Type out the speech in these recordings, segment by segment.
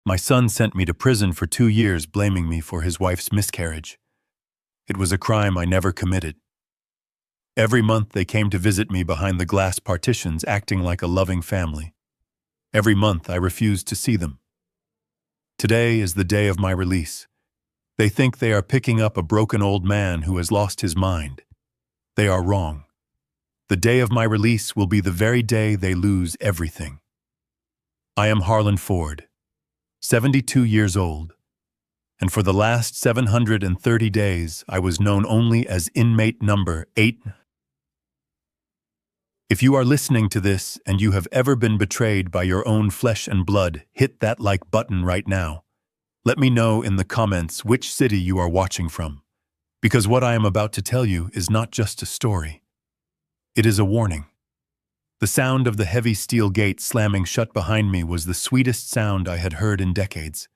My son sent me to prison for 2 years, blaming me for his wife's miscarriage. It was a crime I never committed. Every month they came to visit me behind the glass partitions, acting like a loving family. Every month I refused to see them. Today is the day of my release. They think they are picking up a broken old man who has lost his mind. They are wrong. The day of my release will be the very day they lose everything. I am Harlan Ford, 72 years old, and for the last 730 days I was known only as inmate number 8. If you are listening to this and you have ever been betrayed by your own flesh and blood, hit that like button right now. Let me know in the comments which city you are watching from, because what I am about to tell you is not just a story. It is a warning. The sound of the heavy steel gate slamming shut behind me was the sweetest sound I had heard in decades.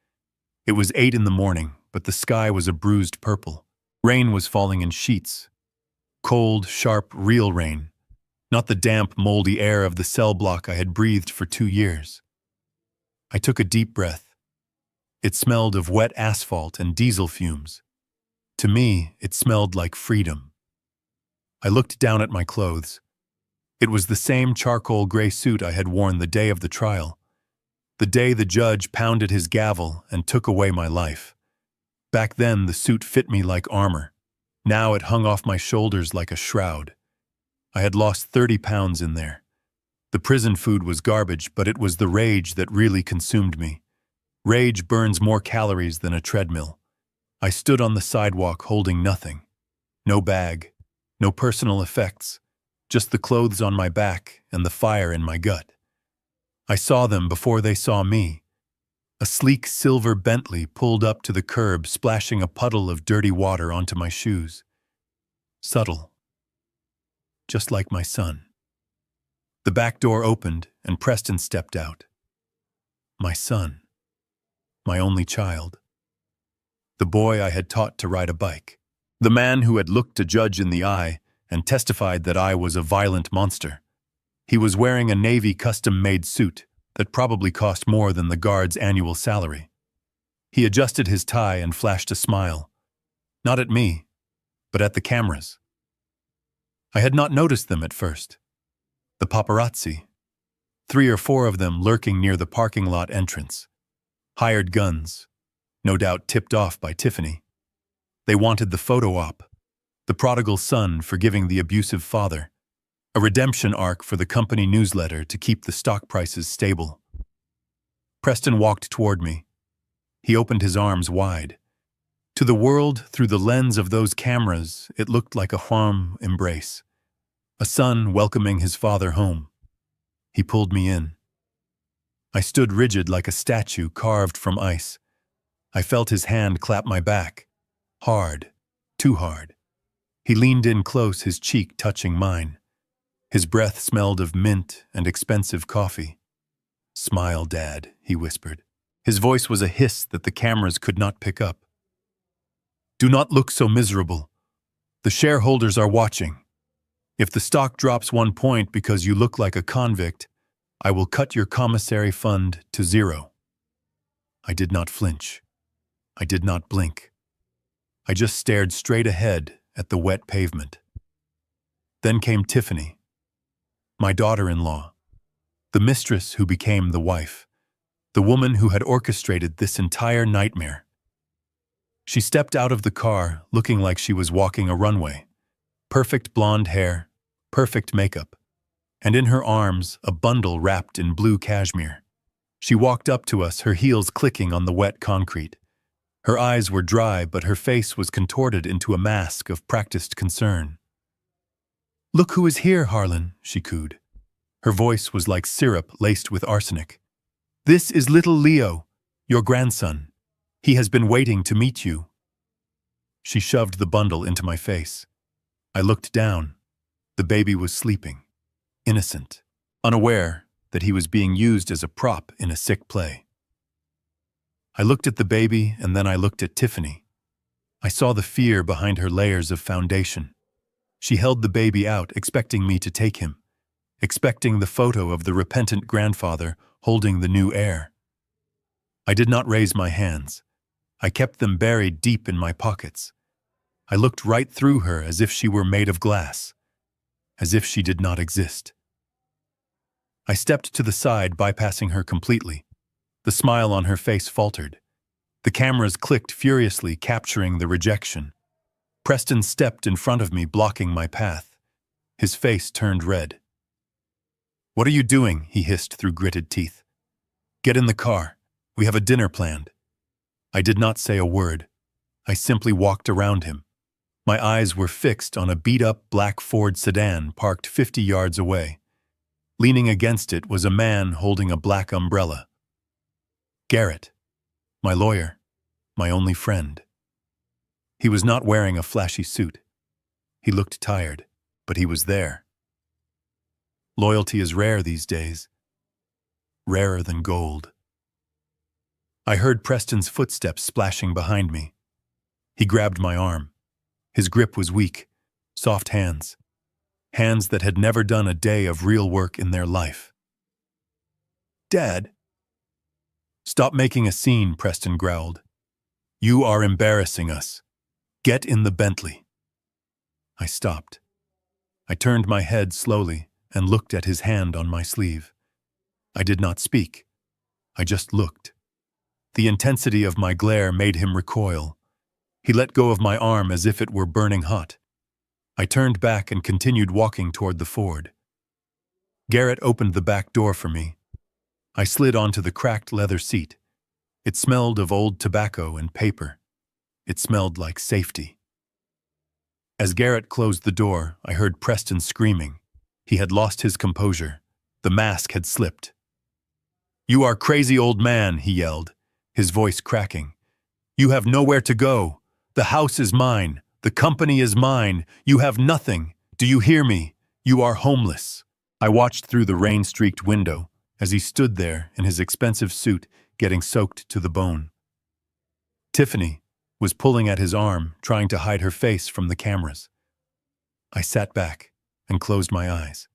It was 8 in the morning, but the sky was a bruised purple. Rain was falling in sheets. Cold, sharp, real rain. Not the damp, moldy air of the cell block I had breathed for 2 years. I took a deep breath. It smelled of wet asphalt and diesel fumes. To me, it smelled like freedom. I looked down at my clothes. It was the same charcoal gray suit I had worn the day of the trial, the day the judge pounded his gavel and took away my life. Back then, the suit fit me like armor. Now it hung off my shoulders like a shroud. I had lost 30 pounds in there. The prison food was garbage, but it was the rage that really consumed me. Rage burns more calories than a treadmill. I stood on the sidewalk holding nothing. No bag, no personal effects, just the clothes on my back and the fire in my gut. I saw them before they saw me. A sleek silver Bentley pulled up to the curb, splashing a puddle of dirty water onto my shoes. Subtle. Just like my son. The back door opened and Preston stepped out. My son. My only child. The boy I had taught to ride a bike. The man who had looked a judge in the eye and testified that I was a violent monster. He was wearing a Navy custom-made suit that probably cost more than the guard's annual salary. He adjusted his tie and flashed a smile. Not at me, but at the cameras. I had not noticed them at first. The paparazzi. 3 or 4 of them lurking near the parking lot entrance. Hired guns, no doubt tipped off by Tiffany. They wanted the photo op. The prodigal son forgiving the abusive father. A redemption arc for the company newsletter to keep the stock prices stable. Preston walked toward me. He opened his arms wide. To the world, through the lens of those cameras, it looked like a warm embrace. A son welcoming his father home. He pulled me in. I stood rigid like a statue carved from ice. I felt his hand clap my back. Hard. Too hard. He leaned in close, his cheek touching mine. His breath smelled of mint and expensive coffee. "Smile, Dad," he whispered. His voice was a hiss that the cameras could not pick up. "Do not look so miserable. The shareholders are watching. If the stock drops 1 point because you look like a convict, I will cut your commissary fund to 0. I did not flinch. I did not blink. I just stared straight ahead at the wet pavement. Then came Tiffany, my daughter-in-law, the mistress who became the wife, the woman who had orchestrated this entire nightmare. She stepped out of the car looking like she was walking a runway. Perfect blonde hair, perfect makeup, and in her arms a bundle wrapped in blue cashmere. She walked up to us, her heels clicking on the wet concrete. Her eyes were dry, but her face was contorted into a mask of practiced concern. "Look who is here, Harlan," she cooed. Her voice was like syrup laced with arsenic. "This is little Leo, your grandson. He has been waiting to meet you." She shoved the bundle into my face. I looked down. The baby was sleeping, innocent, unaware that he was being used as a prop in a sick play. I looked at the baby, and then I looked at Tiffany. I saw the fear behind her layers of foundation. She held the baby out, expecting me to take him, expecting the photo of the repentant grandfather holding the new heir. I did not raise my hands. I kept them buried deep in my pockets. I looked right through her as if she were made of glass, as if she did not exist. I stepped to the side, bypassing her completely. The smile on her face faltered. The cameras clicked furiously, capturing the rejection. Preston stepped in front of me, blocking my path. His face turned red. "What are you doing?" he hissed through gritted teeth. "Get in the car. We have a dinner planned." I did not say a word. I simply walked around him. My eyes were fixed on a beat-up black Ford sedan parked 50 yards away. Leaning against it was a man holding a black umbrella. Garrett, my lawyer, my only friend. He was not wearing a flashy suit. He looked tired, but he was there. Loyalty is rare these days. Rarer than gold. I heard Preston's footsteps splashing behind me. He grabbed my arm. His grip was weak, soft hands. Hands that had never done a day of real work in their life. "Dad." "Stop making a scene," Preston growled. "You are embarrassing us. Get in the Bentley." I stopped. I turned my head slowly and looked at his hand on my sleeve. I did not speak. I just looked. The intensity of my glare made him recoil. He let go of my arm as if it were burning hot. I turned back and continued walking toward the Ford. Garrett opened the back door for me. I slid onto the cracked leather seat. It smelled of old tobacco and paper. It smelled like safety. As Garrett closed the door, I heard Preston screaming. He had lost his composure. The mask had slipped. "You are crazy, old man," he yelled, his voice cracking. "You have nowhere to go. The house is mine. The company is mine. You have nothing. Do you hear me? You are homeless." I watched through the rain-streaked window as he stood there in his expensive suit, getting soaked to the bone. Tiffany was pulling at his arm, trying to hide her face from the cameras. I sat back and closed my eyes.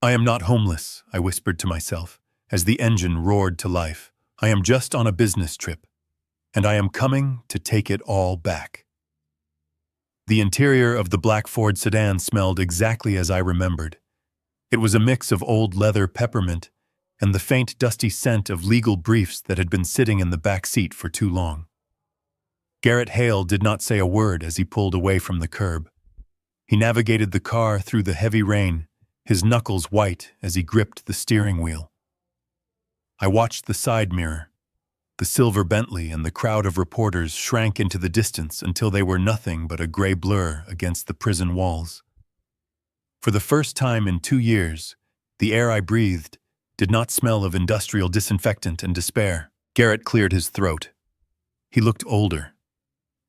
"I am not homeless," I whispered to myself as the engine roared to life. "I am just on a business trip, and I am coming to take it all back." The interior of the black Ford sedan smelled exactly as I remembered. It was a mix of old leather peppermint and the faint dusty scent of legal briefs that had been sitting in the back seat for too long. Garrett Hale did not say a word as he pulled away from the curb. He navigated the car through the heavy rain, his knuckles white as he gripped the steering wheel. I watched the side mirror. The silver Bentley and the crowd of reporters shrank into the distance until they were nothing but a gray blur against the prison walls. For the first time in 2 years, the air I breathed did not smell of industrial disinfectant and despair. Garrett cleared his throat. He looked older.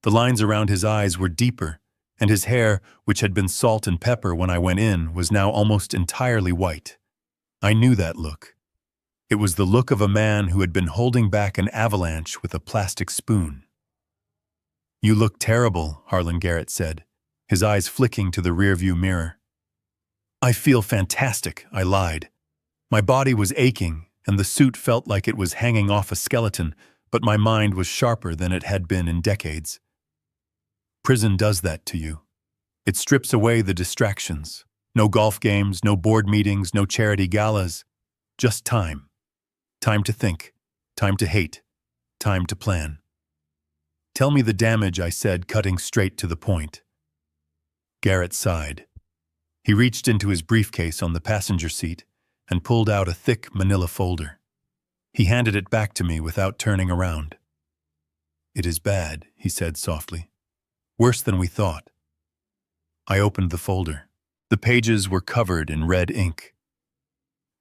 The lines around his eyes were deeper, and his hair, which had been salt and pepper when I went in, was now almost entirely white. I knew that look. It was the look of a man who had been holding back an avalanche with a plastic spoon. "You look terrible," Harlan Garrett said, his eyes flicking to the rearview mirror. "I feel fantastic," I lied. My body was aching, and the suit felt like it was hanging off a skeleton, but my mind was sharper than it had been in decades. Prison does that to you. It strips away the distractions. No golf games, no board meetings, no charity galas. Just time. Time to think. Time to hate. Time to plan. "Tell me the damage," I said, cutting straight to the point. Garrett sighed. He reached into his briefcase on the passenger seat and pulled out a thick manila folder. He handed it back to me without turning around. "It is bad," he said softly. "Worse than we thought." I opened the folder. The pages were covered in red ink.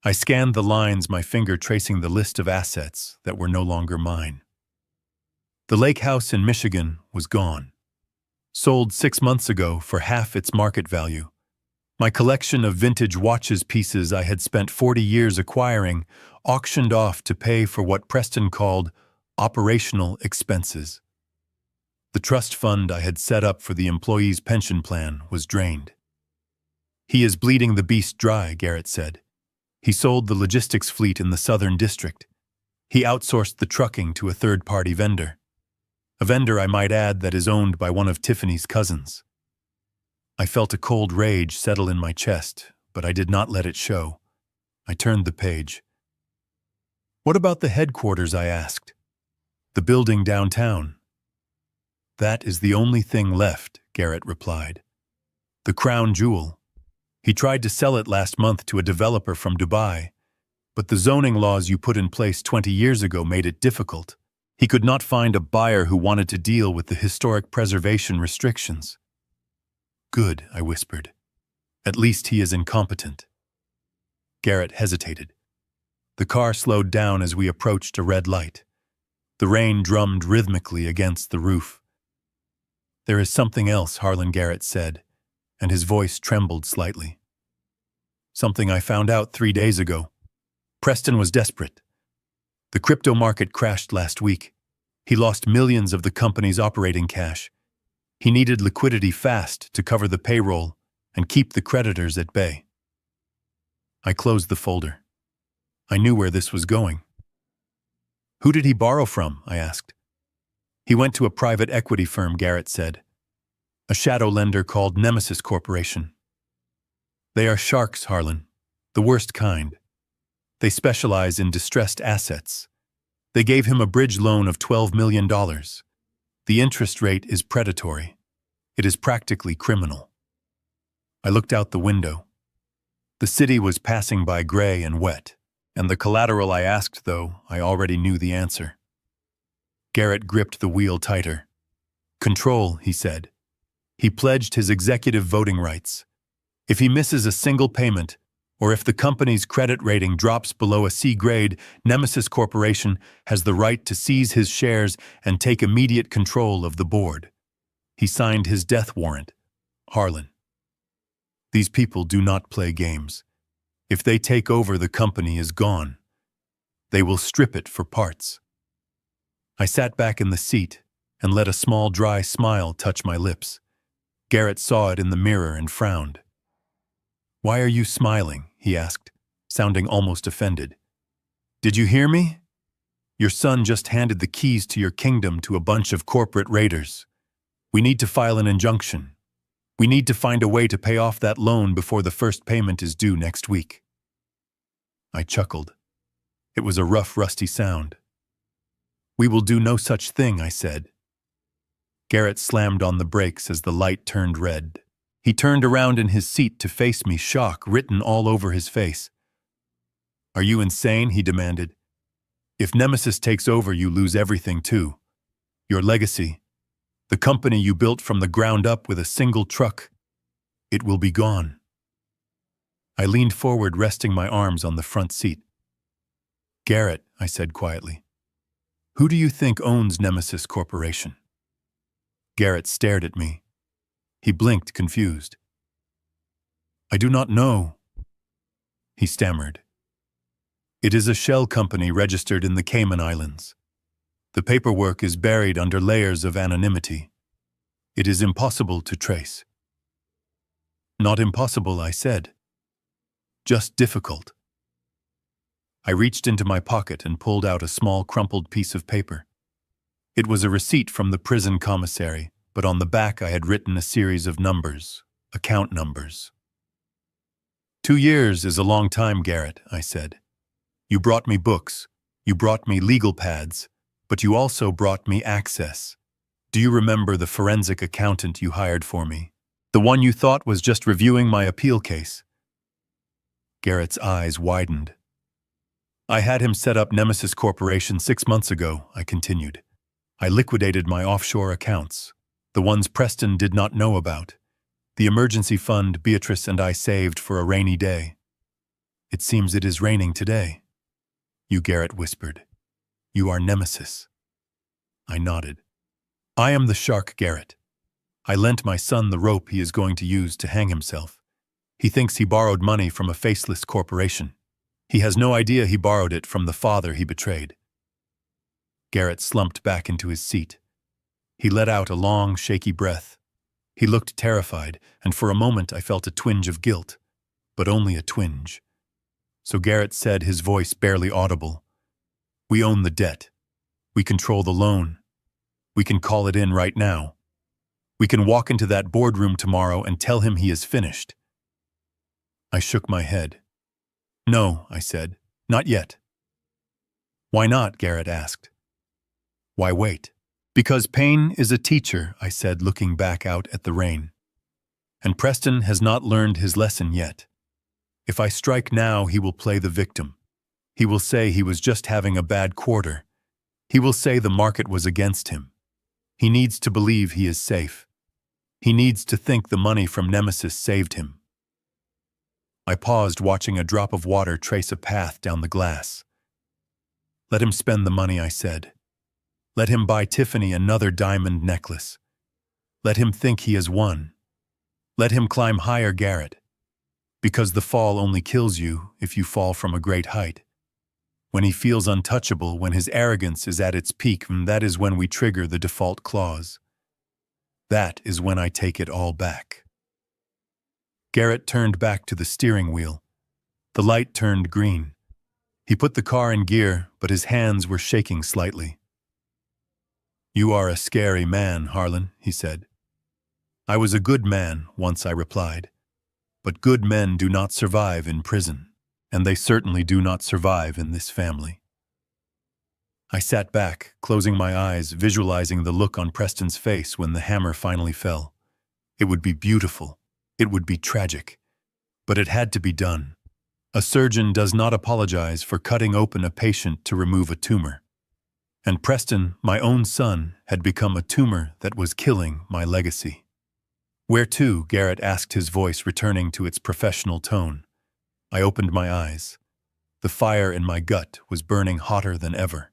I scanned the lines, my finger tracing the list of assets that were no longer mine. The lake house in Michigan was gone. Sold 6 months ago for half its market value. My collection of vintage watches pieces I had spent 40 years acquiring auctioned off to pay for what Preston called operational expenses. The trust fund I had set up for the employees' pension plan was drained. "He is bleeding the beast dry," Garrett said. "He sold the logistics fleet in the Southern District. He outsourced the trucking to a third-party vendor. A vendor, I might add, that is owned by one of Tiffany's cousins. I felt a cold rage settle in my chest, but I did not let it show. I turned the page. "What about the headquarters?" I asked. "The building downtown." "That is the only thing left," Garrett replied. "The crown jewel. He tried to sell it last month to a developer from Dubai, but the zoning laws you put in place 20 years ago made it difficult. He could not find a buyer who wanted to deal with the historic preservation restrictions." "Good," I whispered. "At least he is incompetent." Garrett hesitated. The car slowed down as we approached a red light. The rain drummed rhythmically against the roof. "There is something else," Harlan Garrett said, and his voice trembled slightly. "Something I found out 3 days ago. Preston was desperate. The crypto market crashed last week. He lost millions of the company's operating cash. He needed liquidity fast to cover the payroll and keep the creditors at bay." I closed the folder. I knew where this was going. "Who did he borrow from?" I asked. "He went to a private equity firm," Garrett said. "A shadow lender called Nemesis Corporation. They are sharks, Harlan. The worst kind. They specialize in distressed assets. They gave him a bridge loan of $12 million. The interest rate is predatory. It is practically criminal." I looked out the window. The city was passing by gray and wet, and the collateral I asked, though, I already knew the answer. Garrett gripped the wheel tighter. "Control," he said. He pledged his executive voting rights. If he misses a single payment, or if the company's credit rating drops below a C grade, Nemesis Corporation has the right to seize his shares and take immediate control of the board. He signed his death warrant. Harlan. These people do not play games. If they take over, the company is gone. They will strip it for parts. I sat back in the seat and let a small dry smile touch my lips. Garrett saw it in the mirror and frowned. "Why are you smiling?" he asked, sounding almost offended. "Did you hear me? Your son just handed the keys to your kingdom to a bunch of corporate raiders. We need to file an injunction. We need to find a way to pay off that loan before the first payment is due next week." I chuckled. It was a rough, rusty sound. "We will do no such thing," I said. Garrett slammed on the brakes as the light turned red. He turned around in his seat to face me, shock written all over his face. "Are you insane?" he demanded. "If Nemesis takes over, you lose everything too. Your legacy. The company you built from the ground up with a single truck. It will be gone." I leaned forward, resting my arms on the front seat. "Garrett," I said quietly, "who do you think owns Nemesis Corporation?" Garrett stared at me. He blinked, confused. "I do not know," he stammered. "It is a shell company registered in the Cayman Islands. The paperwork is buried under layers of anonymity. It is impossible to trace." "Not impossible," I said. "Just difficult." I reached into my pocket and pulled out a small crumpled piece of paper. It was a receipt from the prison commissary, but on the back I had written a series of numbers, account numbers. "2 years is a long time, Garrett," I said. "You brought me books, you brought me legal pads, but you also brought me access. Do you remember the forensic accountant you hired for me? The one you thought was just reviewing my appeal case?" Garrett's eyes widened. "I had him set up Nemesis Corporation 6 months ago," I continued. "I liquidated my offshore accounts, the ones Preston did not know about, the emergency fund Beatrice and I saved for a rainy day. It seems it is raining today." "You," Garrett whispered. "You are Nemesis." I nodded. "I am the shark, Garrett. I lent my son the rope he is going to use to hang himself. He thinks he borrowed money from a faceless corporation. He has no idea he borrowed it from the father he betrayed." Garrett slumped back into his seat. He let out a long, shaky breath. He looked terrified, and for a moment I felt a twinge of guilt, but only a twinge. So Garrett said, his voice barely audible, We own the debt. We control the loan. We can call it in right now. We can walk into that boardroom tomorrow and tell him he is finished. I shook my head. No, I said, not yet. Why not? Garrett asked. Why wait? Because pain is a teacher, I said, looking back out at the rain. And Preston has not learned his lesson yet. If I strike now, he will play the victim. He will say he was just having a bad quarter. He will say the market was against him. He needs to believe he is safe. He needs to think the money from Nemesis saved him. I paused, watching a drop of water trace a path down the glass. Let him spend the money, I said. Let him buy Tiffany another diamond necklace. Let him think he has won. Let him climb higher, Garrett. Because the fall only kills you if you fall from a great height. When he feels untouchable, when his arrogance is at its peak, that is when we trigger the default clause. That is when I take it all back. Garrett turned back to the steering wheel. The light turned green. He put the car in gear, but his hands were shaking slightly. You are a scary man, Harlan, he said. I was a good man once, I replied. But good men do not survive in prison, and they certainly do not survive in this family. I sat back, closing my eyes, visualizing the look on Preston's face when the hammer finally fell. It would be beautiful. It would be tragic. But it had to be done. A surgeon does not apologize for cutting open a patient to remove a tumor. And Preston, my own son, had become a tumor that was killing my legacy. Where to? Garrett asked, his voice returning to its professional tone. I opened my eyes. The fire in my gut was burning hotter than ever.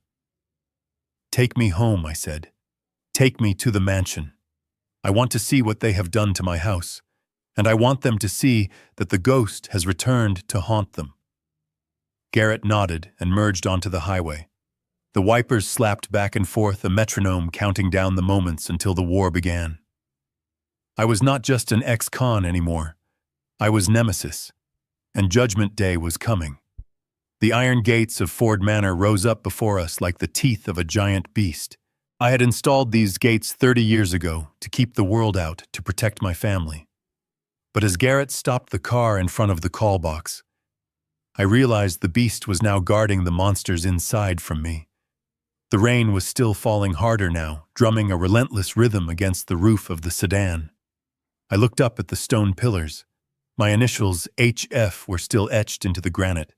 Take me home, I said. Take me to the mansion. I want to see what they have done to my house, and I want them to see that the ghost has returned to haunt them. Garrett nodded and merged onto the highway. The wipers slapped back and forth, a metronome counting down the moments until the war began. I was not just an ex-con anymore. I was Nemesis, and Judgment Day was coming. The iron gates of Ford Manor rose up before us like the teeth of a giant beast. I had installed these gates 30 years ago to keep the world out, to protect my family. But as Garrett stopped the car in front of the call box, I realized the beast was now guarding the monsters inside from me. The rain was still falling harder now, drumming a relentless rhythm against the roof of the sedan. I looked up at the stone pillars. My initials, HF, were still etched into the granite,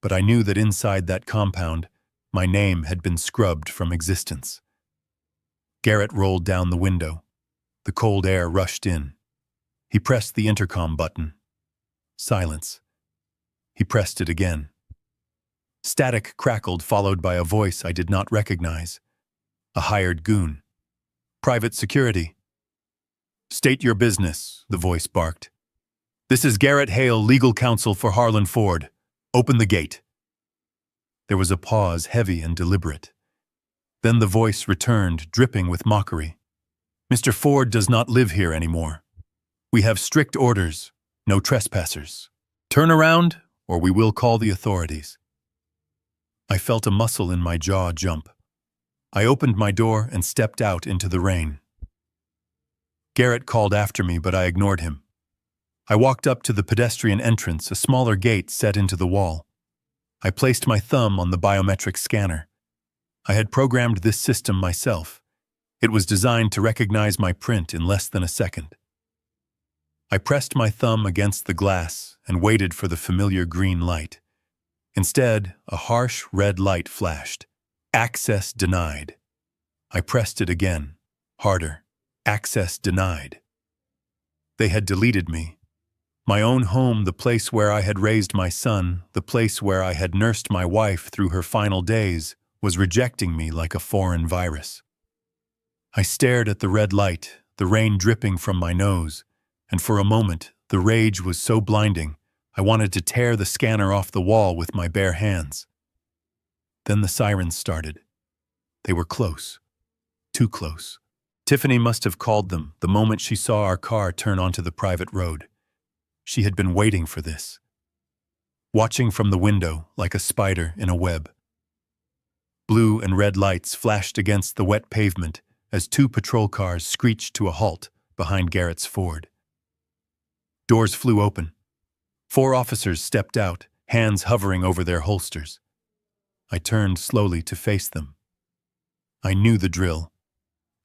but I knew that inside that compound, my name had been scrubbed from existence. Garrett rolled down the window. The cold air rushed in. He pressed the intercom button. Silence. He pressed it again. Static crackled, followed by a voice I did not recognize. A hired goon. Private security. State your business, the voice barked. This is Garrett Hale, legal counsel for Harlan Ford. Open the gate. There was a pause, heavy and deliberate. Then the voice returned, dripping with mockery. Mr. Ford does not live here anymore. We have strict orders, no trespassers. Turn around, or we will call the authorities. I felt a muscle in my jaw jump. I opened my door and stepped out into the rain. Garrett called after me, but I ignored him. I walked up to the pedestrian entrance, a smaller gate set into the wall. I placed my thumb on the biometric scanner. I had programmed this system myself. It was designed to recognize my print in less than a second. I pressed my thumb against the glass and waited for the familiar green light. Instead, a harsh red light flashed. Access denied. I pressed it again, harder. Access denied. They had deleted me. My own home, the place where I had raised my son, the place where I had nursed my wife through her final days, was rejecting me like a foreign virus. I stared at the red light, the rain dripping from my nose, and for a moment, the rage was so blinding, I wanted to tear the scanner off the wall with my bare hands. Then the sirens started. They were close. Too close. Tiffany must have called them the moment she saw our car turn onto the private road. She had been waiting for this. Watching from the window like a spider in a web. Blue and red lights flashed against the wet pavement as two patrol cars screeched to a halt behind Garrett's Ford. Doors flew open. 4 officers stepped out, hands hovering over their holsters. I turned slowly to face them. I knew the drill.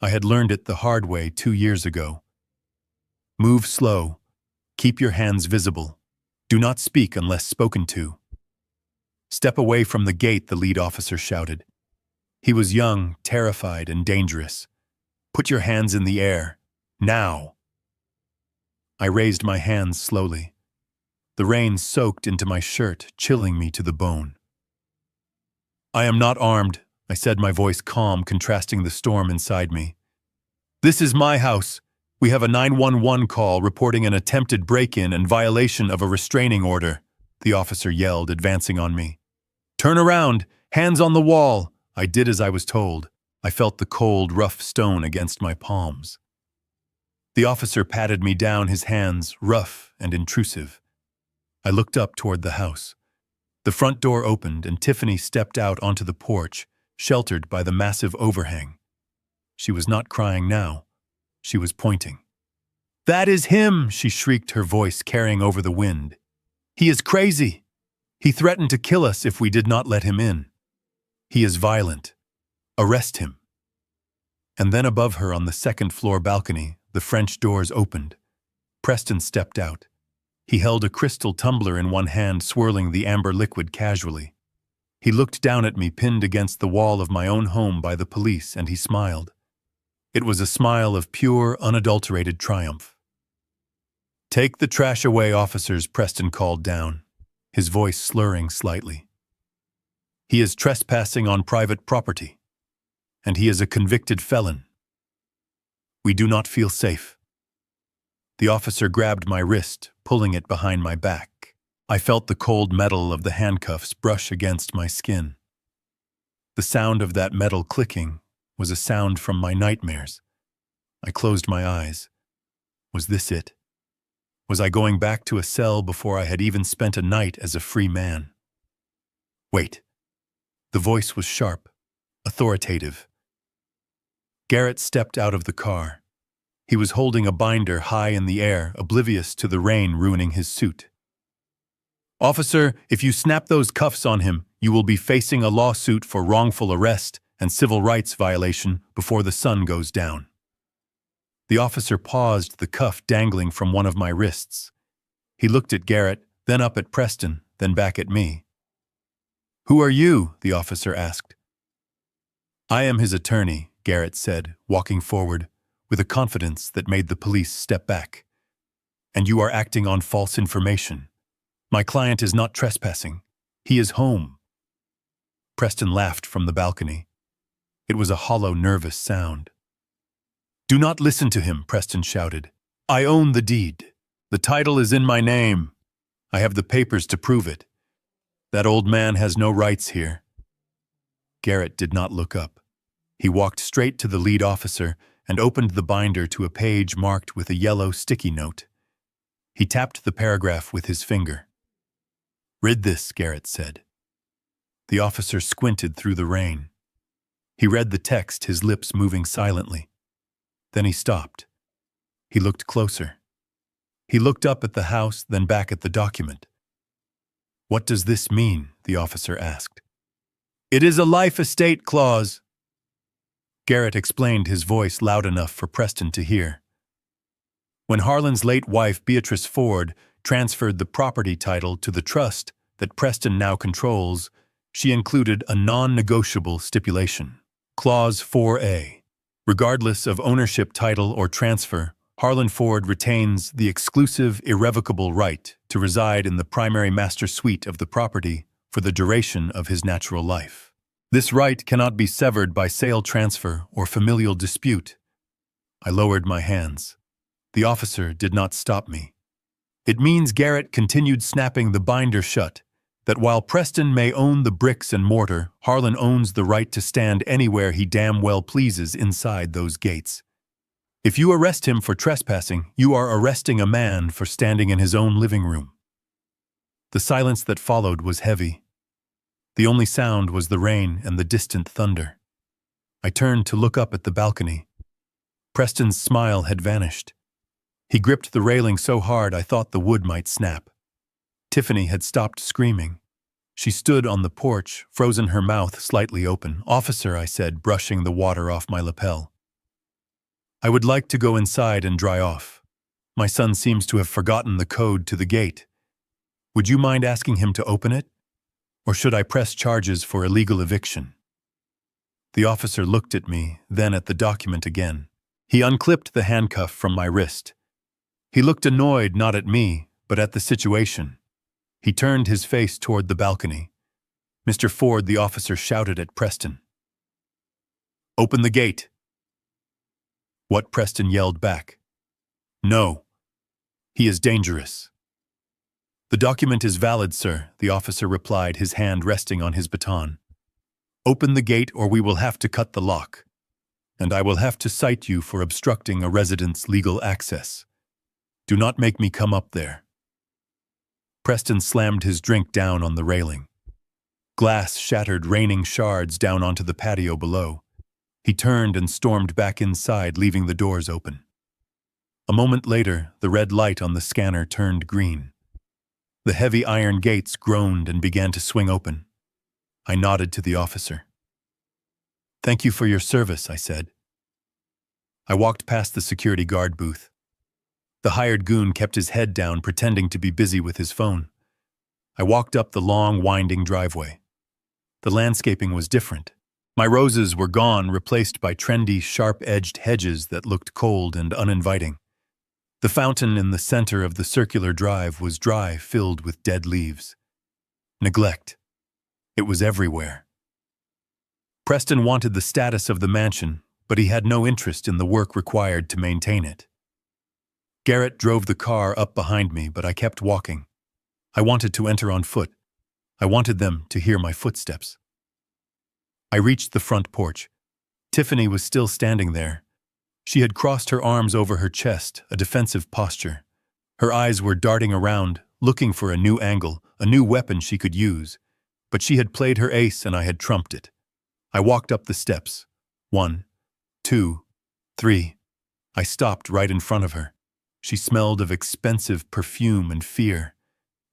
I had learned it the hard way 2 years ago. Move slow. Keep your hands visible. Do not speak unless spoken to. Step away from the gate, the lead officer shouted. He was young, terrified, and dangerous. Put your hands in the air. Now. I raised my hands slowly. The rain soaked into my shirt, chilling me to the bone. I am not armed, I said, my voice calm, contrasting the storm inside me. This is my house. We have a 911 call reporting an attempted break-in and violation of a restraining order, the officer yelled, advancing on me. Turn around, hands on the wall. I did as I was told. I felt the cold, rough stone against my palms. The officer patted me down, his hands rough and intrusive. I looked up toward the house. The front door opened and Tiffany stepped out onto the porch, sheltered by the massive overhang. She was not crying now. She was pointing. That is him, she shrieked, her voice carrying over the wind. He is crazy. He threatened to kill us if we did not let him in. He is violent. Arrest him. And then above her on the second-floor balcony, the French doors opened. Preston stepped out. He held a crystal tumbler in one hand, swirling the amber liquid casually. He looked down at me, pinned against the wall of my own home by the police, and he smiled. It was a smile of pure, unadulterated triumph. Take the trash away, officers, Preston called down, his voice slurring slightly. He is trespassing on private property, and he is a convicted felon. We do not feel safe. The officer grabbed my wrist, pulling it behind my back. I felt the cold metal of the handcuffs brush against my skin. The sound of that metal clicking was a sound from my nightmares. I closed my eyes. Was this it? Was I going back to a cell before I had even spent a night as a free man? Wait. The voice was sharp, authoritative. Garrett stepped out of the car. He was holding a binder high in the air, oblivious to the rain ruining his suit. Officer, if you snap those cuffs on him, you will be facing a lawsuit for wrongful arrest and civil rights violation before the sun goes down. The officer paused, the cuff dangling from one of my wrists. He looked at Garrett, then up at Preston, then back at me. Who are you? The officer asked. I am his attorney, Garrett said, walking forward, with a confidence that made the police step back. And you are acting on false information. My client is not trespassing. He is home. Preston laughed from the balcony. It was a hollow, nervous sound. Do not listen to him, Preston shouted. I own the deed. The title is in my name. I have the papers to prove it. That old man has no rights here. Garrett did not look up. He walked straight to the lead officer and opened the binder to a page marked with a yellow sticky note. He tapped the paragraph with his finger. Read this, Garrett said. The officer squinted through the rain. He read the text, his lips moving silently. Then he stopped. He looked closer. He looked up at the house, then back at the document. What does this mean? The officer asked. It is a life estate clause. Garrett explained, his voice loud enough for Preston to hear. When Harlan's late wife, Beatrice Ford, transferred the property title to the trust that Preston now controls, she included a non-negotiable stipulation. Clause 4A. Regardless of ownership, title, or transfer, Harlan Ford retains the exclusive, irrevocable right to reside in the primary master suite of the property for the duration of his natural life. This right cannot be severed by sale, transfer, or familial dispute. I lowered my hands. The officer did not stop me. It means, Garrett continued, snapping the binder shut, that while Preston may own the bricks and mortar, Harlan owns the right to stand anywhere he damn well pleases inside those gates. If you arrest him for trespassing, you are arresting a man for standing in his own living room. The silence that followed was heavy. The only sound was the rain and the distant thunder. I turned to look up at the balcony. Preston's smile had vanished. He gripped the railing so hard I thought the wood might snap. Tiffany had stopped screaming. She stood on the porch, frozen, her mouth slightly open. "Officer," I said, brushing the water off my lapel. "I would like to go inside and dry off. My son seems to have forgotten the code to the gate. Would you mind asking him to open it? Or should I press charges for illegal eviction?" The officer looked at me, then at the document again. He unclipped the handcuff from my wrist. He looked annoyed not at me, but at the situation. He turned his face toward the balcony. "Mr. Ford," the officer shouted at Preston. "Open the gate." What? Preston yelled back. "No. He is dangerous." "The document is valid, sir," the officer replied, his hand resting on his baton. "Open the gate or we will have to cut the lock. And I will have to cite you for obstructing a resident's legal access. Do not make me come up there." Preston slammed his drink down on the railing. Glass shattered, raining shards down onto the patio below. He turned and stormed back inside, leaving the doors open. A moment later, the red light on the scanner turned green. The heavy iron gates groaned and began to swing open. I nodded to the officer. "Thank you for your service," I said. I walked past the security guard booth. The hired goon kept his head down, pretending to be busy with his phone. I walked up the long, winding driveway. The landscaping was different. My roses were gone, replaced by trendy, sharp-edged hedges that looked cold and uninviting. The fountain in the center of the circular drive was dry, filled with dead leaves. Neglect. It was everywhere. Preston wanted the status of the mansion, but he had no interest in the work required to maintain it. Garrett drove the car up behind me, but I kept walking. I wanted to enter on foot. I wanted them to hear my footsteps. I reached the front porch. Tiffany was still standing there. She had crossed her arms over her chest, a defensive posture. Her eyes were darting around, looking for a new angle, a new weapon she could use. But she had played her ace and I had trumped it. I walked up the steps. 1, 2, 3. I stopped right in front of her. She smelled of expensive perfume and fear.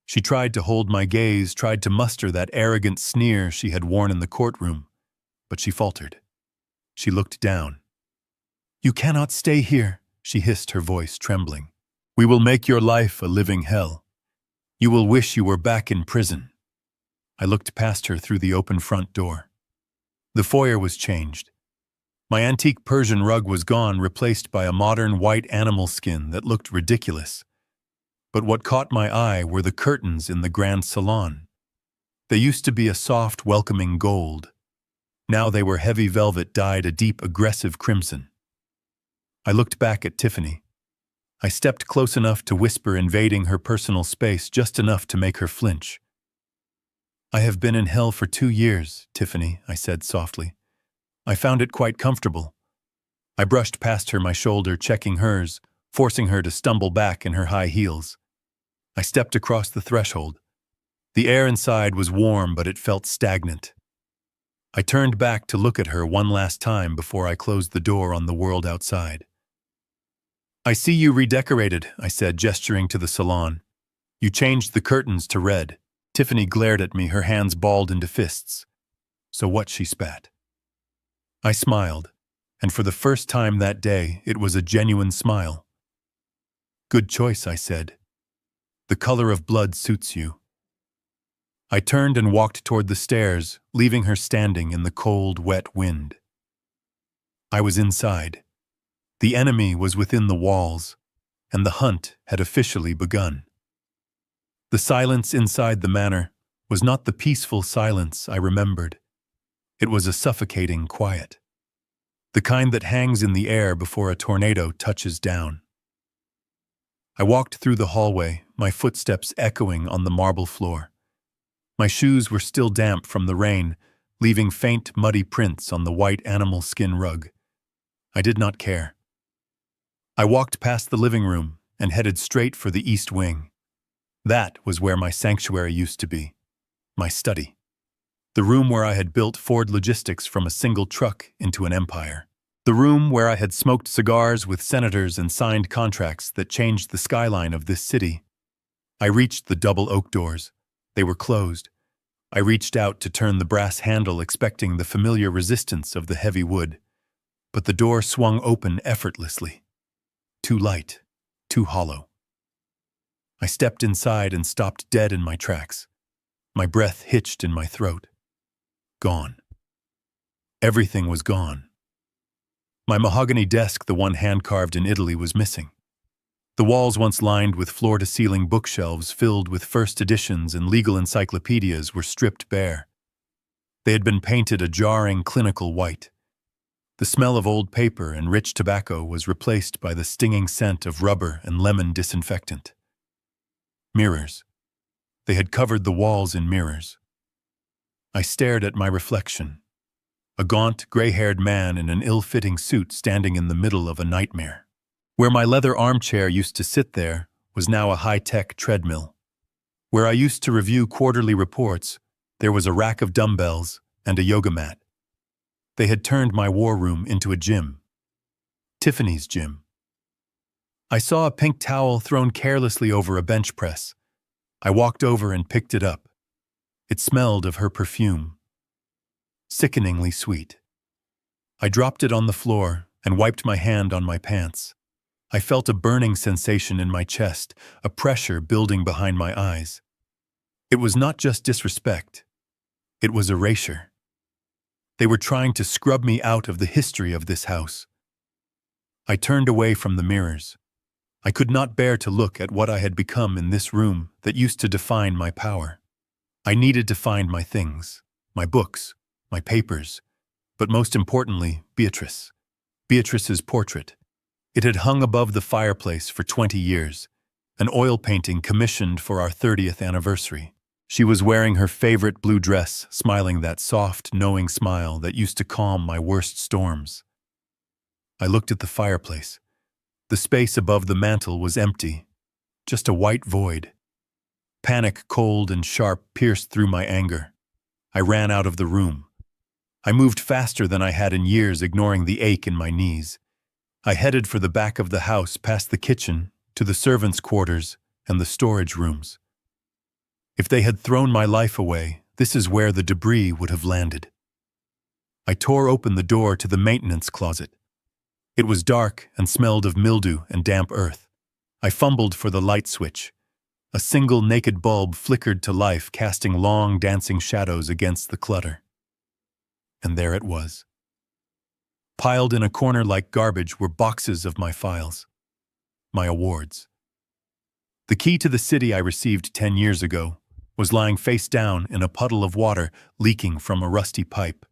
She tried to hold my gaze, tried to muster that arrogant sneer she had worn in the courtroom, but she faltered. She looked down. "You cannot stay here," she hissed, her voice trembling. "We will make your life a living hell. You will wish you were back in prison." I looked past her through the open front door. The foyer was changed. My antique Persian rug was gone, replaced by a modern white animal skin that looked ridiculous. But what caught my eye were the curtains in the grand salon. They used to be a soft, welcoming gold. Now they were heavy velvet dyed a deep, aggressive crimson. I looked back at Tiffany. I stepped close enough to whisper, invading her personal space, just enough to make her flinch. "I have been in hell for 2 years, Tiffany," I said softly. "I found it quite comfortable." I brushed past her, my shoulder checking hers, forcing her to stumble back in her high heels. I stepped across the threshold. The air inside was warm, but it felt stagnant. I turned back to look at her one last time before I closed the door on the world outside. "I see you redecorated," I said, gesturing to the salon. "You changed the curtains to red." Tiffany glared at me, her hands balled into fists. "So what?" she spat. I smiled, and for the first time that day, it was a genuine smile. "Good choice," I said. "The color of blood suits you." I turned and walked toward the stairs, leaving her standing in the cold, wet wind. I was inside. The enemy was within the walls, and the hunt had officially begun. The silence inside the manor was not the peaceful silence I remembered. It was a suffocating quiet. The kind that hangs in the air before a tornado touches down. I walked through the hallway, my footsteps echoing on the marble floor. My shoes were still damp from the rain, leaving faint, muddy prints on the white animal skin rug. I did not care. I walked past the living room and headed straight for the east wing. That was where my sanctuary used to be, my study. The room where I had built Ford Logistics from a single truck into an empire. The room where I had smoked cigars with senators and signed contracts that changed the skyline of this city. I reached the double oak doors. They were closed. I reached out to turn the brass handle, expecting the familiar resistance of the heavy wood. But the door swung open effortlessly. Too light, too hollow. I stepped inside and stopped dead in my tracks. My breath hitched in my throat. Gone. Everything was gone. My mahogany desk, the one hand-carved in Italy, was missing. The walls, once lined with floor-to-ceiling bookshelves filled with first editions and legal encyclopedias, were stripped bare. They had been painted a jarring, clinical white. The smell of old paper and rich tobacco was replaced by the stinging scent of rubber and lemon disinfectant. Mirrors. They had covered the walls in mirrors. I stared at my reflection. A gaunt, gray-haired man in an ill-fitting suit standing in the middle of a nightmare. Where my leather armchair used to sit there was now a high-tech treadmill. Where I used to review quarterly reports, there was a rack of dumbbells and a yoga mat. They had turned my war room into a gym. Tiffany's gym. I saw a pink towel thrown carelessly over a bench press. I walked over and picked it up. It smelled of her perfume. Sickeningly sweet. I dropped it on the floor and wiped my hand on my pants. I felt a burning sensation in my chest, a pressure building behind my eyes. It was not just disrespect. It was erasure. They were trying to scrub me out of the history of this house. I turned away from the mirrors. I could not bear to look at what I had become in this room that used to define my power. I needed to find my things, my books, my papers, but most importantly, Beatrice. Beatrice's portrait. It had hung above the fireplace for 20 years, an oil painting commissioned for our 30th anniversary. She was wearing her favorite blue dress, smiling that soft, knowing smile that used to calm my worst storms. I looked at the fireplace. The space above the mantel was empty, just a white void. Panic, cold and sharp, pierced through my anger. I ran out of the room. I moved faster than I had in years, ignoring the ache in my knees. I headed for the back of the house, past the kitchen, to the servants' quarters and the storage rooms. If they had thrown my life away, this is where the debris would have landed. I tore open the door to the maintenance closet. It was dark and smelled of mildew and damp earth. I fumbled for the light switch. A single naked bulb flickered to life, casting long, dancing shadows against the clutter. And there it was. Piled in a corner like garbage were boxes of my files, my awards. The key to the city I received 10 years ago was lying face down in a puddle of water leaking from a rusty pipe.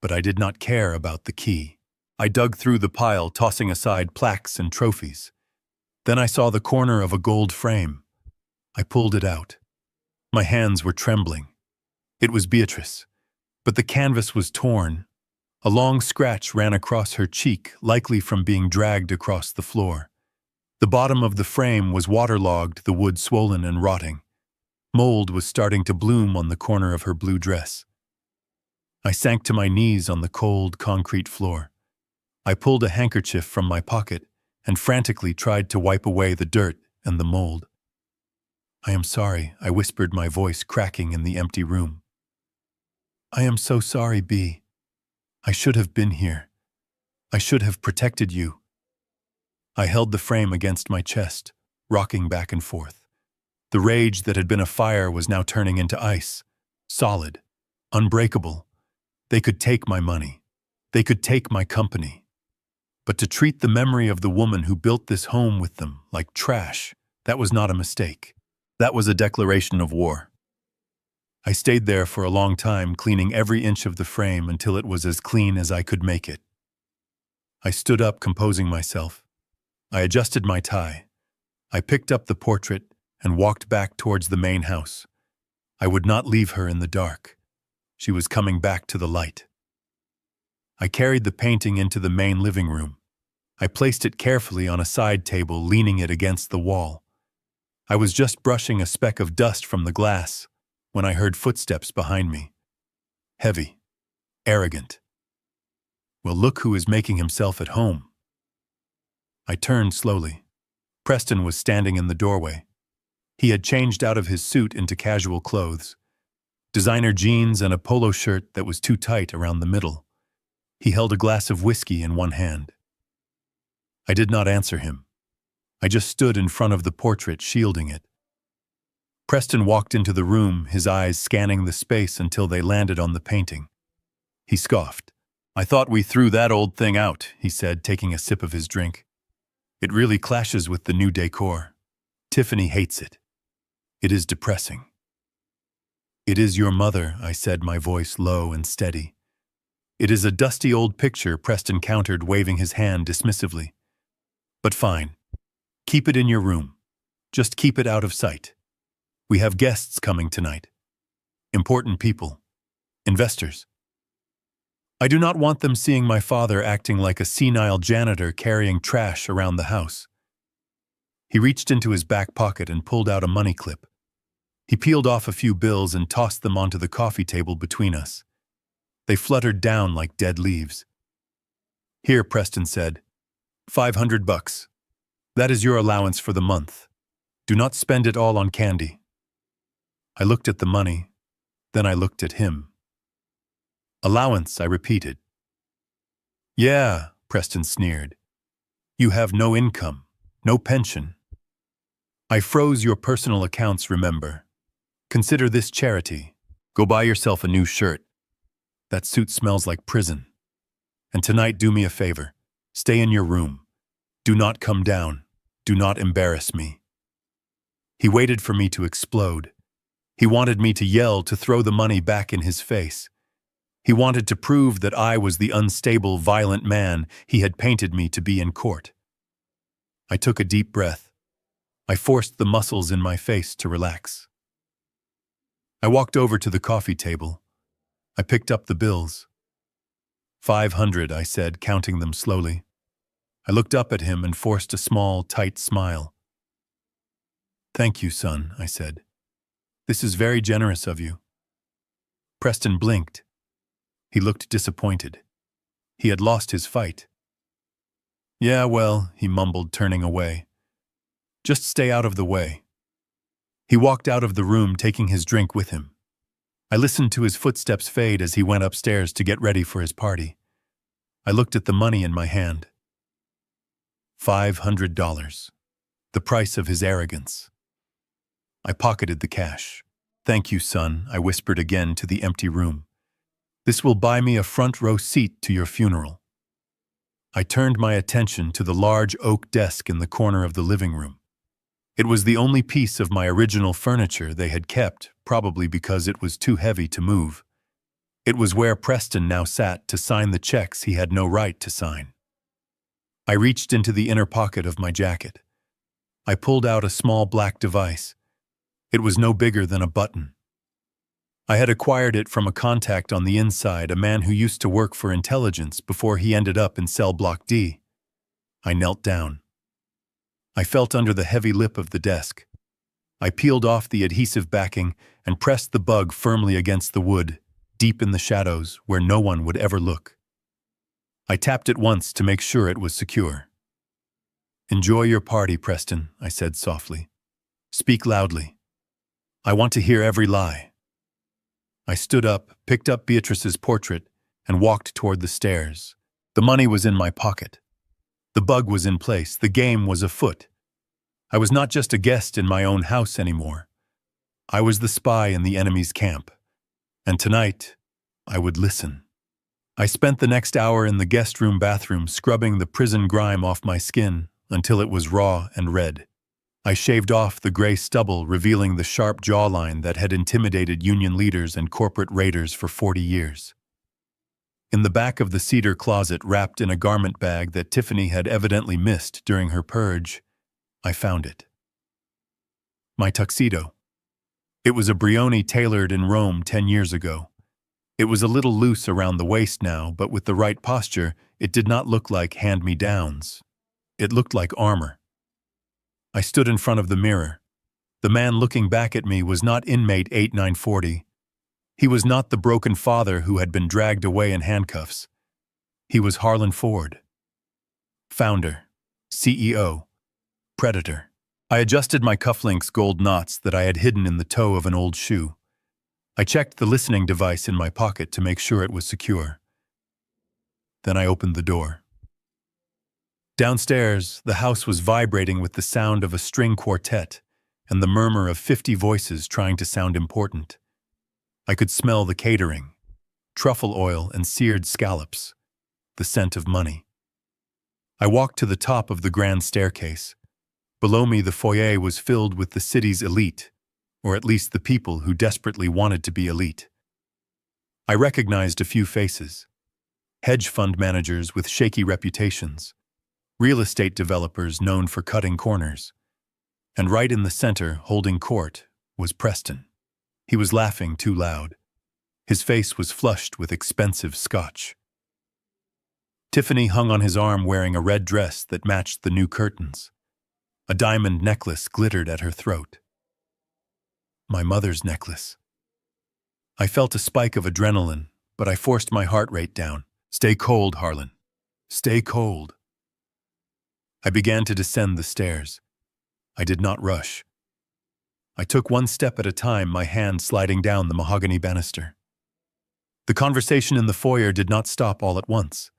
But I did not care about the key. I dug through the pile, tossing aside plaques and trophies. Then I saw the corner of a gold frame. I pulled it out. My hands were trembling. It was Beatrice, but the canvas was torn. A long scratch ran across her cheek, likely from being dragged across the floor. The bottom of the frame was waterlogged, the wood swollen and rotting. Mold was starting to bloom on the corner of her blue dress. I sank to my knees on the cold, concrete floor. I pulled a handkerchief from my pocket and frantically tried to wipe away the dirt and the mold. "I am sorry," I whispered, my voice cracking in the empty room. "I am so sorry, B. I should have been here. I should have protected you." I held the frame against my chest, rocking back and forth. The rage that had been a fire was now turning into ice, solid, unbreakable. They could take my money. They could take my company. But to treat the memory of the woman who built this home with them like trash, that was not a mistake. That was a declaration of war. I stayed there for a long time, cleaning every inch of the frame until it was as clean as I could make it. I stood up, composing myself. I adjusted my tie. I picked up the portrait and walked back towards the main house. I would not leave her in the dark. She was coming back to the light. I carried the painting into the main living room. I placed it carefully on a side table, leaning it against the wall. I was just brushing a speck of dust from the glass when I heard footsteps behind me. heavy, arrogant. Well, look who is making himself at home. I turned slowly. Preston was standing in the doorway. He had changed out of his suit into casual clothes, designer jeans and a polo shirt that was too tight around the middle. He held a glass of whiskey in one hand. I did not answer him. I just stood in front of the portrait, shielding it. Preston walked into the room, his eyes scanning the space until they landed on the painting. He scoffed. "I thought we threw that old thing out," he said, taking a sip of his drink. "It really clashes with the new decor. Tiffany hates it. It is depressing." "It is your mother," I said, my voice low and steady. "It is a dusty old picture," Preston countered, waving his hand dismissively. "But fine. Keep it in your room. Just keep it out of sight. We have guests coming tonight. Important people. Investors. I do not want them seeing my father acting like a senile janitor carrying trash around the house." He reached into his back pocket and pulled out a money clip. He peeled off a few bills and tossed them onto the coffee table between us. They fluttered down like dead leaves. "Here," Preston said. $500. That is your allowance for the month. Do not spend it all on candy." I looked at the money, then I looked at him. "Allowance," I repeated. "Yeah," Preston sneered. "You have no income, no pension. I froze your personal accounts, remember. Consider this charity. Go buy yourself a new shirt. That suit smells like prison. And tonight, do me a favor. Stay in your room. Do not come down. Do not embarrass me." He waited for me to explode. He wanted me to yell, to throw the money back in his face. He wanted to prove that I was the unstable, violent man he had painted me to be in court. I took a deep breath. I forced the muscles in my face to relax. I walked over to the coffee table. I picked up the bills. 500, I said, counting them slowly. I looked up at him and forced a small, tight smile. "Thank you, son," I said. "This is very generous of you." Preston blinked. He looked disappointed. He had lost his fight. "Yeah, well," he mumbled, turning away. "Just stay out of the way." He walked out of the room, taking his drink with him. I listened to his footsteps fade as he went upstairs to get ready for his party. I looked at the money in my hand. $500. The price of his arrogance. I pocketed the cash. "Thank you, son," I whispered again to the empty room. "This will buy me a front row seat to your funeral." I turned my attention to the large oak desk in the corner of the living room. It was the only piece of my original furniture they had kept, probably because it was too heavy to move. It was where Preston now sat to sign the checks he had no right to sign. I reached into the inner pocket of my jacket. I pulled out a small black device. It was no bigger than a button. I had acquired it from a contact on the inside, a man who used to work for intelligence before he ended up in cell block D. I knelt down. I felt under the heavy lip of the desk. I peeled off the adhesive backing and pressed the bug firmly against the wood, deep in the shadows where no one would ever look. I tapped it once to make sure it was secure. "Enjoy your party, Preston," I said softly. "Speak loudly. I want to hear every lie." I stood up, picked up Beatrice's portrait, and walked toward the stairs. The money was in my pocket. The bug was in place. The game was afoot. I was not just a guest in my own house anymore. I was the spy in the enemy's camp. And tonight, I would listen. I spent the next hour in the guest room bathroom scrubbing the prison grime off my skin until it was raw and red. I shaved off the gray stubble, revealing the sharp jawline that had intimidated union leaders and corporate raiders for 40 years. In the back of the cedar closet, wrapped in a garment bag that Tiffany had evidently missed during her purge, I found it. My tuxedo. It was a Brioni tailored in Rome 10 years ago. It was a little loose around the waist now, but with the right posture, it did not look like hand-me-downs. It looked like armor. I stood in front of the mirror. The man looking back at me was not inmate 8940. He was not the broken father who had been dragged away in handcuffs. He was Harlan Ford, founder, CEO, predator. I adjusted my cufflinks' gold knots that I had hidden in the toe of an old shoe. I checked the listening device in my pocket to make sure it was secure. Then I opened the door. Downstairs, the house was vibrating with the sound of a string quartet and the murmur of 50 voices trying to sound important. I could smell the catering, truffle oil and seared scallops, the scent of money. I walked to the top of the grand staircase. Below me, the foyer was filled with the city's elite, or at least the people who desperately wanted to be elite. I recognized a few faces: hedge fund managers with shaky reputations, real estate developers known for cutting corners. And right in the center, holding court, was Preston. He was laughing too loud. His face was flushed with expensive scotch. Tiffany hung on his arm wearing a red dress that matched the new curtains. A diamond necklace glittered at her throat. My mother's necklace. I felt a spike of adrenaline, but I forced my heart rate down. Stay cold, Harlan. Stay cold. I began to descend the stairs. I did not rush. I took one step at a time, my hand sliding down the mahogany banister. The conversation in the foyer did not stop all at once.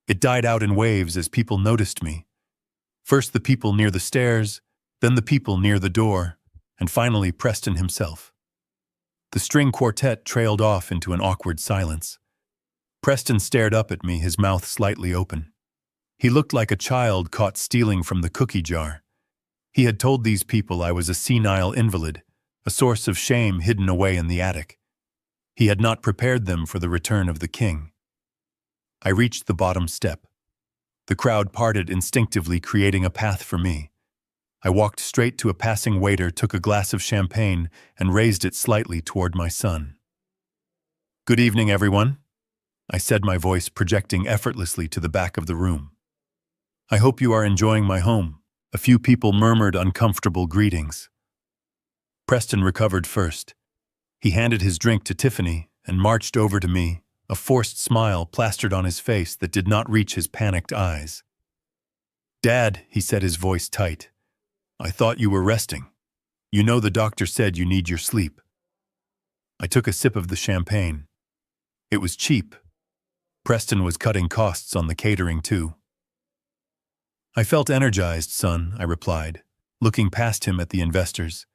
It died out in waves as people noticed me. First the people near the stairs, then the people near the door, and finally Preston himself. The string quartet trailed off into an awkward silence. Preston stared up at me, his mouth slightly open. He looked like a child caught stealing from the cookie jar. He had told these people I was a senile invalid, a source of shame hidden away in the attic. He had not prepared them for the return of the king. I reached the bottom step. The crowd parted instinctively, creating a path for me. I walked straight to a passing waiter, took a glass of champagne, and raised it slightly toward my son. "Good evening, everyone," I said, my voice projecting effortlessly to the back of the room. "I hope you are enjoying my home." A few people murmured uncomfortable greetings. Preston recovered first. He handed his drink to Tiffany and marched over to me, a forced smile plastered on his face that did not reach his panicked eyes. "Dad," he said, his voice tight, "I thought you were resting. You know the doctor said you need your sleep." I took a sip of the champagne. It was cheap. Preston was cutting costs on the catering too. "I felt energized, son," I replied, looking past him at the investors.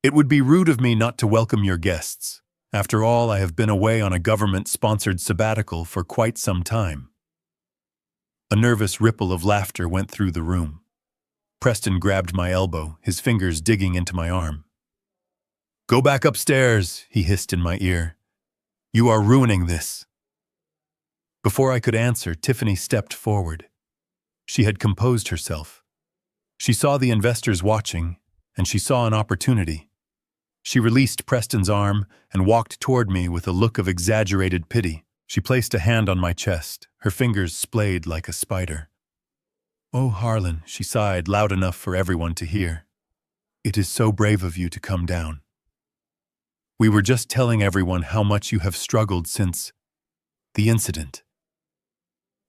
"It would be rude of me not to welcome your guests. After all, I have been away on a government-sponsored sabbatical for quite some time." A nervous ripple of laughter went through the room. Preston grabbed my elbow, his fingers digging into my arm. "Go back upstairs," he hissed in my ear. "You are ruining this." Before I could answer, Tiffany stepped forward. She had composed herself. She saw the investors watching, and she saw an opportunity. She released Preston's arm and walked toward me with a look of exaggerated pity. She placed a hand on my chest, her fingers splayed like a spider. "Oh, Harlan," she sighed loud enough for everyone to hear. "It is so brave of you to come down. We were just telling everyone how much you have struggled since the incident."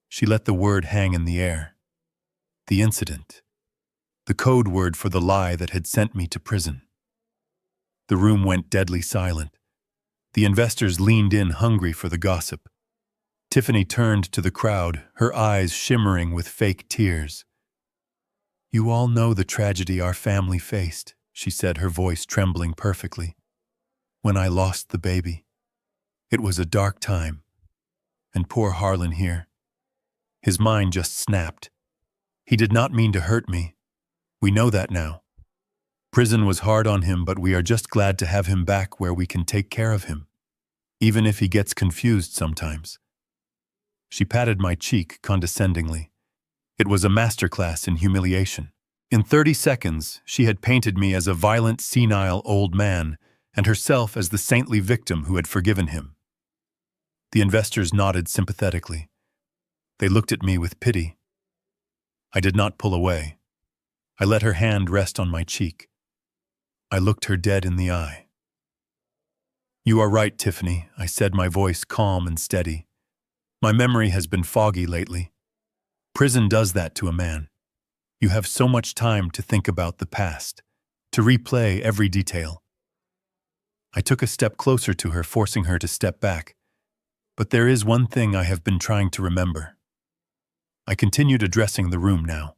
She let the word hang in the air. The incident. The code word for the lie that had sent me to prison. The room went deadly silent. The investors leaned in, hungry for the gossip. Tiffany turned to the crowd, her eyes shimmering with fake tears. "You all know the tragedy our family faced," she said, her voice trembling perfectly. "When I lost the baby. It was a dark time. And poor Harlan here. His mind just snapped. He did not mean to hurt me. We know that now. Prison was hard on him, but we are just glad to have him back where we can take care of him, even if he gets confused sometimes." She patted my cheek condescendingly. It was a masterclass in humiliation. In 30 seconds, she had painted me as a violent, senile old man, and herself as the saintly victim who had forgiven him. The investors nodded sympathetically. They looked at me with pity. I did not pull away. I let her hand rest on my cheek. I looked her dead in the eye. You are right, Tiffany, I said, my voice calm and steady. My memory has been foggy lately. Prison does that to a man. You have so much time to think about the past, to replay every detail. I took a step closer to her, forcing her to step back. But there is one thing I have been trying to remember. I continued, addressing the room now.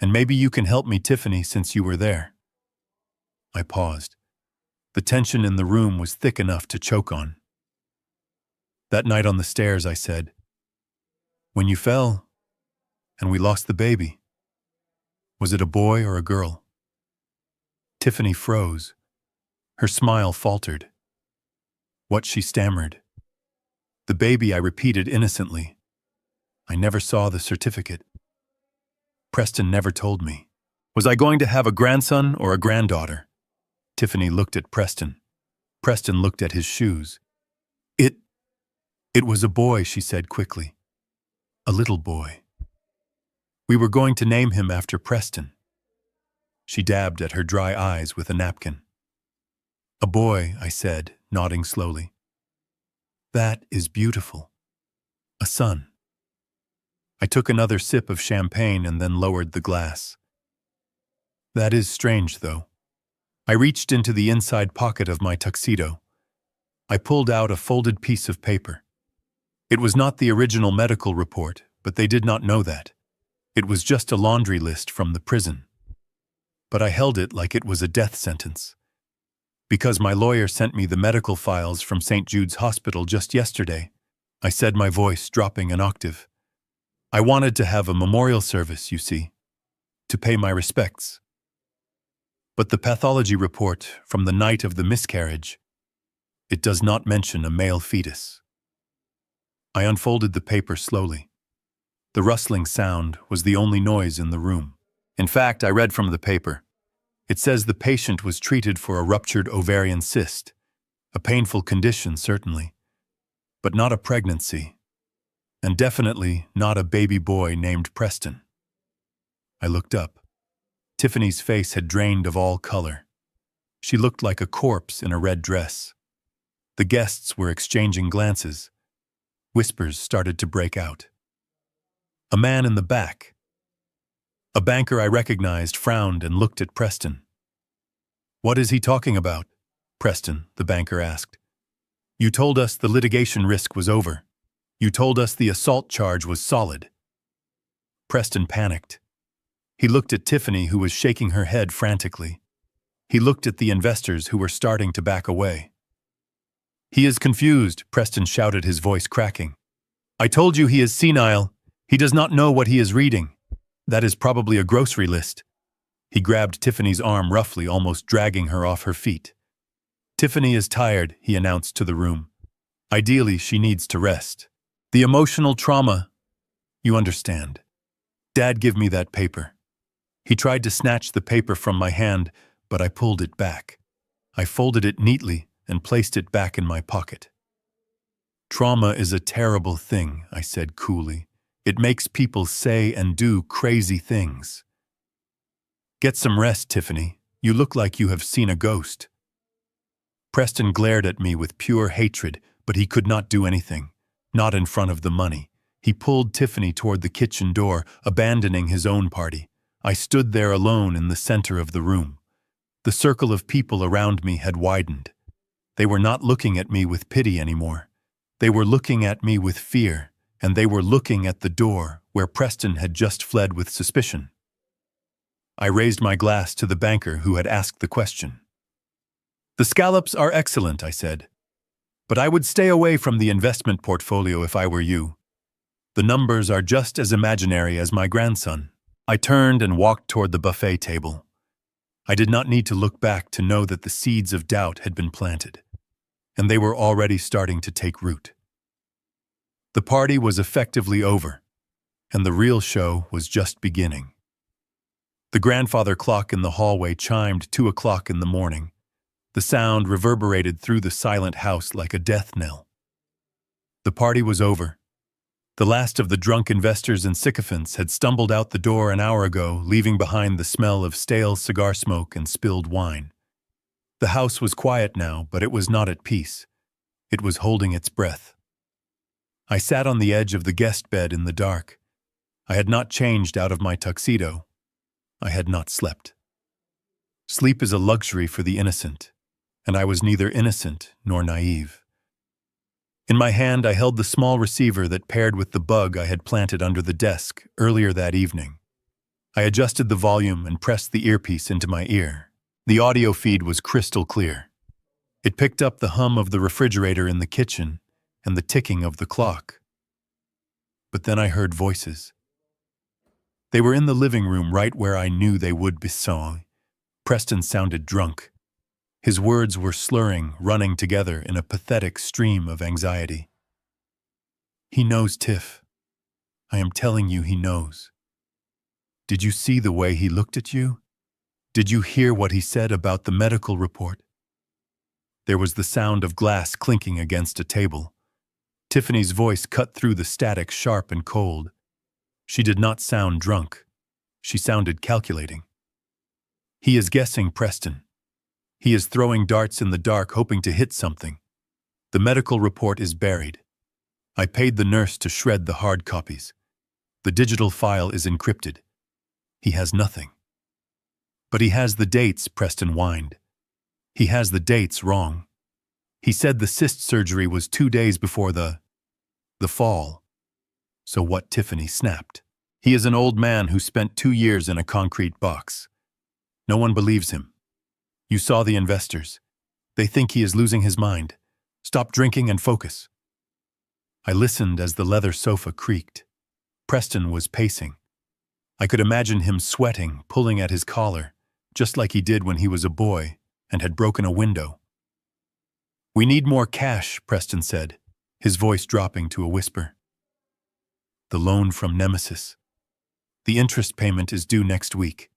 And maybe you can help me, Tiffany, since you were there. I paused. The tension in the room was thick enough to choke on. That night on the stairs, I said, when you fell and we lost the baby, was it a boy or a girl? Tiffany froze. Her smile faltered. What, she stammered. The baby, I repeated innocently. I never saw the certificate. Preston never told me. Was I going to have a grandson or a granddaughter? Tiffany looked at Preston. Preston looked at his shoes. It was a boy, she said quickly. A little boy. We were going to name him after Preston. She dabbed at her dry eyes with a napkin. A boy, I said, nodding slowly. That is beautiful. A son. I took another sip of champagne and then lowered the glass. That is strange, though. I reached into the inside pocket of my tuxedo. I pulled out a folded piece of paper. It was not the original medical report, but they did not know that. It was just a laundry list from the prison. But I held it like it was a death sentence. Because my lawyer sent me the medical files from St. Jude's Hospital just yesterday, I said, my voice dropping an octave. I wanted to have a memorial service, you see, to pay my respects. But the pathology report from the night of the miscarriage, it does not mention a male fetus. I unfolded the paper slowly. The rustling sound was the only noise in the room. In fact, I read from the paper. It says the patient was treated for a ruptured ovarian cyst, a painful condition, certainly, but not a pregnancy, and definitely not a baby boy named Preston. I looked up. Tiffany's face had drained of all color. She looked like a corpse in a red dress. The guests were exchanging glances. Whispers started to break out. A man in the back, a banker I recognized, frowned and looked at Preston. What is he talking about? Preston, the banker asked. You told us the litigation risk was over. You told us the assault charge was solid. Preston panicked. He looked at Tiffany, who was shaking her head frantically. He looked at the investors who were starting to back away. He is confused, Preston shouted, his voice cracking. I told you he is senile. He does not know what he is reading. That is probably a grocery list. He grabbed Tiffany's arm roughly, almost dragging her off her feet. Tiffany is tired, he announced to the room. Ideally, she needs to rest. The emotional trauma. You understand. Dad, give me that paper. He tried to snatch the paper from my hand, but I pulled it back. I folded it neatly and placed it back in my pocket. Trauma is a terrible thing, I said coolly. It makes people say and do crazy things. Get some rest, Tiffany. You look like you have seen a ghost. Preston glared at me with pure hatred, but he could not do anything. Not in front of the money. He pulled Tiffany toward the kitchen door, abandoning his own party. I stood there alone in the center of the room. The circle of people around me had widened. They were not looking at me with pity anymore. They were looking at me with fear, and they were looking at the door where Preston had just fled with suspicion. I raised my glass to the banker who had asked the question. The scallops are excellent, I said, but I would stay away from the investment portfolio if I were you. The numbers are just as imaginary as my grandson. I turned and walked toward the buffet table. I did not need to look back to know that the seeds of doubt had been planted, and they were already starting to take root. The party was effectively over, and the real show was just beginning. The grandfather clock in the hallway chimed 2 o'clock in the morning. The sound reverberated through the silent house like a death knell. The party was over. The last of the drunk investors and sycophants had stumbled out the door an hour ago, leaving behind the smell of stale cigar smoke and spilled wine. The house was quiet now, but it was not at peace. It was holding its breath. I sat on the edge of the guest bed in the dark. I had not changed out of my tuxedo. I had not slept. Sleep is a luxury for the innocent, and I was neither innocent nor naive. In my hand, I held the small receiver that paired with the bug I had planted under the desk earlier that evening. I adjusted the volume and pressed the earpiece into my ear. The audio feed was crystal clear. It picked up the hum of the refrigerator in the kitchen and the ticking of the clock. But then I heard voices. They were in the living room right where I knew they would be. Preston sounded drunk. His words were slurring, running together in a pathetic stream of anxiety. He knows, Tiff. I am telling you, he knows. Did you see the way he looked at you? Did you hear what he said about the medical report? There was the sound of glass clinking against a table. Tiffany's voice cut through the static, sharp and cold. She did not sound drunk. She sounded calculating. He is guessing, Preston. He is throwing darts in the dark, hoping to hit something. The medical report is buried. I paid the nurse to shred the hard copies. The digital file is encrypted. He has nothing. But he has the dates, Preston whined. He has the dates wrong. He said the cyst surgery was 2 days before the fall. So what? Tiffany snapped. He is an old man who spent 2 years in a concrete box. No one believes him. You saw the investors. They think he is losing his mind. Stop drinking and focus. I listened as the leather sofa creaked. Preston was pacing. I could imagine him sweating, pulling at his collar, just like he did when he was a boy and had broken a window. We need more cash, Preston said, his voice dropping to a whisper. The loan from Nemesis. The interest payment is due next week.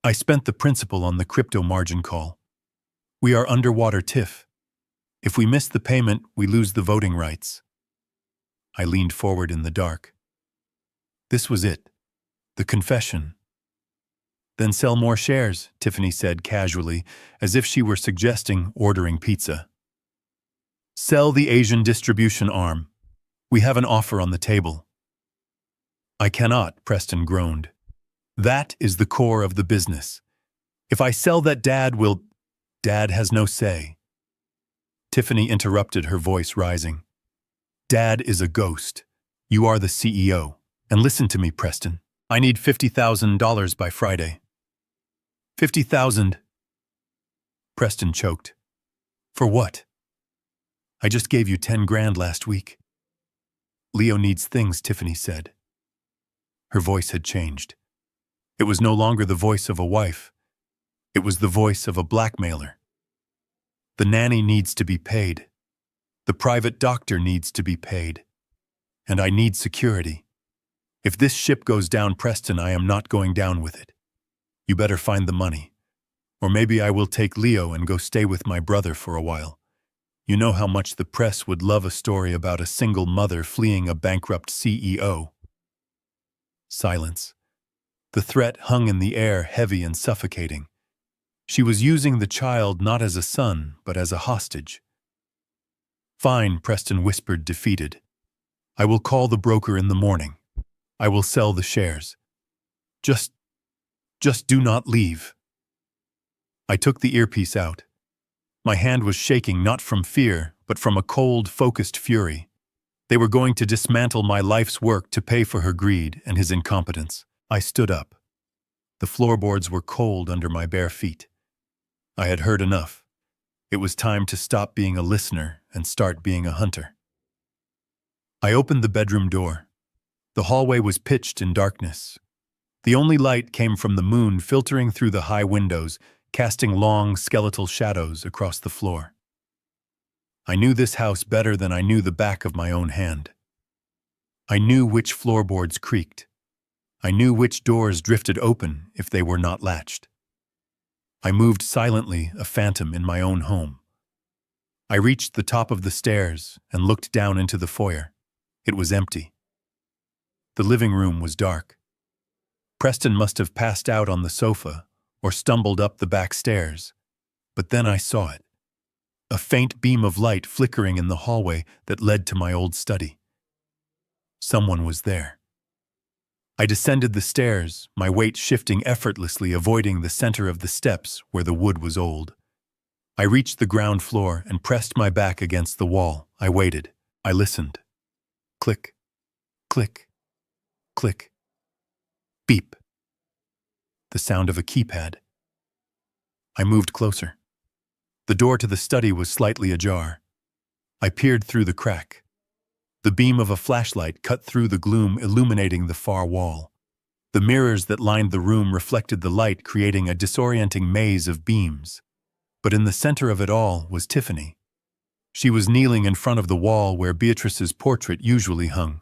I spent the principal on the crypto margin call. We are underwater, Tiff. If we miss the payment, we lose the voting rights. I leaned forward in the dark. This was it. The confession. Then sell more shares, Tiffany said casually, as if she were suggesting ordering pizza. Sell the Asian distribution arm. We have an offer on the table. I cannot, Preston groaned. That is the core of the business. If I sell that, Dad has no say. Tiffany interrupted, her voice rising. Dad is a ghost. You are the CEO. And listen to me, Preston. I need $50,000 by Friday. 50,000. Preston choked. For what? I just gave you 10 grand last week. Leo needs things, Tiffany said. Her voice had changed. It was no longer the voice of a wife. It was the voice of a blackmailer. The nanny needs to be paid. The private doctor needs to be paid. And I need security. If this ship goes down, Preston, I am not going down with it. You better find the money. Or maybe I will take Leo and go stay with my brother for a while. You know how much the press would love a story about a single mother fleeing a bankrupt CEO. Silence. The threat hung in the air, heavy and suffocating. She was using the child not as a son, but as a hostage. Fine, Preston whispered, defeated. I will call the broker in the morning. I will sell the shares. Just do not leave. I took the earpiece out. My hand was shaking not from fear, but from a cold, focused fury. They were going to dismantle my life's work to pay for her greed and his incompetence. I stood up. The floorboards were cold under my bare feet. I had heard enough. It was time to stop being a listener and start being a hunter. I opened the bedroom door. The hallway was pitched in darkness. The only light came from the moon filtering through the high windows, casting long, skeletal shadows across the floor. I knew this house better than I knew the back of my own hand. I knew which floorboards creaked. I knew which doors drifted open if they were not latched. I moved silently, a phantom in my own home. I reached the top of the stairs and looked down into the foyer. It was empty. The living room was dark. Preston must have passed out on the sofa or stumbled up the back stairs. But then I saw it. A faint beam of light flickering in the hallway that led to my old study. Someone was there. I descended the stairs, my weight shifting effortlessly, avoiding the center of the steps where the wood was old. I reached the ground floor and pressed my back against the wall. I waited. I listened. Click, click, click. Beep. The sound of a keypad. I moved closer. The door to the study was slightly ajar. I peered through the crack. The beam of a flashlight cut through the gloom, illuminating the far wall. The mirrors that lined the room reflected the light, creating a disorienting maze of beams. But in the center of it all was Tiffany. She was kneeling in front of the wall where Beatrice's portrait usually hung,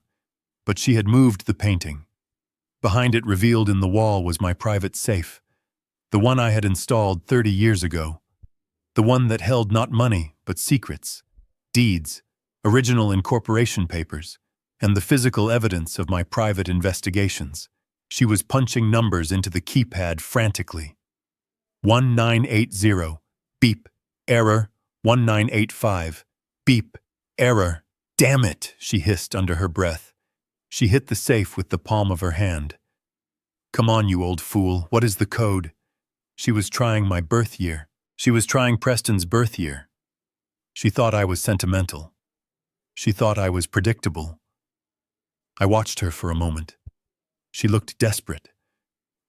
but she had moved the painting. Behind it, revealed in the wall, was my private safe, the one I had installed 30 years ago. The one that held not money, but secrets, deeds, original incorporation papers, and the physical evidence of my private investigations. She was punching numbers into the keypad frantically. 1980, beep, error, 1985, beep, error. Damn it, she hissed under her breath. She hit the safe with the palm of her hand. Come on, you old fool, what is the code? She was trying my birth year. She was trying Preston's birth year. She thought I was sentimental. She thought I was predictable. I watched her for a moment. She looked desperate.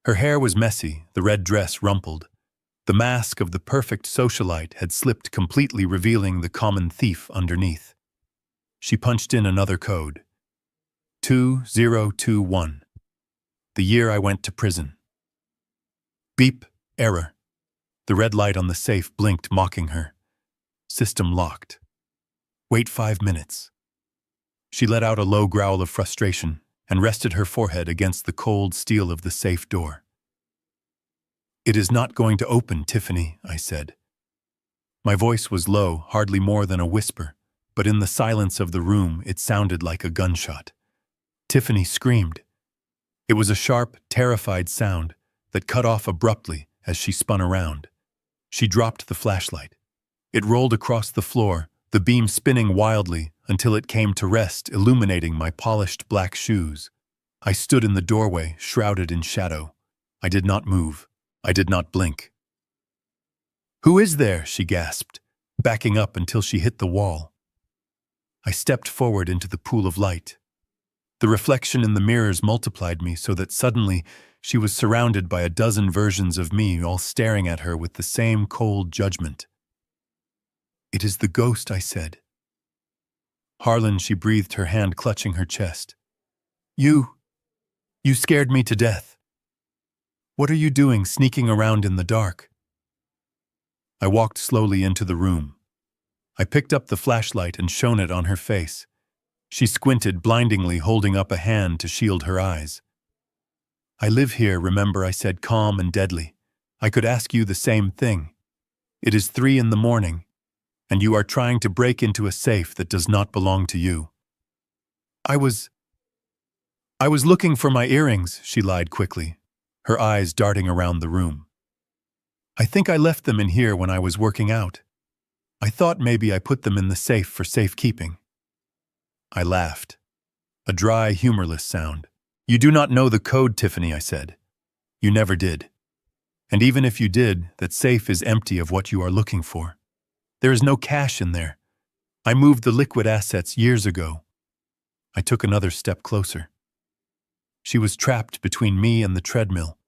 Her hair was messy, the red dress rumpled. The mask of the perfect socialite had slipped completely, revealing the common thief underneath. She punched in another code. 2021. The year I went to prison. Beep, error. The red light on the safe blinked, mocking her. System locked. Wait 5 minutes. She let out a low growl of frustration and rested her forehead against the cold steel of the safe door. It is not going to open, Tiffany, I said. My voice was low, hardly more than a whisper, but in the silence of the room it sounded like a gunshot. Tiffany screamed. It was a sharp, terrified sound that cut off abruptly as she spun around. She dropped the flashlight. It rolled across the floor, the beam spinning wildly until it came to rest, illuminating my polished black shoes. I stood in the doorway, shrouded in shadow. I did not move. I did not blink. Who is there? She gasped, backing up until she hit the wall. I stepped forward into the pool of light. The reflection in the mirrors multiplied me so that suddenly she was surrounded by a dozen versions of me, all staring at her with the same cold judgment. It is the ghost, I said. Harlan, she breathed, her hand clutching her chest. You scared me to death. What are you doing sneaking around in the dark? I walked slowly into the room. I picked up the flashlight and shone it on her face. She squinted blindingly, holding up a hand to shield her eyes. I live here, remember, I said, calm and deadly. I could ask you the same thing. It is 3 a.m, and you are trying to break into a safe that does not belong to you. I was looking for my earrings, she lied quickly, her eyes darting around the room. I think I left them in here when I was working out. I thought maybe I put them in the safe for safekeeping. I laughed. A dry, humorless sound. You do not know the code, Tiffany, I said. You never did. And even if you did, that safe is empty of what you are looking for. There is no cash in there. I moved the liquid assets years ago. I took another step closer. She was trapped between me and the treadmill.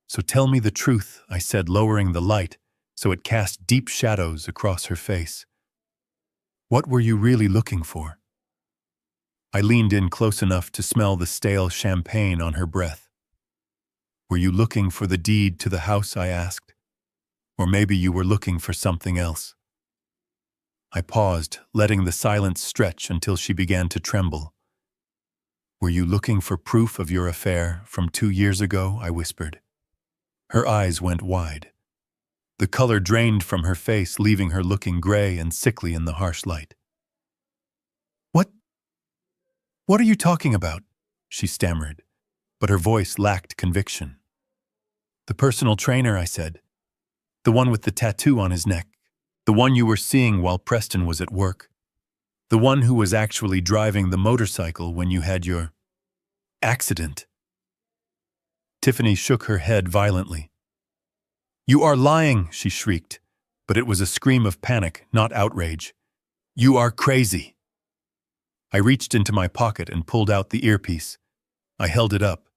So tell me the truth, I said, lowering the light so it cast deep shadows across her face. What were you really looking for? I leaned in close enough to smell the stale champagne on her breath. Were you looking for the deed to the house, I asked? Or maybe you were looking for something else. I paused, letting the silence stretch until she began to tremble. Were you looking for proof of your affair from 2 years ago? I whispered. Her eyes went wide. The color drained from her face, leaving her looking gray and sickly in the harsh light. What are you talking about? She stammered, but her voice lacked conviction. The personal trainer, I said. The one with the tattoo on his neck. The one you were seeing while Preston was at work. The one who was actually driving the motorcycle when you had your accident. Tiffany shook her head violently. "You are lying," she shrieked, but it was a scream of panic, not outrage. "You are crazy." I reached into my pocket and pulled out the earpiece. I held it up.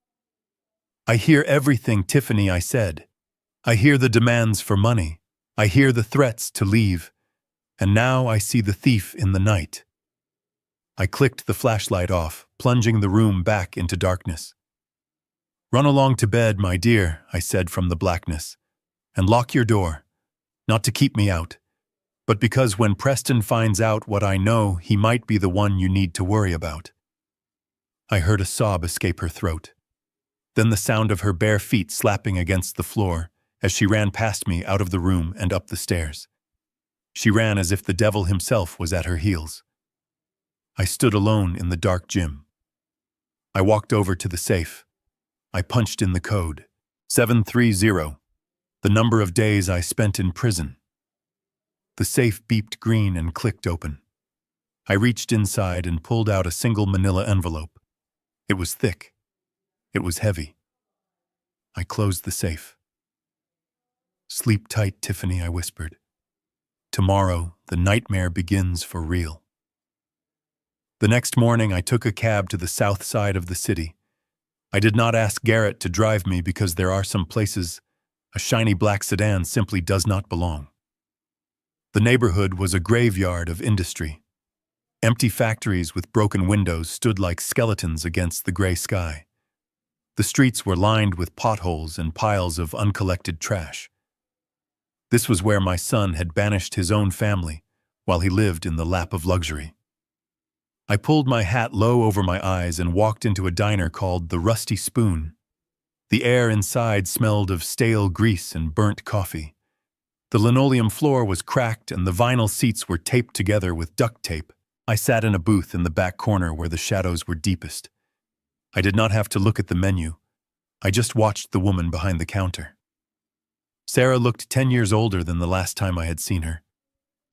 "I hear everything, Tiffany," I said. "I hear the demands for money. I hear the threats to leave. And now I see the thief in the night." I clicked the flashlight off, plunging the room back into darkness. "Run along to bed, my dear," I said from the blackness. "And lock your door. Not to keep me out, but because when Preston finds out what I know, he might be the one you need to worry about." I heard a sob escape her throat. Then the sound of her bare feet slapping against the floor as she ran past me out of the room and up the stairs. She ran as if the devil himself was at her heels. I stood alone in the dark gym. I walked over to the safe. I punched in the code, 730, the number of days I spent in prison. The safe beeped green and clicked open. I reached inside and pulled out a single manila envelope. It was thick. It was heavy. I closed the safe. "Sleep tight, Tiffany," I whispered. "Tomorrow, the nightmare begins for real." The next morning, I took a cab to the south side of the city. I did not ask Garrett to drive me because there are some places a shiny black sedan simply does not belong. The neighborhood was a graveyard of industry. Empty factories with broken windows stood like skeletons against the gray sky. The streets were lined with potholes and piles of uncollected trash. This was where my son had banished his own family while he lived in the lap of luxury. I pulled my hat low over my eyes and walked into a diner called the Rusty Spoon. The air inside smelled of stale grease and burnt coffee. The linoleum floor was cracked and the vinyl seats were taped together with duct tape. I sat in a booth in the back corner where the shadows were deepest. I did not have to look at the menu. I just watched the woman behind the counter. Sarah looked 10 years older than the last time I had seen her.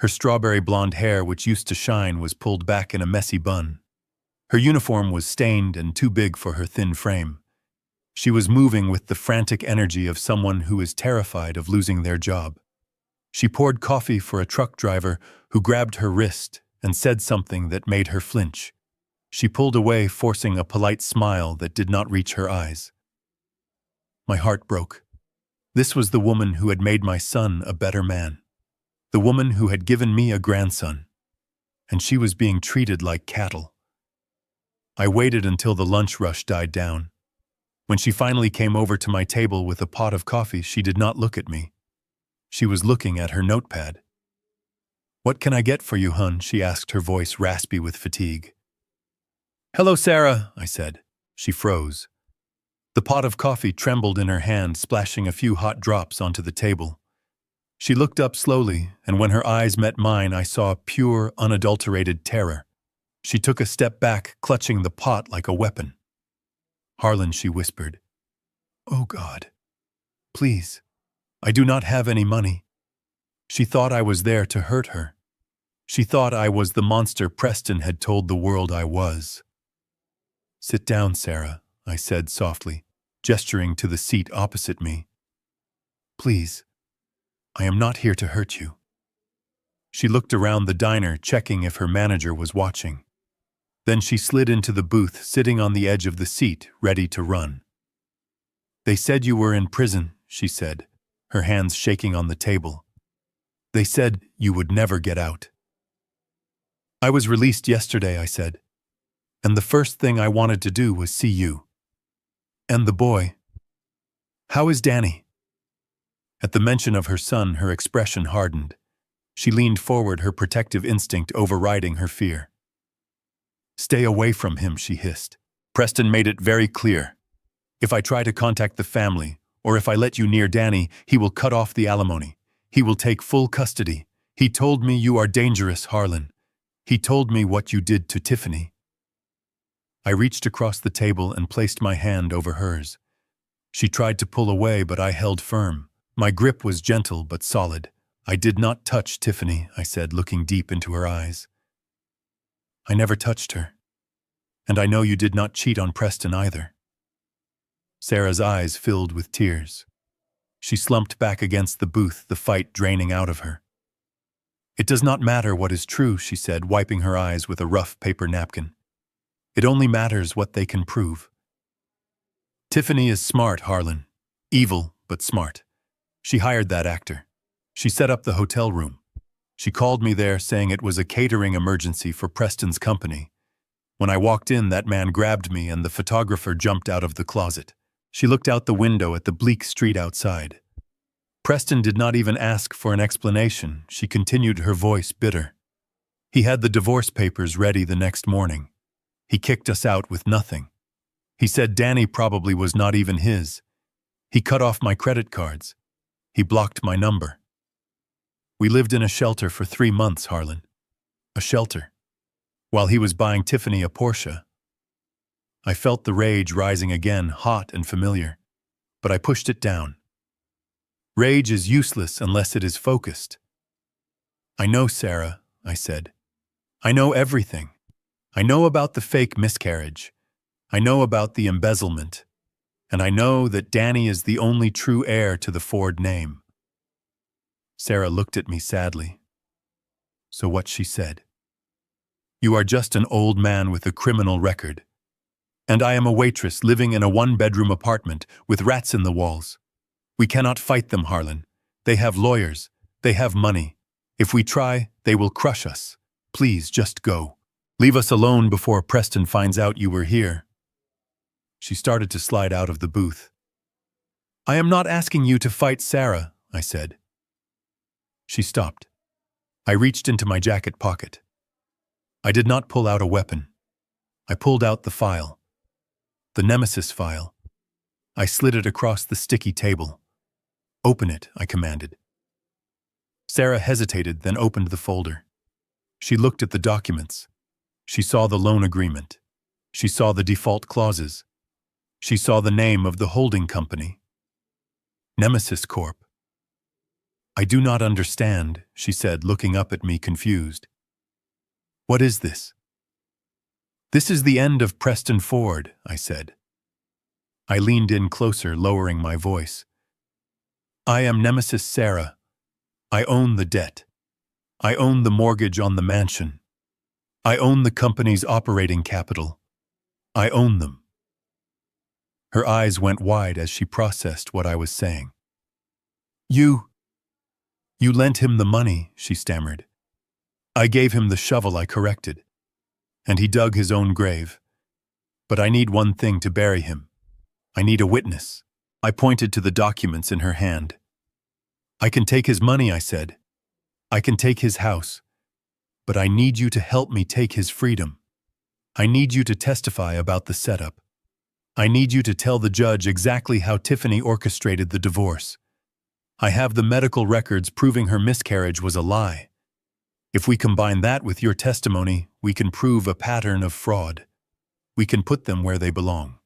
Her strawberry blonde hair, which used to shine, was pulled back in a messy bun. Her uniform was stained and too big for her thin frame. She was moving with the frantic energy of someone who is terrified of losing their job. She poured coffee for a truck driver who grabbed her wrist and said something that made her flinch. She pulled away, forcing a polite smile that did not reach her eyes. My heart broke. This was the woman who had made my son a better man. The woman who had given me a grandson. And she was being treated like cattle. I waited until the lunch rush died down. When she finally came over to my table with a pot of coffee, she did not look at me. She was looking at her notepad. "What can I get for you, hun?" she asked, her voice raspy with fatigue. "Hello, Sarah," I said. She froze. The pot of coffee trembled in her hand, splashing a few hot drops onto the table. She looked up slowly, and when her eyes met mine, I saw pure, unadulterated terror. She took a step back, clutching the pot like a weapon. "Harlan," she whispered. "Oh, God. Please. I do not have any money." She thought I was there to hurt her. She thought I was the monster Preston had told the world I was. "Sit down, Sarah," I said softly, gesturing to the seat opposite me. "Please. I am not here to hurt you." She looked around the diner, checking if her manager was watching. Then she slid into the booth, sitting on the edge of the seat, ready to run. "They said you were in prison," she said, her hands shaking on the table. "They said you would never get out." "I was released yesterday," I said. "And the first thing I wanted to do was see you. And the boy. How is Danny?" At the mention of her son, her expression hardened. She leaned forward, her protective instinct overriding her fear. "Stay away from him," she hissed. "Preston made it very clear. If I try to contact the family, or if I let you near Danny, he will cut off the alimony. He will take full custody. He told me you are dangerous, Harlan. He told me what you did to Tiffany." I reached across the table and placed my hand over hers. She tried to pull away, but I held firm. My grip was gentle but solid. I did not touch Tiffany, I said, looking deep into her eyes. I never touched her. And I know you did not cheat on Preston either. Sarah's eyes filled with tears. She slumped back against the booth, the fight draining out of her. It does not matter what is true, she said, wiping her eyes with a rough paper napkin. It only matters what they can prove. Tiffany is smart, Harlan. Evil, but smart. She hired that actor. She set up the hotel room. She called me there saying it was a catering emergency for Preston's company. When I walked in, that man grabbed me and the photographer jumped out of the closet. She looked out the window at the bleak street outside. Preston did not even ask for an explanation. She continued, her voice bitter. He had the divorce papers ready the next morning. He kicked us out with nothing. He said Danny probably was not even his. He cut off my credit cards. He blocked my number. We lived in a shelter for 3 months, Harlan. A shelter. While he was buying Tiffany a Porsche. I felt the rage rising again, hot and familiar. But I pushed it down. Rage is useless unless it is focused. I know, Sarah, I said. I know everything. I know about the fake miscarriage. I know about the embezzlement. And I know that Danny is the only true heir to the Ford name. Sarah looked at me sadly. So what she said? You are just an old man with a criminal record. And I am a waitress living in a 1-bedroom apartment with rats in the walls. We cannot fight them, Harlan. They have lawyers. They have money. If we try, they will crush us. Please, just go. Leave us alone before Preston finds out you were here. She started to slide out of the booth. I am not asking you to fight Sarah, I said. She stopped. I reached into my jacket pocket. I did not pull out a weapon. I pulled out the file. The Nemesis file. I slid it across the sticky table. Open it, I commanded. Sarah hesitated, then opened the folder. She looked at the documents. She saw the loan agreement. She saw the default clauses. She saw the name of the holding company. Nemesis Corp. I do not understand, she said, looking up at me confused. What is this? This is the end of Preston Ford, I said. I leaned in closer, lowering my voice. I am Nemesis Sarah. I own the debt. I own the mortgage on the mansion. I own the company's operating capital. I own them. Her eyes went wide as she processed what I was saying. You lent him the money, she stammered. I gave him the shovel, I corrected. And he dug his own grave. But I need one thing to bury him. I need a witness. I pointed to the documents in her hand. I can take his money, I said. I can take his house. But I need you to help me take his freedom. I need you to testify about the setup. I need you to tell the judge exactly how Tiffany orchestrated the divorce. I have the medical records proving her miscarriage was a lie. If we combine that with your testimony, we can prove a pattern of fraud. We can put them where they belong.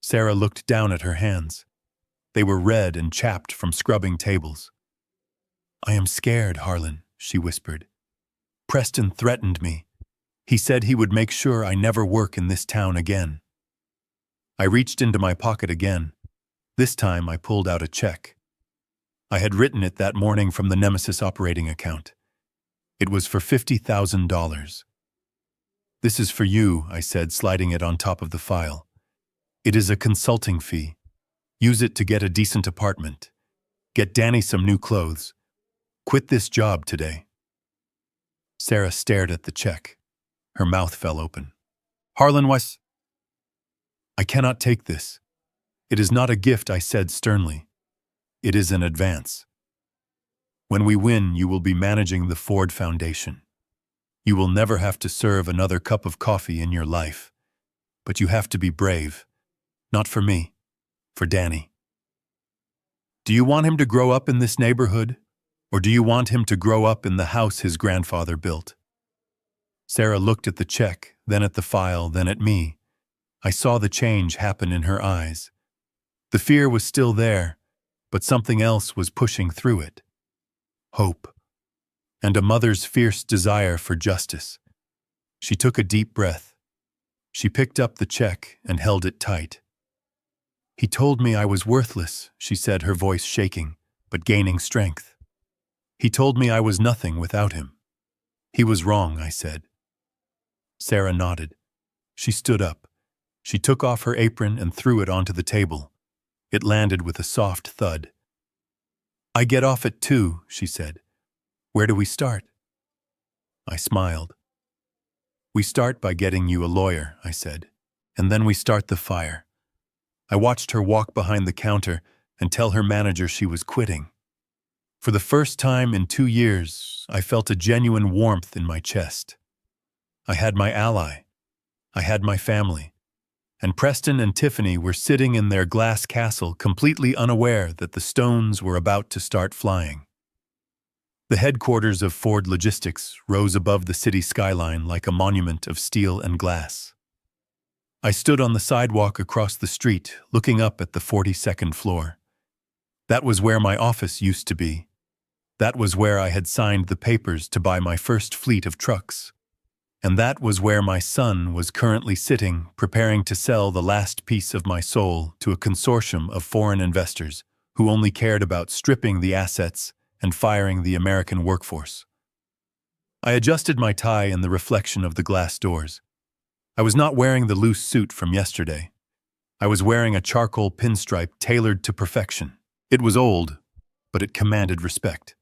Sarah looked down at her hands. They were red and chapped from scrubbing tables. I am scared, Harlan, she whispered. Preston threatened me. He said he would make sure I never work in this town again. I reached into my pocket again. This time I pulled out a check. I had written it that morning from the Nemesis operating account. It was for $50,000. This is for you, I said, sliding it on top of the file. It is a consulting fee. Use it to get a decent apartment. Get Danny some new clothes. Quit this job today. Sarah stared at the check. Her mouth fell open. Harlan Weiss. I cannot take this. It is not a gift, I said sternly. It is an advance. When we win, you will be managing the Ford Foundation. You will never have to serve another cup of coffee in your life. But you have to be brave. Not for me, for Danny. Do you want him to grow up in this neighborhood? Or do you want him to grow up in the house his grandfather built? Sarah looked at the check, then at the file, then at me. I saw the change happen in her eyes. The fear was still there, but something else was pushing through it. Hope. And a mother's fierce desire for justice. She took a deep breath. She picked up the check and held it tight. "He told me I was worthless," she said, her voice shaking, but gaining strength. "He told me I was nothing without him." "He was wrong," I said. Sarah nodded. She stood up. She took off her apron and threw it onto the table. It landed with a soft thud. "I get off at 2, she said. "Where do we start?" I smiled. "We start by getting you a lawyer," I said, "and then we start the fire." I watched her walk behind the counter and tell her manager she was quitting. For the first time in 2 years, I felt a genuine warmth in my chest. I had my ally. I had my family. And Preston and Tiffany were sitting in their glass castle, completely unaware that the stones were about to start flying. The headquarters of Ford Logistics rose above the city skyline like a monument of steel and glass. I stood on the sidewalk across the street, looking up at the 42nd floor. That was where my office used to be. That was where I had signed the papers to buy my first fleet of trucks. And that was where my son was currently sitting, preparing to sell the last piece of my soul to a consortium of foreign investors who only cared about stripping the assets and firing the American workforce. I adjusted my tie in the reflection of the glass doors. I was not wearing the loose suit from yesterday. I was wearing a charcoal pinstripe tailored to perfection. It was old, but it commanded respect.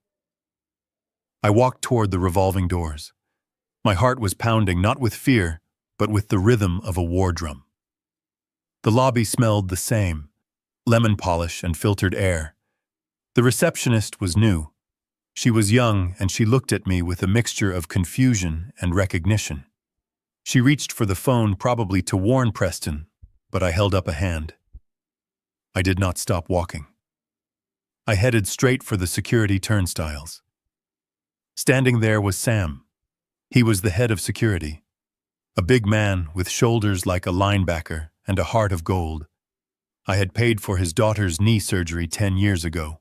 I walked toward the revolving doors. My heart was pounding not with fear, but with the rhythm of a war drum. The lobby smelled the same, lemon polish and filtered air. The receptionist was new. She was young, and she looked at me with a mixture of confusion and recognition. She reached for the phone, probably to warn Preston, but I held up a hand. I did not stop walking. I headed straight for the security turnstiles. Standing there was Sam. He was the head of security. A big man with shoulders like a linebacker and a heart of gold. I had paid for his daughter's knee surgery 10 years ago.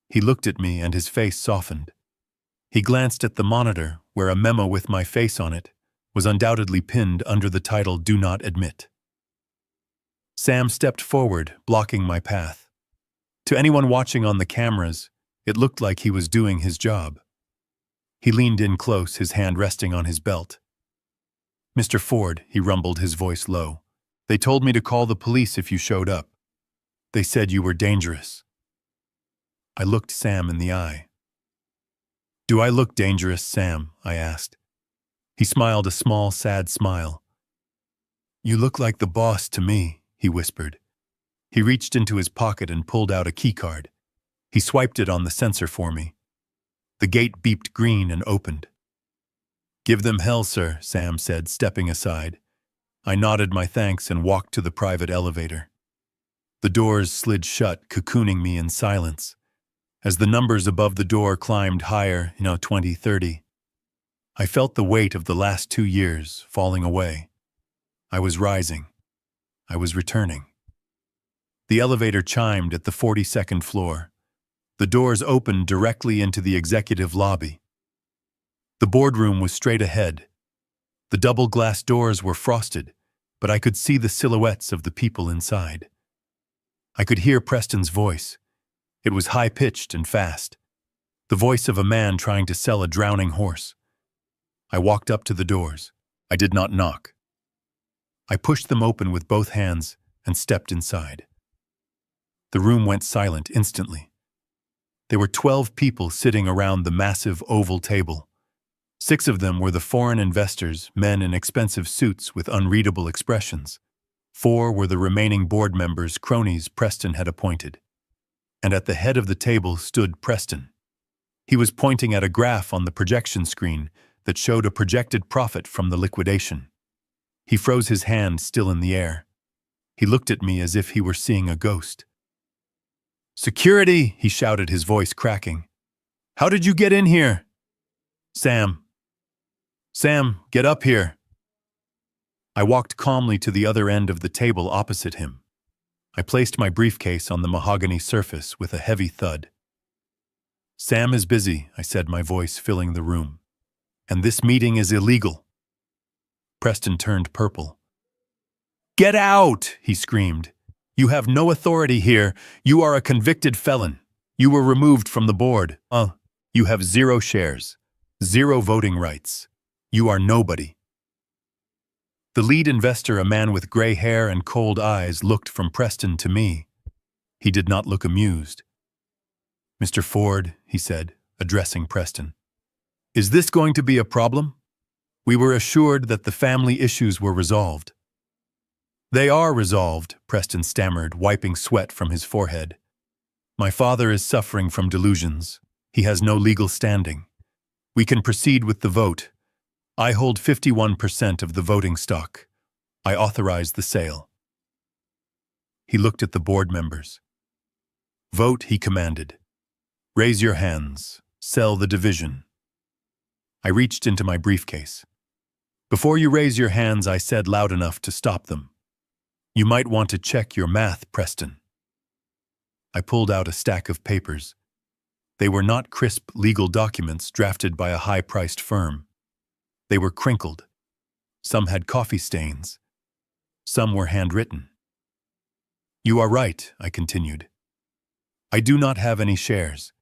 He looked at me and his face softened. He glanced at the monitor where a memo with my face on it was undoubtedly pinned under the title "Do Not Admit." Sam stepped forward, blocking my path. To anyone watching on the cameras, it looked like he was doing his job. He leaned in close, his hand resting on his belt. "Mr. Ford," he rumbled, his voice low, "they told me to call the police if you showed up. They said you were dangerous." I looked Sam in the eye. "Do I look dangerous, Sam?" I asked. He smiled a small, sad smile. "You look like the boss to me," he whispered. He reached into his pocket and pulled out a keycard. He swiped it on the sensor for me. The gate beeped green and opened. "Give them hell, sir," Sam said, stepping aside. I nodded my thanks and walked to the private elevator. The doors slid shut, cocooning me in silence. As the numbers above the door climbed higher, 20, 30, I felt the weight of the last 2 years falling away. I was rising. I was returning. The elevator chimed at the 42nd floor. The doors opened directly into the executive lobby. The boardroom was straight ahead. The double glass doors were frosted, but I could see the silhouettes of the people inside. I could hear Preston's voice. It was high-pitched and fast, the voice of a man trying to sell a drowning horse. I walked up to the doors. I did not knock. I pushed them open with both hands and stepped inside. The room went silent instantly. There were 12 people sitting around the massive oval table. 6 of them were the foreign investors, men in expensive suits with unreadable expressions. 4 were the remaining board members, cronies Preston had appointed. And at the head of the table stood Preston. He was pointing at a graph on the projection screen that showed a projected profit from the liquidation. He froze his hand still in the air. He looked at me as if he were seeing a ghost. "Security!" he shouted, his voice cracking. "How did you get in here?" Sam, get up here." I walked calmly to the other end of the table opposite him. I placed my briefcase on the mahogany surface with a heavy thud. "Sam is busy," I said, my voice filling the room. "And this meeting is illegal." Preston turned purple. "Get out!" he screamed. "You have no authority here. You are a convicted felon. You were removed from the board. You have 0 shares, 0 voting rights. You are nobody." The lead investor, a man with gray hair and cold eyes, looked from Preston to me. He did not look amused. "Mr. Ford," he said, addressing Preston, "is this going to be a problem? We were assured that the family issues were resolved." "They are resolved," Preston stammered, wiping sweat from his forehead. "My father is suffering from delusions. He has no legal standing. We can proceed with the vote. I hold 51% of the voting stock. I authorize the sale." He looked at the board members. "Vote," he commanded. "Raise your hands. Sell the division." I reached into my briefcase. "Before you raise your hands," I said loud enough to stop them, "you might want to check your math, Preston." I pulled out a stack of papers. They were not crisp legal documents drafted by a high-priced firm. They were crinkled. Some had coffee stains. Some were handwritten. "You are right," I continued. "I do not have any shares.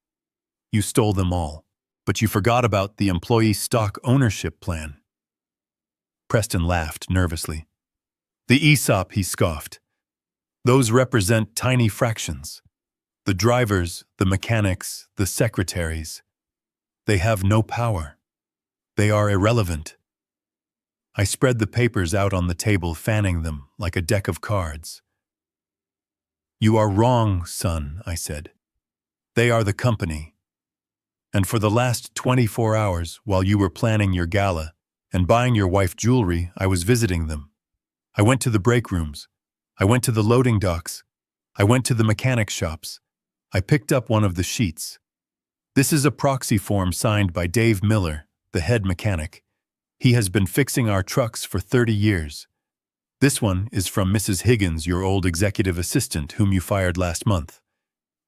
You stole them all, but you forgot about the employee stock ownership plan." Preston laughed nervously. "The ESOP," he scoffed. "Those represent tiny fractions. The drivers, the mechanics, the secretaries. They have no power. They are irrelevant." I spread the papers out on the table, fanning them like a deck of cards. "You are wrong, son," I said. "They are the company. And for the last 24 hours, while you were planning your gala and buying your wife jewelry, I was visiting them. I went to the break rooms. I went to the loading docks. I went to the mechanic shops. I picked up one of the sheets. This is a proxy form signed by Dave Miller, the head mechanic. He has been fixing our trucks for 30 years. This one is from Mrs. Higgins, your old executive assistant, whom you fired last month.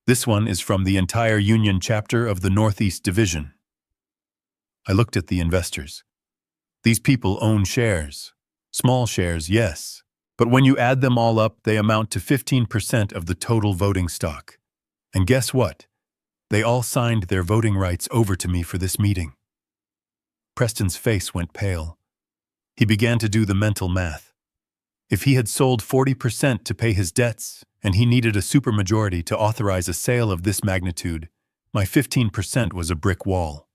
This one is from the entire union chapter of the Northeast Division." I looked at the investors. These people own shares. Small shares, yes. But when you add them all up, they amount to 15% of the total voting stock. And guess what? They all signed their voting rights over to me for this meeting. Preston's face went pale. He began to do the mental math. If he had sold 40% to pay his debts, and he needed a supermajority to authorize a sale of this magnitude, my 15% was a brick wall.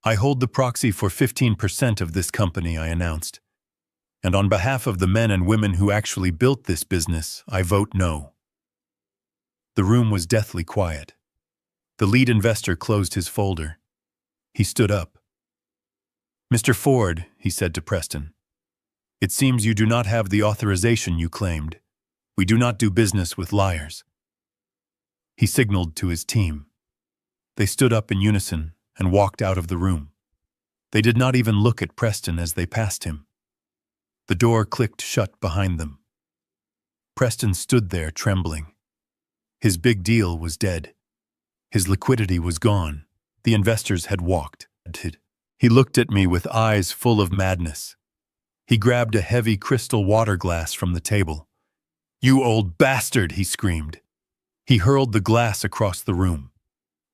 "I hold the proxy for 15% of this company," I announced. "And on behalf of the men and women who actually built this business, I vote no." The room was deathly quiet. The lead investor closed his folder. He stood up. "Mr. Ford," he said to Preston, "it seems you do not have the authorization you claimed. We do not do business with liars." He signaled to his team. They stood up in unison and walked out of the room. They did not even look at Preston as they passed him. The door clicked shut behind them. Preston stood there trembling. His big deal was dead. His liquidity was gone. The investors had walked. He looked at me with eyes full of madness. He grabbed a heavy crystal water glass from the table. "You old bastard!" he screamed. He hurled the glass across the room.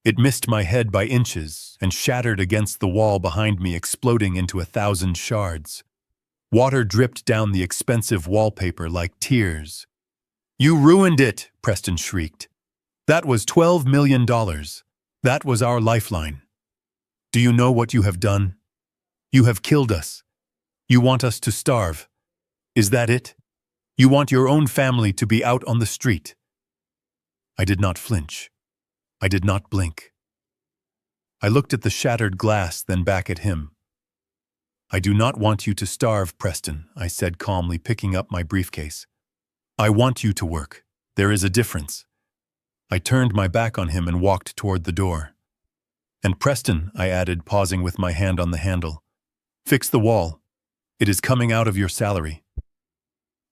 It missed my head by inches and shattered against the wall behind me, exploding into 1,000 shards. Water dripped down the expensive wallpaper like tears. "You ruined it!" Preston shrieked. "That was $12 million. That was our lifeline. Do you know what you have done? You have killed us. You want us to starve. Is that it? You want your own family to be out on the street." I did not flinch. I did not blink. I looked at the shattered glass, then back at him. "I do not want you to starve, Preston," I said calmly, picking up my briefcase. "I want you to work. There is a difference." I turned my back on him and walked toward the door. "And Preston," I added, pausing with my hand on the handle, "fix the wall. It is coming out of your salary."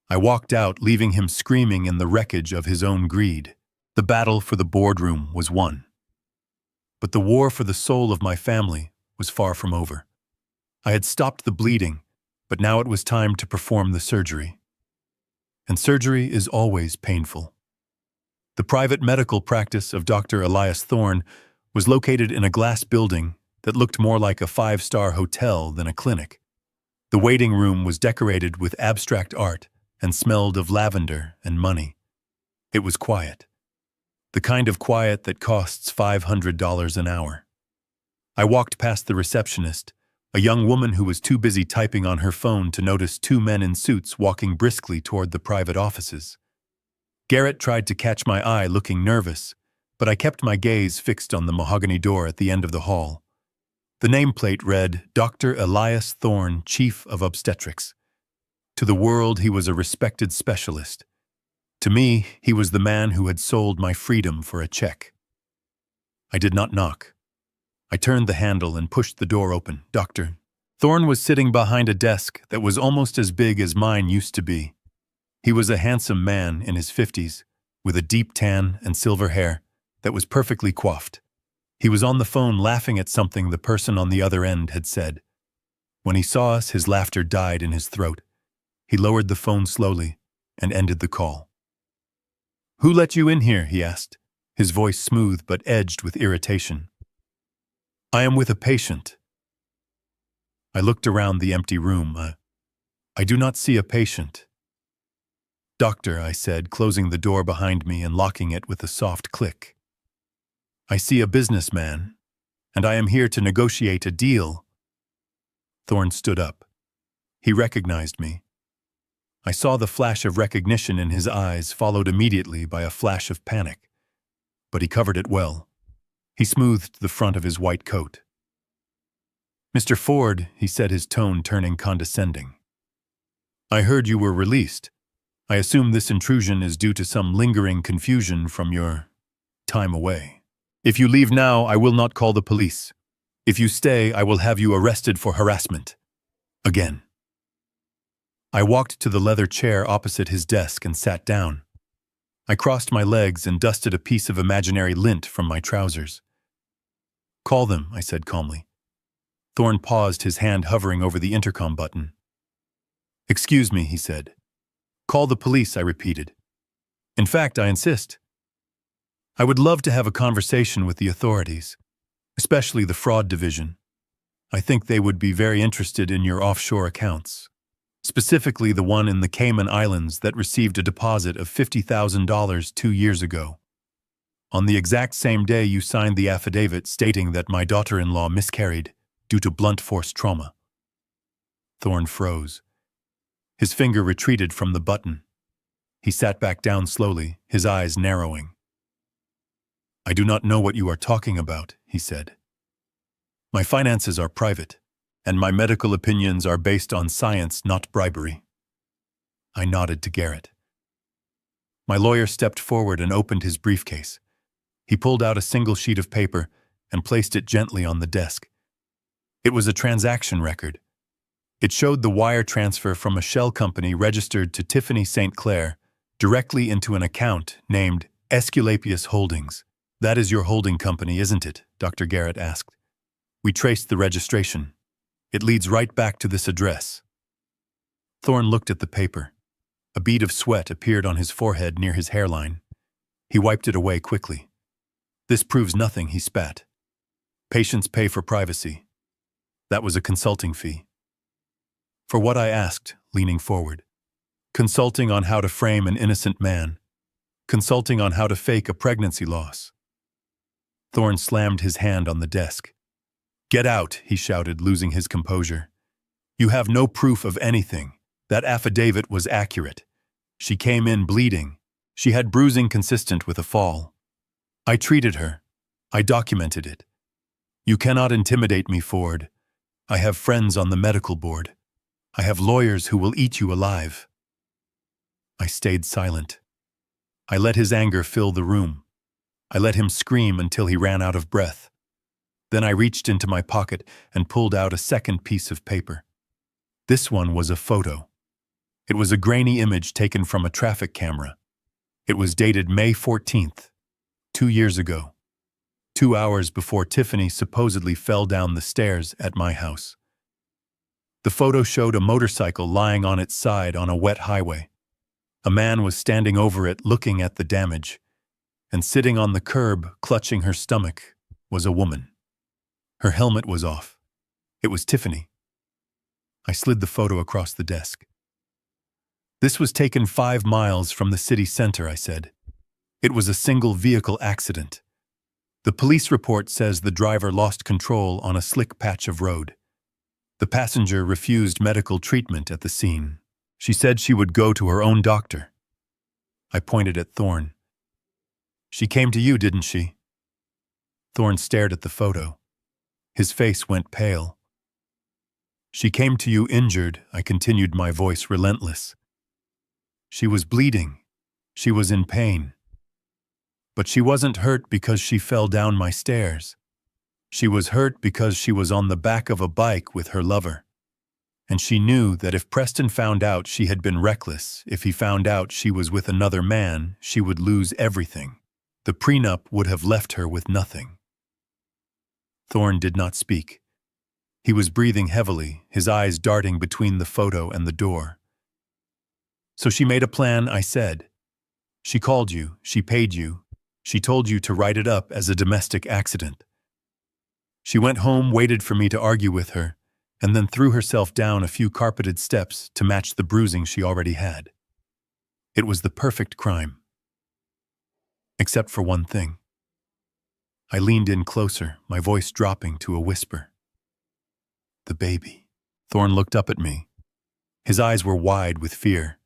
I walked out, leaving him screaming in the wreckage of his own greed. The battle for the boardroom was won. But the war for the soul of my family was far from over. I had stopped the bleeding, but now it was time to perform the surgery. And surgery is always painful. The private medical practice of Dr. Elias Thorne was located in a glass building that looked more like a five-star hotel than a clinic. The waiting room was decorated with abstract art and smelled of lavender and money. It was quiet. The kind of quiet that costs $500 an hour. I walked past the receptionist, a young woman who was too busy typing on her phone to notice two men in suits walking briskly toward the private offices. Garrett tried to catch my eye, looking nervous, but I kept my gaze fixed on the mahogany door at the end of the hall. The nameplate read, Dr. Elias Thorne, Chief of Obstetrics. To the world, he was a respected specialist. To me, he was the man who had sold my freedom for a check. I did not knock. I turned the handle and pushed the door open. Dr. Thorne was sitting behind a desk that was almost as big as mine used to be. He was a handsome man in his 50s, with a deep tan and silver hair that was perfectly coiffed. He was on the phone laughing at something the person on the other end had said. When he saw us, his laughter died in his throat. He lowered the phone slowly and ended the call. "Who let you in here?" he asked, his voice smooth but edged with irritation. "I am with a patient." I looked around the empty room. I do not see a patient. "Doctor," I said, closing the door behind me and locking it with a soft click. "I see a businessman, and I am here to negotiate a deal." Thorne stood up. He recognized me. I saw the flash of recognition in his eyes, followed immediately by a flash of panic. But he covered it well. He smoothed the front of his white coat. "Mr. Ford," he said, his tone turning condescending. "I heard you were released. I assume this intrusion is due to some lingering confusion from your time away. If you leave now, I will not call the police. If you stay, I will have you arrested for harassment. Again." I walked to the leather chair opposite his desk and sat down. I crossed my legs and dusted a piece of imaginary lint from my trousers. "Call them," I said calmly. Thorne paused, his hand hovering over the intercom button. "Excuse me," he said. "Call the police," I repeated. "In fact, I insist. I would love to have a conversation with the authorities, especially the fraud division. I think they would be very interested in your offshore accounts, specifically the one in the Cayman Islands that received a deposit of $50,000 2 years ago, on the exact same day you signed the affidavit stating that my daughter-in-law miscarried due to blunt force trauma." Thorne froze. His finger retreated from the button. He sat back down slowly, his eyes narrowing. "I do not know what you are talking about," he said. "My finances are private, and my medical opinions are based on science, not bribery." I nodded to Garrett. My lawyer stepped forward and opened his briefcase. He pulled out a single sheet of paper and placed it gently on the desk. It was a transaction record. It showed the wire transfer from a shell company registered to Tiffany St. Clair directly into an account named Esculapius Holdings. "That is your holding company, isn't it?" Dr. Garrett asked. "We traced the registration. It leads right back to this address." Thorne looked at the paper. A bead of sweat appeared on his forehead near his hairline. He wiped it away quickly. "This proves nothing," he spat. "Patients pay for privacy. That was a consulting fee." "For what?" I asked, leaning forward. "Consulting on how to frame an innocent man. Consulting on how to fake a pregnancy loss." Thorne slammed his hand on the desk. "Get out," he shouted, losing his composure. "You have no proof of anything. That affidavit was accurate. She came in bleeding. She had bruising consistent with a fall. I treated her. I documented it. You cannot intimidate me, Ford. I have friends on the medical board. I have lawyers who will eat you alive." I stayed silent. I let his anger fill the room. I let him scream until he ran out of breath. Then I reached into my pocket and pulled out a second piece of paper. This one was a photo. It was a grainy image taken from a traffic camera. It was dated May 14th, 2 years ago, 2 hours before Tiffany supposedly fell down the stairs at my house. The photo showed a motorcycle lying on its side on a wet highway. A man was standing over it looking at the damage, and sitting on the curb, clutching her stomach, was a woman. Her helmet was off. It was Tiffany. I slid the photo across the desk. This was taken 5 miles from the city center, I said. It was a single vehicle accident. The police report says the driver lost control on a slick patch of road. The passenger refused medical treatment at the scene. She said she would go to her own doctor. I pointed at Thorne. She came to you, didn't she? Thorne stared at the photo. His face went pale. She came to you injured, I continued, my voice relentless. She was bleeding. She was in pain. But she wasn't hurt because she fell down my stairs. She was hurt because she was on the back of a bike with her lover. And she knew that if Preston found out she had been reckless, if he found out she was with another man, she would lose everything. The prenup would have left her with nothing. Thorne did not speak. He was breathing heavily, his eyes darting between the photo and the door. So she made a plan, I said. She called you, she paid you, she told you to write it up as a domestic accident. She went home, waited for me to argue with her, and then threw herself down a few carpeted steps to match the bruising she already had. It was the perfect crime. Except for one thing. I leaned in closer, my voice dropping to a whisper. The baby. Thorne looked up at me. His eyes were wide with fear.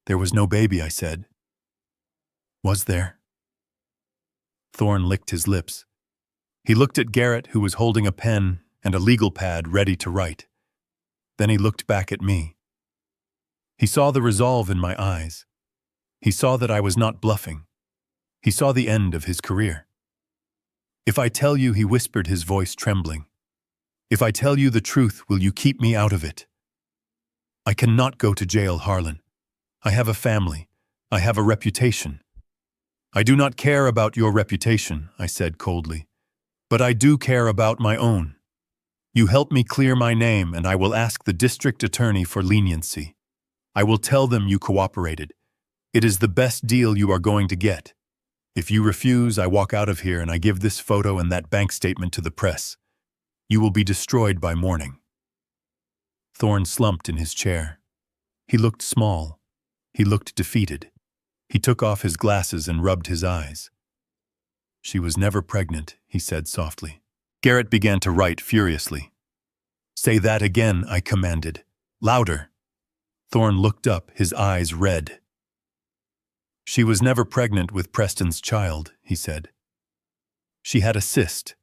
There was no baby, I said. Was there? Thorne licked his lips. He looked at Garrett, who was holding a pen and a legal pad ready to write. Then he looked back at me. He saw the resolve in my eyes. He saw that I was not bluffing. He saw the end of his career. If I tell you, he whispered, his voice trembling, if I tell you the truth, will you keep me out of it? I cannot go to jail, Harlan. I have a family. I have a reputation. I do not care about your reputation, I said coldly, but I do care about my own. You help me clear my name, and I will ask the district attorney for leniency. I will tell them you cooperated. It is the best deal you are going to get. If you refuse, I walk out of here and I give this photo and that bank statement to the press. You will be destroyed by morning. Thorne slumped in his chair. He looked small. He looked defeated. He took off his glasses and rubbed his eyes. She was never pregnant, he said softly. Garrett began to write furiously. Say that again, I commanded. Louder. Thorne looked up, his eyes red. She was never pregnant with Preston's child, he said. She had a cyst,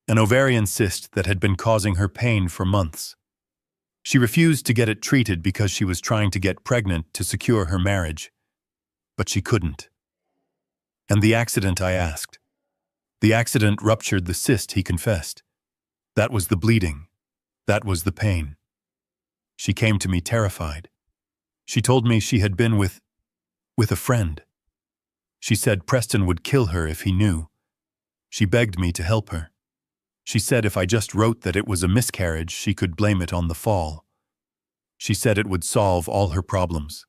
an ovarian cyst that had been causing her pain for months. She refused to get it treated because she was trying to get pregnant to secure her marriage. But she couldn't. And the accident, I asked. The accident ruptured the cyst, he confessed. That was the bleeding. That was the pain. She came to me terrified. She told me she had been with a friend. She said Preston would kill her if he knew. She begged me to help her. She said if I just wrote that it was a miscarriage, she could blame it on the fall. She said it would solve all her problems.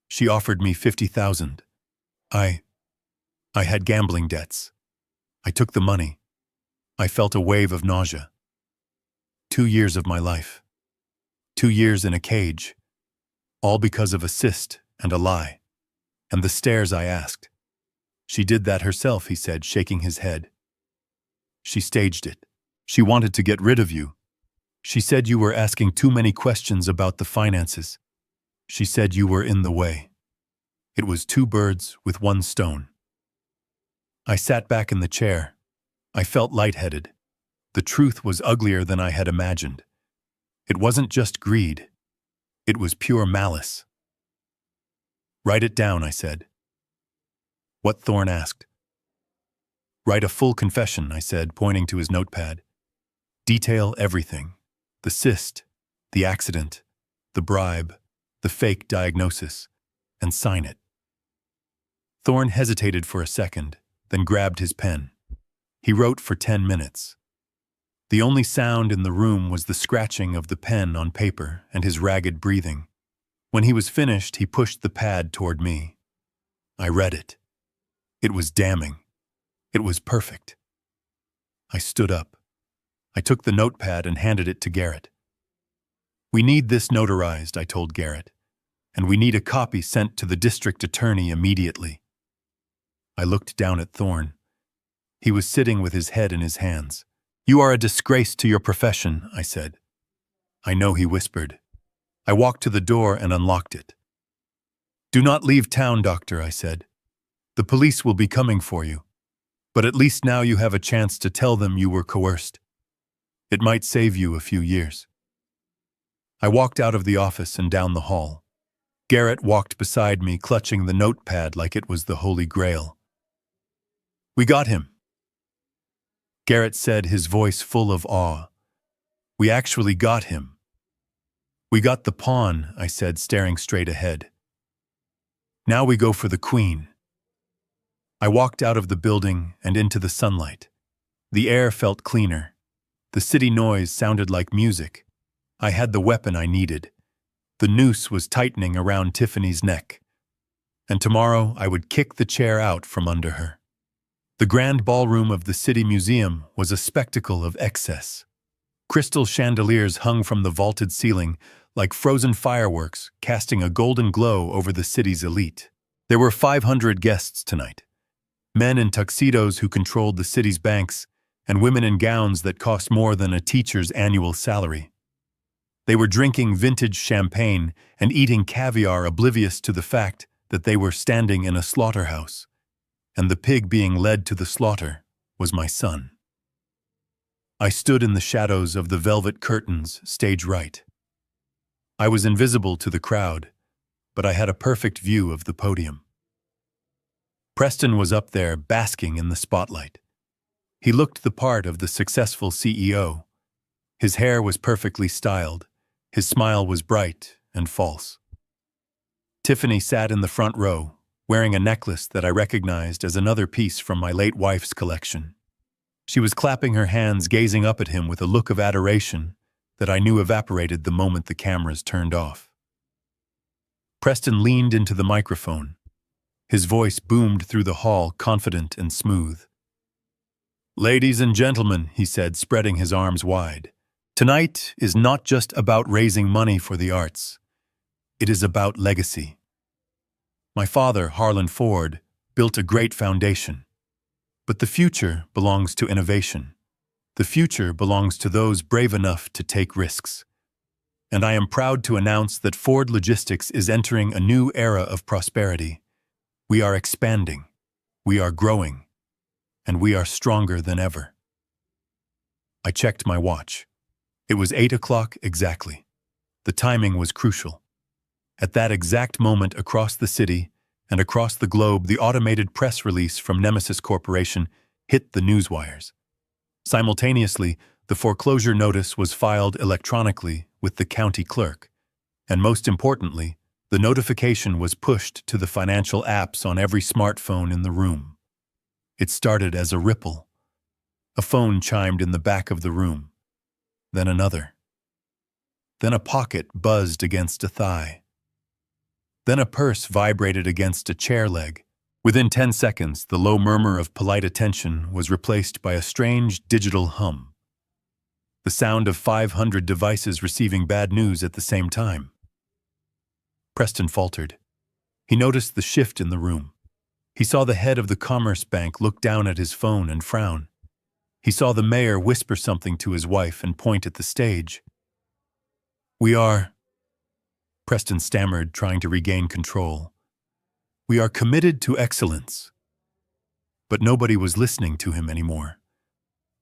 She offered me $50,000. I had gambling debts. I took the money. I felt a wave of nausea. 2 years of my life. 2 years in a cage. All because of a cyst and a lie. And the stairs, I asked. She did that herself, he said, shaking his head. She staged it. She wanted to get rid of you. She said you were asking too many questions about the finances. She said you were in the way. It was 2 birds with 1 stone. I sat back in the chair. I felt lightheaded. The truth was uglier than I had imagined. It wasn't just greed. It was pure malice. Write it down, I said. What? Thorne asked. Write a full confession, I said, pointing to his notepad. Detail everything. The cyst, the accident, the bribe, the fake diagnosis, and sign it. Thorne hesitated for a second, then grabbed his pen. He wrote for 10 minutes. The only sound in the room was the scratching of the pen on paper and his ragged breathing. When he was finished, he pushed the pad toward me. I read it. It was damning. It was perfect. I stood up. I took the notepad and handed it to Garrett. "We need this notarized," I told Garrett, "and we need a copy sent to the district attorney immediately." I looked down at Thorne. He was sitting with his head in his hands. "You are a disgrace to your profession," I said. "I know," he whispered. I walked to the door and unlocked it. "Do not leave town, doctor," I said. "The police will be coming for you. But at least now you have a chance to tell them you were coerced. It might save you a few years." I walked out of the office and down the hall. Garrett walked beside me, clutching the notepad like it was the Holy Grail. "We got him," Garrett said, his voice full of awe. "We actually got him." "We got the pawn," I said, staring straight ahead. "Now we go for the queen." I walked out of the building and into the sunlight. The air felt cleaner. The city noise sounded like music. I had the weapon I needed. The noose was tightening around Tiffany's neck. And tomorrow I would kick the chair out from under her. The grand ballroom of the City Museum was a spectacle of excess. Crystal chandeliers hung from the vaulted ceiling like frozen fireworks, casting a golden glow over the city's elite. There were 500 guests tonight. Men in tuxedos who controlled the city's banks, and women in gowns that cost more than a teacher's annual salary. They were drinking vintage champagne and eating caviar, oblivious to the fact that they were standing in a slaughterhouse, and the pig being led to the slaughter was my son. I stood in the shadows of the velvet curtains, stage right. I was invisible to the crowd, but I had a perfect view of the podium. Preston was up there, basking in the spotlight. He looked the part of the successful CEO. His hair was perfectly styled. His smile was bright and false. Tiffany sat in the front row, wearing a necklace that I recognized as another piece from my late wife's collection. She was clapping her hands, gazing up at him with a look of adoration that I knew evaporated the moment the cameras turned off. Preston leaned into the microphone. His voice boomed through the hall, confident and smooth. "Ladies and gentlemen," he said, spreading his arms wide, "tonight is not just about raising money for the arts. It is about legacy. My father, Harlan Ford, built a great foundation. But the future belongs to innovation. The future belongs to those brave enough to take risks. And I am proud to announce that Ford Logistics is entering a new era of prosperity. We are expanding, we are growing, and we are stronger than ever." I checked my watch. It was 8 o'clock exactly. The timing was crucial. At that exact moment, across the city and across the globe, the automated press release from Nemesis Corporation hit the newswires. Simultaneously, the foreclosure notice was filed electronically with the county clerk, and most importantly, the notification was pushed to the financial apps on every smartphone in the room. It started as a ripple. A phone chimed in the back of the room. Then another. Then a pocket buzzed against a thigh. Then a purse vibrated against a chair leg. Within 10 seconds, the low murmur of polite attention was replaced by a strange digital hum. The sound of 500 devices receiving bad news at the same time. Preston faltered. He noticed the shift in the room. He saw the head of the Commerce Bank look down at his phone and frown. He saw the mayor whisper something to his wife and point at the stage. "We are," Preston stammered, trying to regain control. "We are committed to excellence." But nobody was listening to him anymore.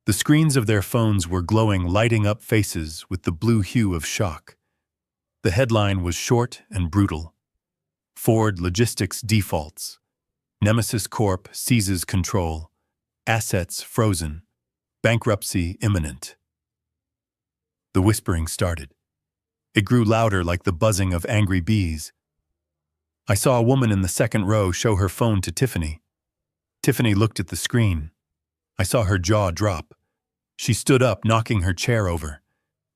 The screens of their phones were glowing, lighting up faces with the blue hue of shock. The headline was short and brutal. "Ford Logistics defaults. Nemesis Corp seizes control. Assets frozen. Bankruptcy imminent." The whispering started. It grew louder like the buzzing of angry bees. I saw a woman in the second row show her phone to Tiffany. Tiffany looked at the screen. I saw her jaw drop. She stood up, knocking her chair over.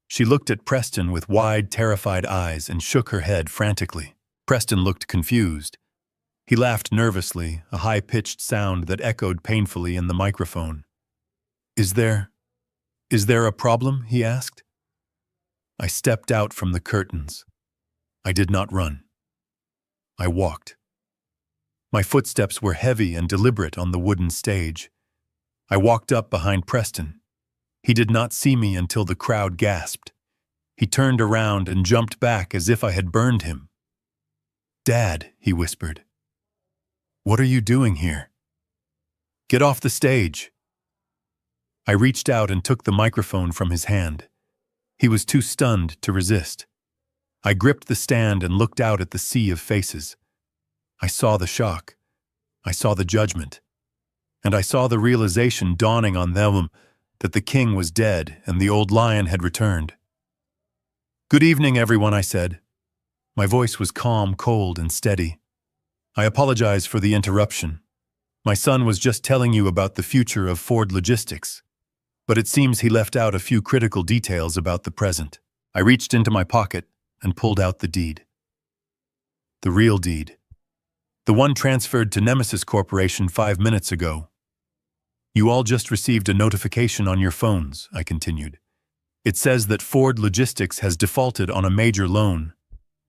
She looked at Preston with wide, terrified eyes and shook her head frantically. Preston looked confused. He laughed nervously, a high-pitched sound that echoed painfully in the microphone. Is there a problem?" he asked. I stepped out from the curtains. I did not run. I walked. My footsteps were heavy and deliberate on the wooden stage. I walked up behind Preston. He did not see me until the crowd gasped. He turned around and jumped back as if I had burned him. "Dad," he whispered. "What are you doing here? Get off the stage." I reached out and took the microphone from his hand. He was too stunned to resist. I gripped the stand and looked out at the sea of faces. I saw the shock. I saw the judgment. And I saw the realization dawning on them that the king was dead and the old lion had returned. "Good evening, everyone," I said. My voice was calm, cold, and steady. "I apologize for the interruption. My son was just telling you about the future of Ford Logistics, but it seems he left out a few critical details about the present." I reached into my pocket and pulled out the deed. The real deed. The one transferred to Nemesis Corporation 5 minutes ago. "You all just received a notification on your phones," I continued. "It says that Ford Logistics has defaulted on a major loan.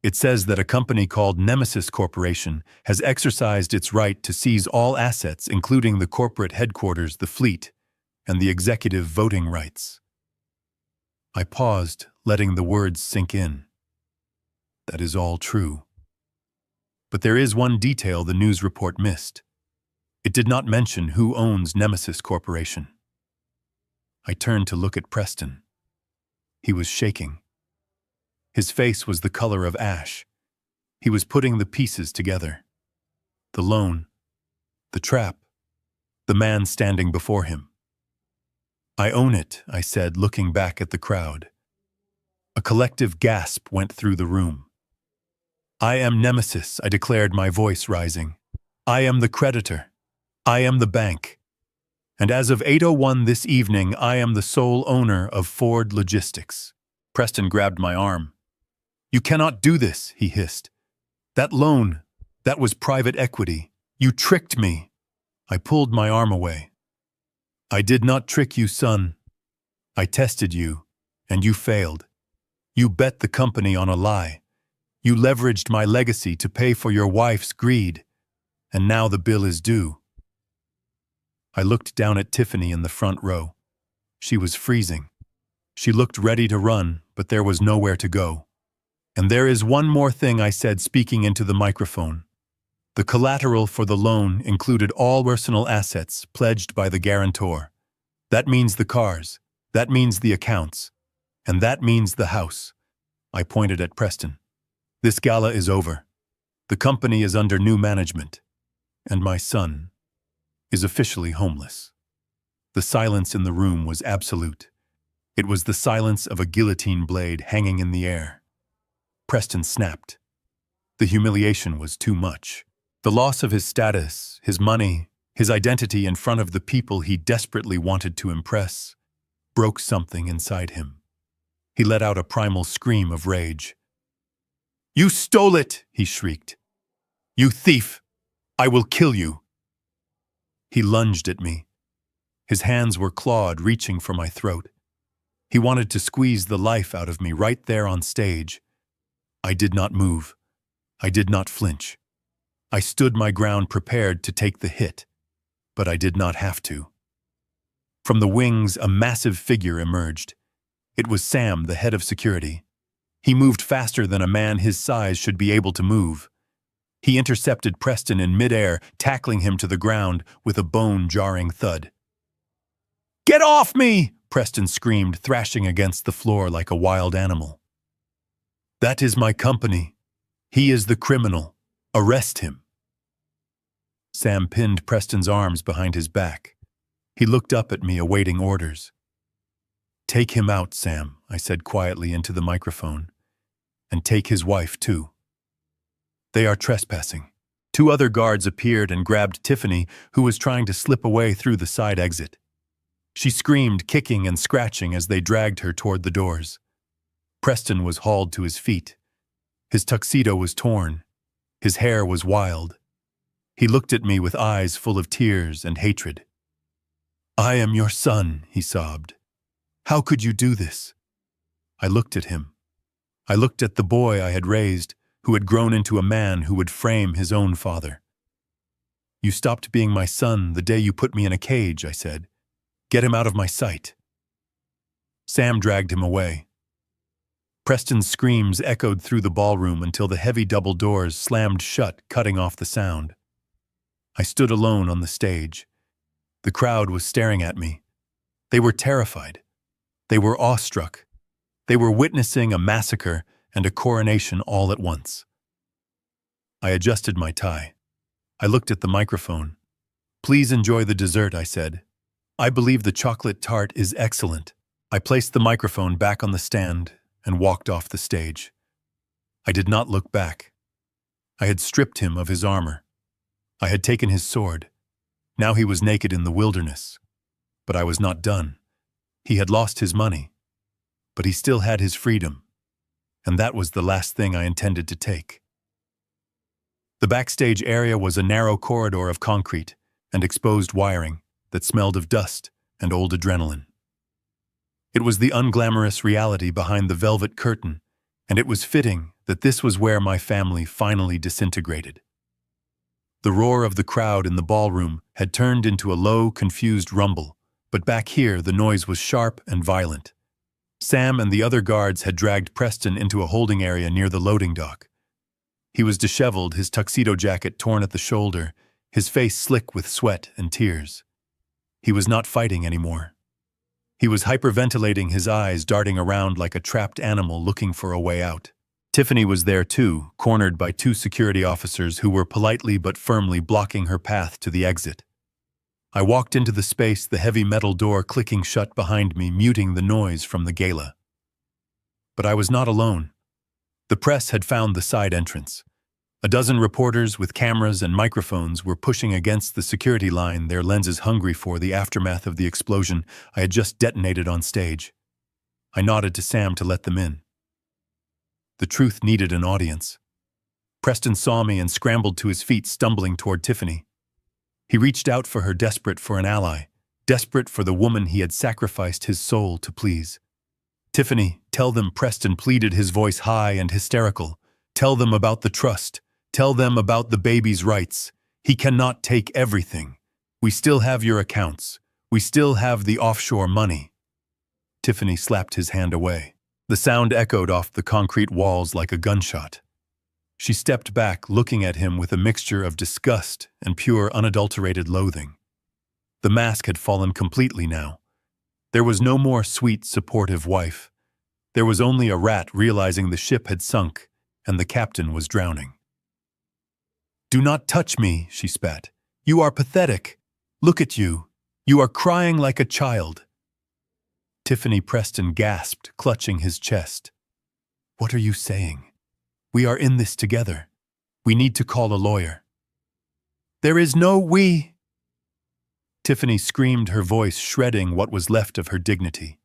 It says that a company called Nemesis Corporation has exercised its right to seize all assets, including the corporate headquarters, the fleet, and the executive voting rights." I paused, letting the words sink in. That is all true. But there is one detail the news report missed. It did not mention who owns Nemesis Corporation. I turned to look at Preston. He was shaking. His face was the color of ash. He was putting the pieces together. The loan, the trap, the man standing before him. "I own it," I said, looking back at the crowd. A collective gasp went through the room. "I am Nemesis," I declared, my voice rising. "I am the creditor. I am the bank. And as of 8:01 this evening, I am the sole owner of Ford Logistics." Preston grabbed my arm. "You cannot do this," he hissed. "That loan, that was private equity. You tricked me." I pulled my arm away. "I did not trick you, son. I tested you, and you failed. You bet the company on a lie. You leveraged my legacy to pay for your wife's greed, and now the bill is due." I looked down at Tiffany in the front row. She was freezing. She looked ready to run, but there was nowhere to go. "And there is one more thing," I said, speaking into the microphone. "The collateral for the loan included all personal assets pledged by the guarantor. That means the cars, that means the accounts, and that means the house." I pointed at Preston. "This gala is over. The company is under new management, and my son is officially homeless." The silence in the room was absolute. It was the silence of a guillotine blade hanging in the air. Preston snapped. The humiliation was too much. The loss of his status, his money, his identity in front of the people he desperately wanted to impress, broke something inside him. He let out a primal scream of rage. "You stole it!" he shrieked. "You thief! I will kill you!" He lunged at me. His hands were clawed, reaching for my throat. He wanted to squeeze the life out of me right there on stage. I did not move. I did not flinch. I stood my ground, prepared to take the hit, but I did not have to. From the wings, a massive figure emerged. It was Sam, the head of security. He moved faster than a man his size should be able to move. He intercepted Preston in midair, tackling him to the ground with a bone-jarring thud. "Get off me!" Preston screamed, thrashing against the floor like a wild animal. "That is my company. He is the criminal. Arrest him." Sam pinned Preston's arms behind his back. He looked up at me, awaiting orders. "Take him out, Sam," I said quietly into the microphone. and take his wife too. They are trespassing. Two other guards appeared and grabbed Tiffany, who was trying to slip away through the side exit. She screamed, kicking and scratching as they dragged her toward the doors. Preston was hauled to his feet. His tuxedo was torn. His hair was wild. He looked at me with eyes full of tears and hatred. "I am your son," he sobbed. "How could you do this?" I looked at him. I looked at the boy I had raised, who had grown into a man who would frame his own father. "You stopped being my son the day you put me in a cage," I said. "Get him out of my sight." Sam dragged him away. Preston's screams echoed through the ballroom until the heavy double doors slammed shut, cutting off the sound. I stood alone on the stage. The crowd was staring at me. They were terrified. They were awestruck. They were witnessing a massacre and a coronation all at once. I adjusted my tie. I looked at the microphone. "Please enjoy the dessert," I said. "I believe the chocolate tart is excellent." I placed the microphone back on the stand and walked off the stage. I did not look back. I had stripped him of his armor. I had taken his sword. Now he was naked in the wilderness. But I was not done. He had lost his money. But he still had his freedom. And that was the last thing I intended to take. The backstage area was a narrow corridor of concrete and exposed wiring that smelled of dust and old adrenaline. It was the unglamorous reality behind the velvet curtain, and it was fitting that this was where my family finally disintegrated. The roar of the crowd in the ballroom had turned into a low, confused rumble, but back here the noise was sharp and violent. Sam and the other guards had dragged Preston into a holding area near the loading dock. He was disheveled, his tuxedo jacket torn at the shoulder, his face slick with sweat and tears. He was not fighting anymore. He was hyperventilating, his eyes darting around like a trapped animal looking for a way out. Tiffany was there too, cornered by two security officers who were politely but firmly blocking her path to the exit. I walked into the space, the heavy metal door clicking shut behind me, muting the noise from the gala. But I was not alone. The press had found the side entrance. A dozen reporters with cameras and microphones were pushing against the security line, their lenses hungry for the aftermath of the explosion I had just detonated on stage. I nodded to Sam to let them in. The truth needed an audience. Preston saw me and scrambled to his feet, stumbling toward Tiffany. He reached out for her, desperate for an ally, desperate for the woman he had sacrificed his soul to please. "Tiffany, tell them," Preston pleaded, his voice high and hysterical. "Tell them about the trust. Tell them about the baby's rights. He cannot take everything. We still have your accounts. We still have the offshore money." Tiffany slapped his hand away. The sound echoed off the concrete walls like a gunshot. She stepped back, looking at him with a mixture of disgust and pure, unadulterated loathing. The mask had fallen completely now. There was no more sweet, supportive wife. There was only a rat realizing the ship had sunk and the captain was drowning. "Do not touch me," she spat. "You are pathetic. Look at you. You are crying like a child." Tiffany Preston gasped, clutching his chest. "What are you saying? We are in this together. We need to call a lawyer." "There is no we." Tiffany screamed, her voice shredding what was left of her dignity.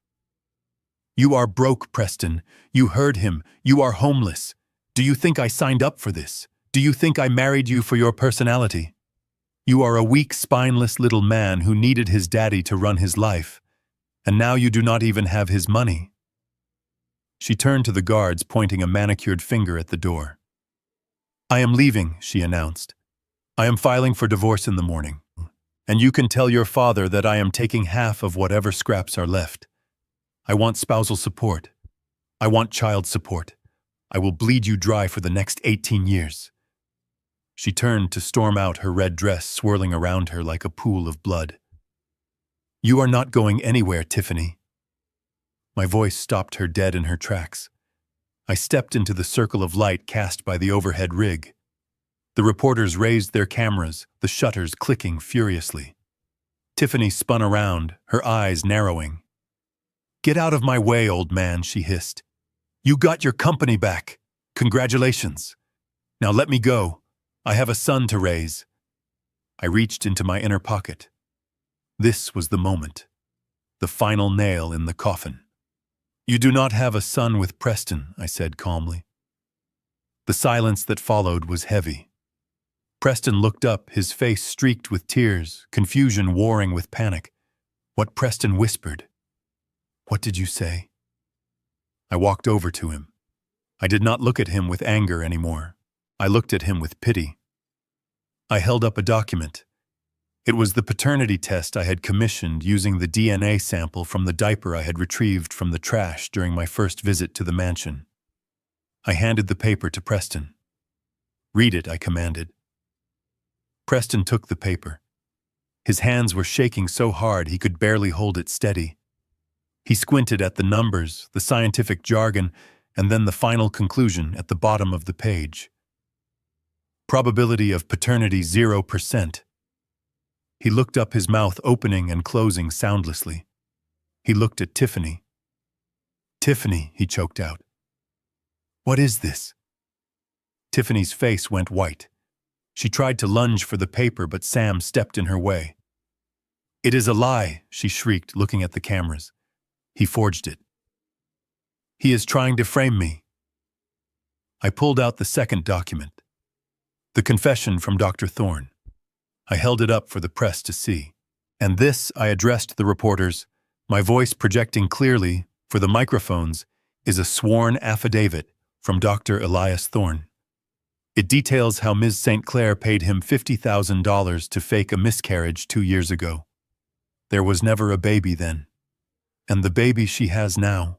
"You are broke, Preston. You heard him. You are homeless. Do you think I signed up for this? Do you think I married you for your personality? You are a weak, spineless little man who needed his daddy to run his life, and now you do not even have his money." She turned to the guards, pointing a manicured finger at the door. "I am leaving," she announced. "I am filing for divorce in the morning. And you can tell your father that I am taking half of whatever scraps are left. I want spousal support. I want child support. I will bleed you dry for the next 18 years. She turned to storm out, her red dress swirling around her like a pool of blood. "You are not going anywhere, Tiffany." My voice stopped her dead in her tracks. I stepped into the circle of light cast by the overhead rig. The reporters raised their cameras, the shutters clicking furiously. Tiffany spun around, her eyes narrowing. "Get out of my way, old man," she hissed. "You got your company back. Congratulations. Now let me go. I have a son to raise. I reached into my inner pocket. This was the moment. The final nail in the coffin. You do not have a son with Preston, I said calmly. The silence that followed was heavy. Preston looked up, his face streaked with tears, confusion warring with panic. What Preston whispered. What did you say? I walked over to him. I did not look at him with anger anymore. I looked at him with pity. I held up a document. It was the paternity test I had commissioned using the DNA sample from the diaper I had retrieved from the trash during my first visit to the mansion. I handed the paper to Preston. Read it, I commanded. Preston took the paper. His hands were shaking so hard he could barely hold it steady. He squinted at the numbers, the scientific jargon, and then the final conclusion at the bottom of the page. Probability of paternity 0%. He looked up, his mouth opening and closing soundlessly. He looked at Tiffany. Tiffany, he choked out. What is this? Tiffany's face went white. She tried to lunge for the paper, but Sam stepped in her way. It is a lie, she shrieked, looking at the cameras. He forged it. He is trying to frame me. I pulled out the second document. The confession from Dr. Thorne. I held it up for the press to see. And this, I addressed the reporters, my voice projecting clearly for the microphones, is a sworn affidavit from Dr. Elias Thorne. It details how Ms. St. Clair paid him $50,000 to fake a miscarriage 2 years ago. There was never a baby then. And the baby she has now.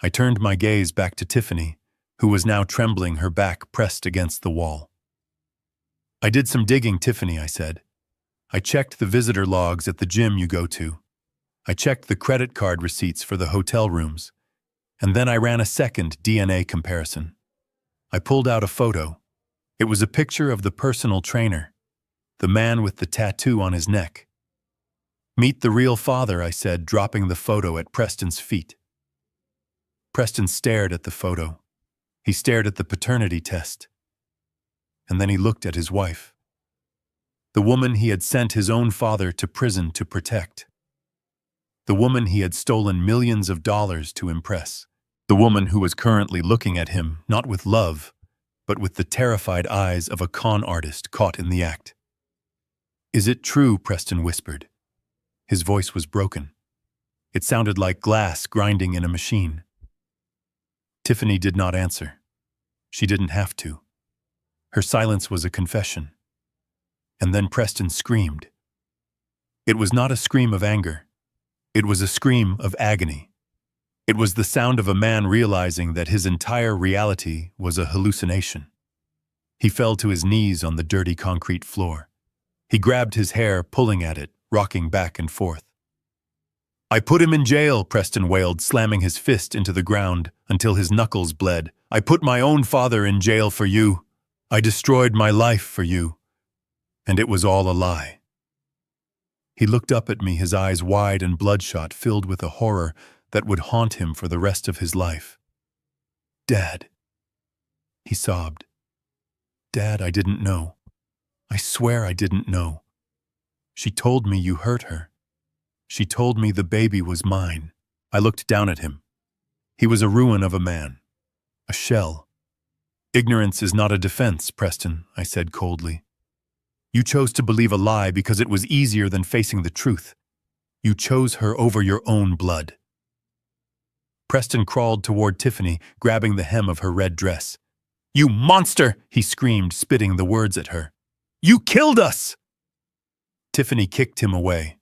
I turned my gaze back to Tiffany, who was now trembling, her back pressed against the wall. I did some digging, Tiffany, I said. I checked the visitor logs at the gym you go to. I checked the credit card receipts for the hotel rooms. And then I ran a second DNA comparison. I pulled out a photo. It was a picture of the personal trainer, the man with the tattoo on his neck. Meet the real father, I said, dropping the photo at Preston's feet. Preston stared at the photo. He stared at the paternity test. And then he looked at his wife. The woman he had sent his own father to prison to protect. The woman he had stolen millions of dollars to impress. The woman who was currently looking at him, not with love, but with the terrified eyes of a con artist caught in the act. Is it true? Preston whispered. His voice was broken. It sounded like glass grinding in a machine. Tiffany did not answer. She didn't have to. Her silence was a confession. And then Preston screamed. It was not a scream of anger. It was a scream of agony. It was the sound of a man realizing that his entire reality was a hallucination. He fell to his knees on the dirty concrete floor. He grabbed his hair, pulling at it, rocking back and forth. I put him in jail, Preston wailed, slamming his fist into the ground until his knuckles bled. I put my own father in jail for you. I destroyed my life for you. And it was all a lie. He looked up at me, his eyes wide and bloodshot, filled with a horror that would haunt him for the rest of his life. Dad, he sobbed. Dad, I didn't know. I swear I didn't know. She told me you hurt her. She told me the baby was mine. I looked down at him. He was a ruin of a man. A shell. Ignorance is not a defense, Preston, I said coldly. You chose to believe a lie because it was easier than facing the truth. You chose her over your own blood. Preston crawled toward Tiffany, grabbing the hem of her red dress. You monster, he screamed, spitting the words at her. You killed us! Tiffany kicked him away.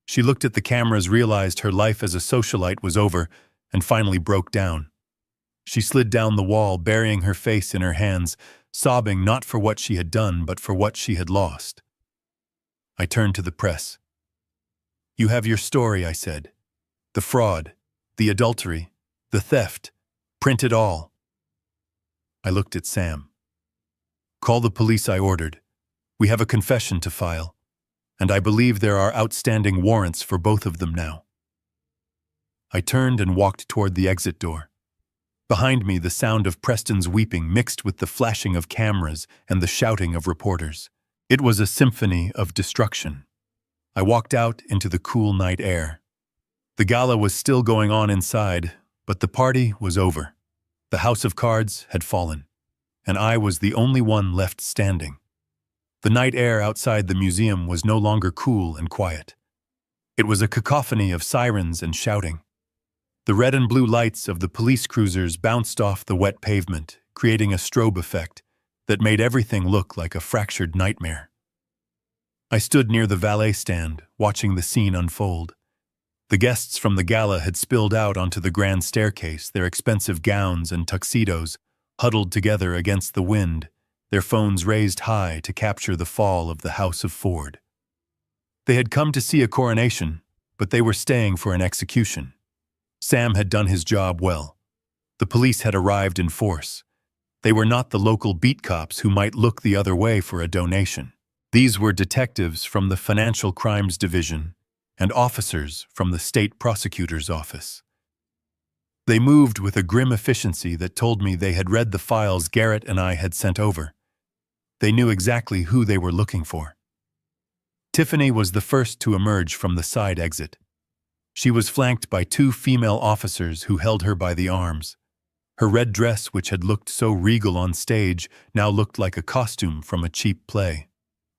She looked at the cameras, realized her life as a socialite was over, and finally broke down. She slid down the wall, burying her face in her hands, sobbing not for what she had done, but for what she had lost. I turned to the press. You have your story, I said. The fraud, the adultery, the theft. Print it all. I looked at Sam. Call the police, I ordered. We have a confession to file, and I believe there are outstanding warrants for both of them now. I turned and walked toward the exit door. Behind me, the sound of Preston's weeping mixed with the flashing of cameras and the shouting of reporters. It was a symphony of destruction. I walked out into the cool night air. The gala was still going on inside, but the party was over. The house of cards had fallen, and I was the only one left standing. The night air outside the museum was no longer cool and quiet. It was a cacophony of sirens and shouting. The red and blue lights of the police cruisers bounced off the wet pavement, creating a strobe effect that made everything look like a fractured nightmare. I stood near the valet stand, watching the scene unfold. The guests from the gala had spilled out onto the grand staircase, their expensive gowns and tuxedos huddled together against the wind, their phones raised high to capture the fall of the House of Ford. They had come to see a coronation, but they were staying for an execution. Sam had done his job well. The police had arrived in force. They were not the local beat cops who might look the other way for a donation. These were detectives from the Financial Crimes Division and officers from the state prosecutor's office. They moved with a grim efficiency that told me they had read the files Garrett and I had sent over. They knew exactly who they were looking for. Tiffany was the first to emerge from the side exit. She was flanked by two female officers who held her by the arms. Her red dress, which had looked so regal on stage, now looked like a costume from a cheap play.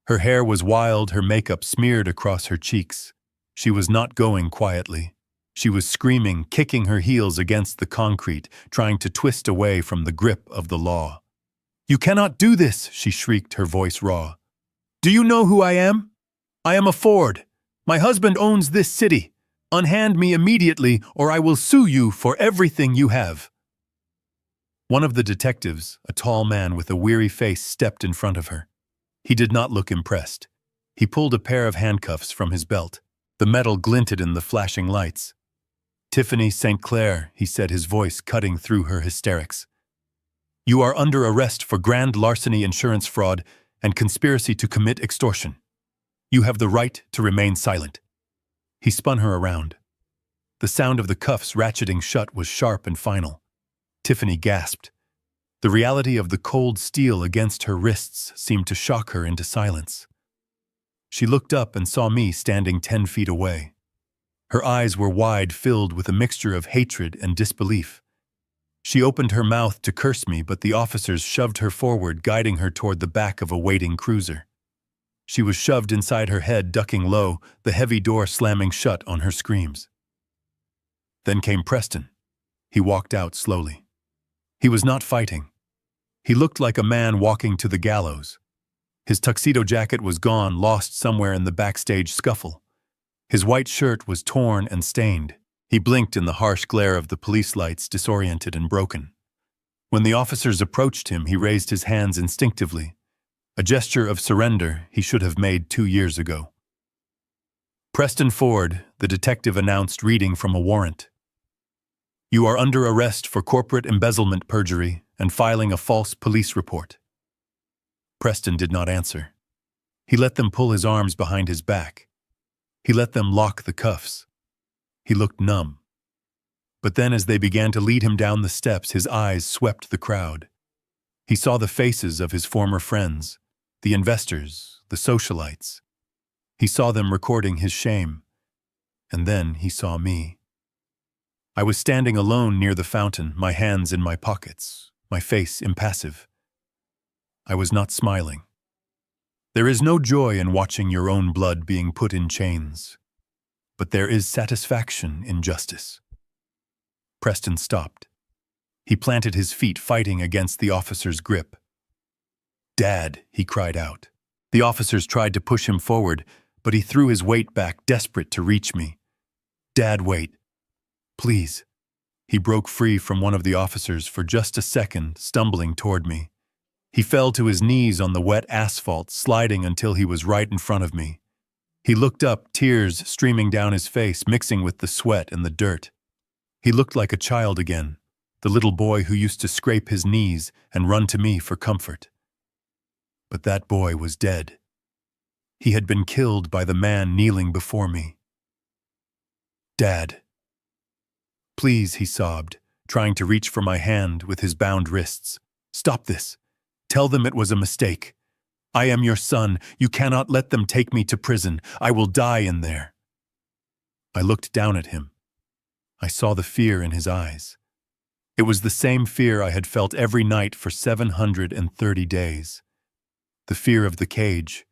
Her hair was wild, her makeup smeared across her cheeks. She was not going quietly. She was screaming, kicking her heels against the concrete, trying to twist away from the grip of the law. "You cannot do this," she shrieked, her voice raw. "Do you know who I am? I am a Ford. My husband owns this city. Unhand me immediately, or I will sue you for everything you have." One of the detectives, a tall man with a weary face, stepped in front of her. He did not look impressed. He pulled a pair of handcuffs from his belt. The metal glinted in the flashing lights. "Tiffany St. Clair," he said, his voice cutting through her hysterics. "You are under arrest for grand larceny, insurance fraud, and conspiracy to commit extortion. You have the right to remain silent." He spun her around. The sound of the cuffs ratcheting shut was sharp and final. Tiffany gasped. The reality of the cold steel against her wrists seemed to shock her into silence. She looked up and saw me standing 10 feet away. Her eyes were wide, filled with a mixture of hatred and disbelief. She opened her mouth to curse me, but the officers shoved her forward, guiding her toward the back of a waiting cruiser. She was shoved inside her head, ducking low, the heavy door slamming shut on her screams. Then came Preston. He walked out slowly. He was not fighting. He looked like a man walking to the gallows. His tuxedo jacket was gone, lost somewhere in the backstage scuffle. His white shirt was torn and stained. He blinked in the harsh glare of the police lights, disoriented and broken. When the officers approached him, he raised his hands instinctively, a gesture of surrender he should have made 2 years ago. "Preston Ford," the detective announced, reading from a warrant. "You are under arrest for corporate embezzlement, perjury, and filing a false police report." Preston did not answer. He let them pull his arms behind his back. He let them lock the cuffs. He looked numb. But then, as they began to lead him down the steps, his eyes swept the crowd. He saw the faces of his former friends, the investors, the socialites. He saw them recording his shame. And then he saw me. I was standing alone near the fountain, my hands in my pockets, my face impassive. I was not smiling. There is no joy in watching your own blood being put in chains, but there is satisfaction in justice. Preston stopped. He planted his feet, fighting against the officer's grip. "Dad," he cried out. The officers tried to push him forward, but he threw his weight back, desperate to reach me. "Dad, wait. Please." He broke free from one of the officers for just a second, stumbling toward me. He fell to his knees on the wet asphalt, sliding until he was right in front of me. He looked up, tears streaming down his face, mixing with the sweat and the dirt. He looked like a child again, the little boy who used to scrape his knees and run to me for comfort. But that boy was dead. He had been killed by the man kneeling before me. "Dad. Please," he sobbed, trying to reach for my hand with his bound wrists. "Stop this. Tell them it was a mistake. I am your son. You cannot let them take me to prison. I will die in there." I looked down at him. I saw the fear in his eyes. It was the same fear I had felt every night for 730 days. The fear of the cage,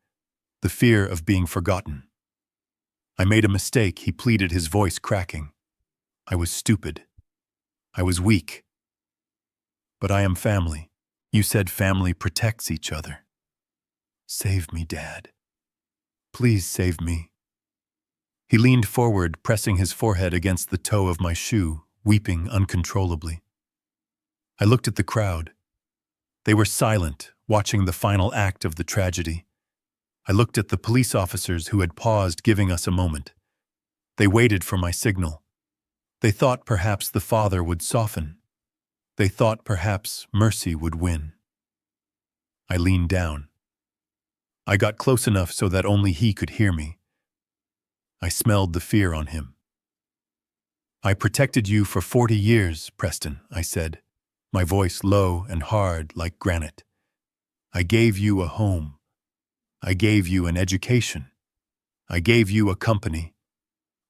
the fear of being forgotten. "I made a mistake," he pleaded, his voice cracking. "I was stupid. I was weak. But I am family. You said family protects each other. Save me, Dad. Please save me." He leaned forward, pressing his forehead against the toe of my shoe, weeping uncontrollably. I looked at the crowd. They were silent, watching the final act of the tragedy. I looked at the police officers who had paused, giving us a moment. They waited for my signal. They thought perhaps the father would soften. They thought perhaps mercy would win. I leaned down. I got close enough so that only he could hear me. I smelled the fear on him. "I protected you for 40 years, Preston," I said, my voice low and hard like granite. "I gave you a home. I gave you an education. I gave you a company.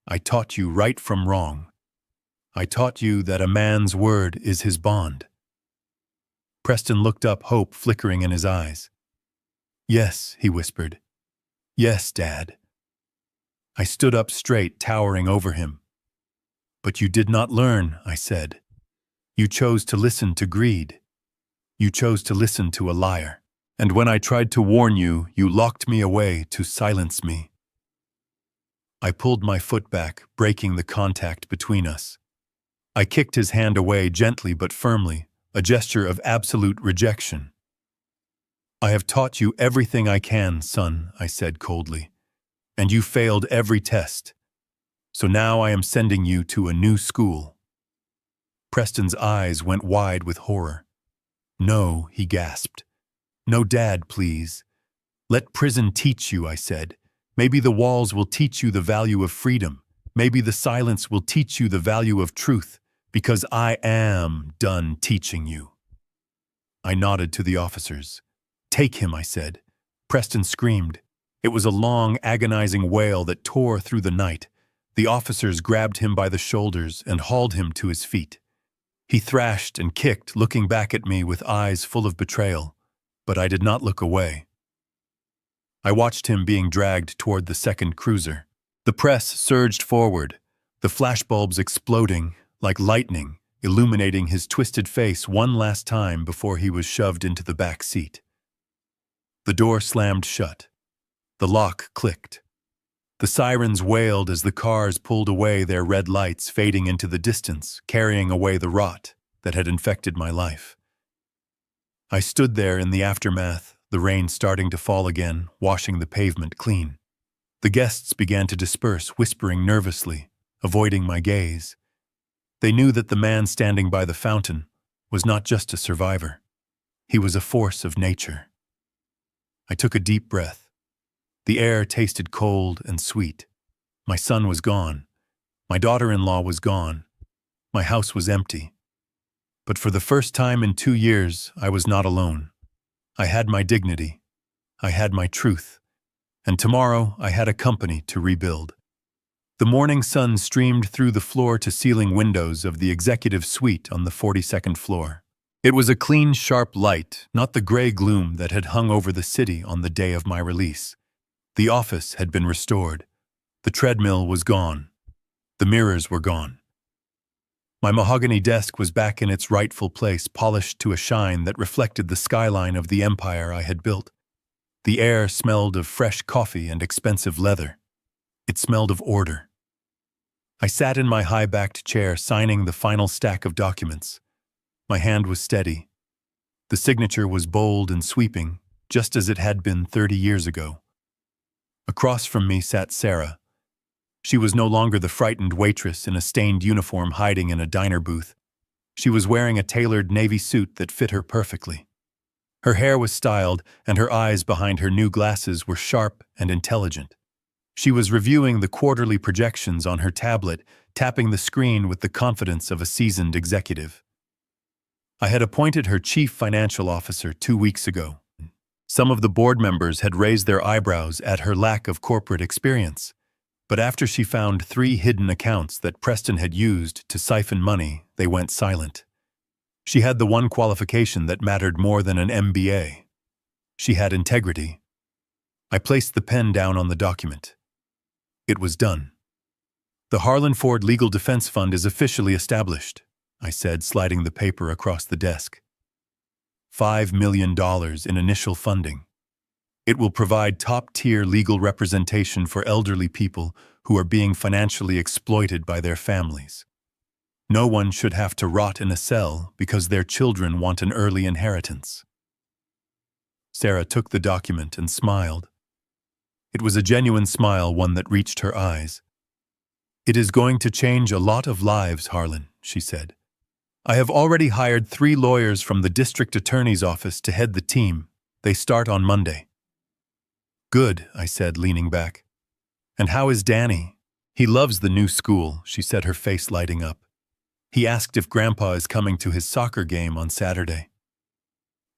I taught you right from wrong. I taught you that a man's word is his bond." Preston looked up, hope flickering in his eyes. "Yes," he whispered. "Yes, Dad." I stood up straight, towering over him. "But you did not learn," I said. "You chose to listen to greed. You chose to listen to a liar. And when I tried to warn you, you locked me away to silence me." I pulled my foot back, breaking the contact between us. I kicked his hand away gently but firmly, a gesture of absolute rejection. "I have taught you everything I can, son," I said coldly. "And you failed every test. So now I am sending you to a new school." Preston's eyes went wide with horror. "No," he gasped. "No, Dad, please. Let prison teach you," I said. "Maybe the walls will teach you the value of freedom. Maybe the silence will teach you the value of truth, because I am done teaching you." I nodded to the officers. "Take him," I said. Preston screamed. It was a long, agonizing wail that tore through the night. The officers grabbed him by the shoulders and hauled him to his feet. He thrashed and kicked, looking back at me with eyes full of betrayal, but I did not look away. I watched him being dragged toward the second cruiser. The press surged forward, the flashbulbs exploding like lightning, illuminating his twisted face one last time before he was shoved into the back seat. The door slammed shut. The lock clicked. The sirens wailed as the cars pulled away, their red lights fading into the distance, carrying away the rot that had infected my life. I stood there in the aftermath, the rain starting to fall again, washing the pavement clean. The guests began to disperse, whispering nervously, avoiding my gaze. They knew that the man standing by the fountain was not just a survivor. He was a force of nature. I took a deep breath. The air tasted cold and sweet. My son was gone. My daughter-in-law was gone. My house was empty. But for the first time in 2 years, I was not alone. I had my dignity. I had my truth. And tomorrow, I had a company to rebuild. The morning sun streamed through the floor-to-ceiling windows of the executive suite on the 42nd floor. It was a clean, sharp light, not the gray gloom that had hung over the city on the day of my release. The office had been restored. The treadmill was gone. The mirrors were gone. My mahogany desk was back in its rightful place, polished to a shine that reflected the skyline of the empire I had built. The air smelled of fresh coffee and expensive leather. It smelled of order. I sat in my high-backed chair, signing the final stack of documents. My hand was steady. The signature was bold and sweeping, just as it had been 30 years ago. Across from me sat Sarah. She was no longer the frightened waitress in a stained uniform hiding in a diner booth. She was wearing a tailored navy suit that fit her perfectly. Her hair was styled, and her eyes behind her new glasses were sharp and intelligent. She was reviewing the quarterly projections on her tablet, tapping the screen with the confidence of a seasoned executive. I had appointed her chief financial officer 2 weeks ago. Some of the board members had raised their eyebrows at her lack of corporate experience, but after she found 3 hidden accounts that Preston had used to siphon money, they went silent. She had the one qualification that mattered more than an MBA. She had integrity. I placed the pen down on the document. It was done. The Harlan Ford Legal Defense Fund is officially established, I said, sliding the paper across the desk. $5 million in initial funding. It will provide top-tier legal representation for elderly people who are being financially exploited by their families. No one should have to rot in a cell because their children want an early inheritance. Sarah took the document and smiled. It was a genuine smile, one that reached her eyes. "It is going to change a lot of lives, Harlan," she said. "I have already hired 3 lawyers from the district attorney's office to head the team. They start on Monday." "Good," I said, leaning back. "And how is Danny?" "He loves the new school," she said, her face lighting up. "He asked if Grandpa is coming to his soccer game on Saturday."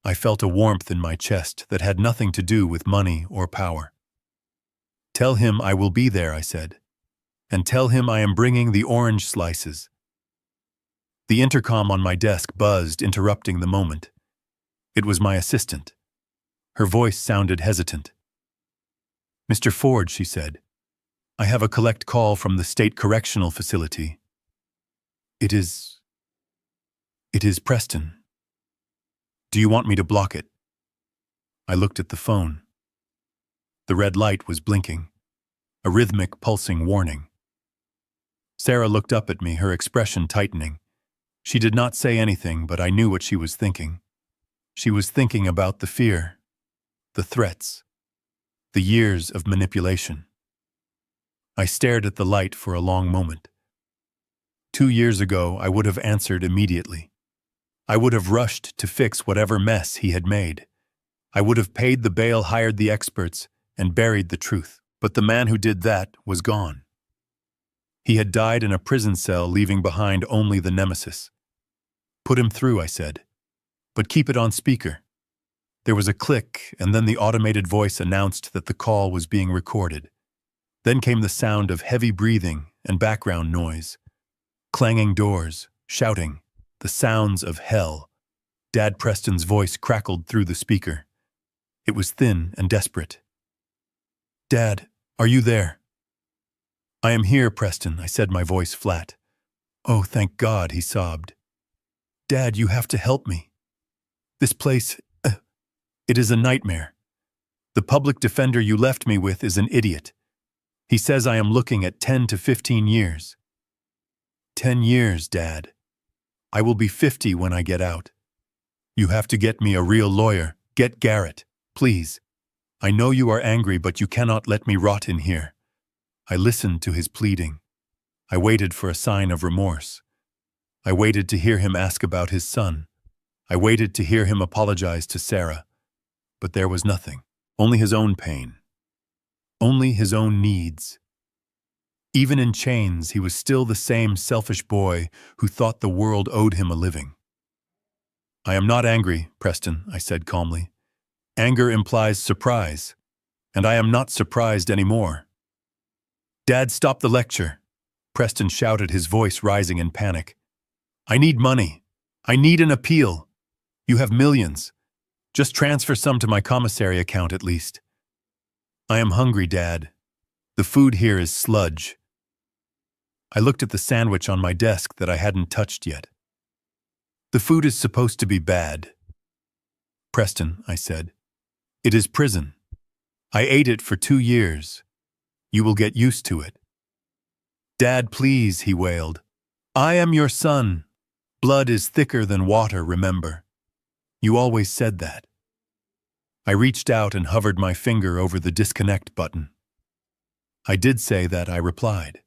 I felt a warmth in my chest that had nothing to do with money or power. "Tell him I will be there," I said. "And tell him I am bringing the orange slices." The intercom on my desk buzzed, interrupting the moment. It was my assistant. Her voice sounded hesitant. "Mr. Ford," she said, "I have a collect call from the state correctional facility. It is Preston. Do you want me to block it?" I looked at the phone. The red light was blinking, a rhythmic, pulsing warning. Sarah looked up at me, her expression tightening. She did not say anything, but I knew what she was thinking. She was thinking about the fear, the threats, the years of manipulation. I stared at the light for a long moment. 2 years ago, I would have answered immediately. I would have rushed to fix whatever mess he had made. I would have paid the bail, hired the experts, and buried the truth. But the man who did that was gone. He had died in a prison cell, leaving behind only the nemesis. "Put him through," I said. "But keep it on speaker." There was a click, and then the automated voice announced that the call was being recorded. Then came the sound of heavy breathing and background noise. Clanging doors, shouting, the sounds of hell. Dad Preston's voice crackled through the speaker. It was thin and desperate. "Dad, are you there?" "I am here, Preston," I said, my voice flat. "Oh, thank God," he sobbed. "Dad, you have to help me. This place, it is a nightmare. The public defender you left me with is an idiot. He says I am looking at 10 to 15 years. 10 years, Dad. I will be 50 when I get out. You have to get me a real lawyer. Get Garrett, please. I know you are angry, but you cannot let me rot in here." I listened to his pleading. I waited for a sign of remorse. I waited to hear him ask about his son. I waited to hear him apologize to Sarah. But there was nothing. Only his own pain. Only his own needs. Even in chains, he was still the same selfish boy who thought the world owed him a living. "I am not angry, Preston," I said calmly. "Anger implies surprise, and I am not surprised anymore." "Dad, stop the lecture," Preston shouted, his voice rising in panic. "I need money. I need an appeal. You have millions. Just transfer some to my commissary account at least." "I am hungry, Dad. The food here is sludge." I looked at the sandwich on my desk that I hadn't touched yet. "The food is supposed to be bad." "Preston," I said, "it is prison. I ate it for 2 years. You will get used to it." "Dad, please," he wailed. "I am your son. Blood is thicker than water, remember. You always said that." I reached out and hovered my finger over the disconnect button. "I did say that," I replied.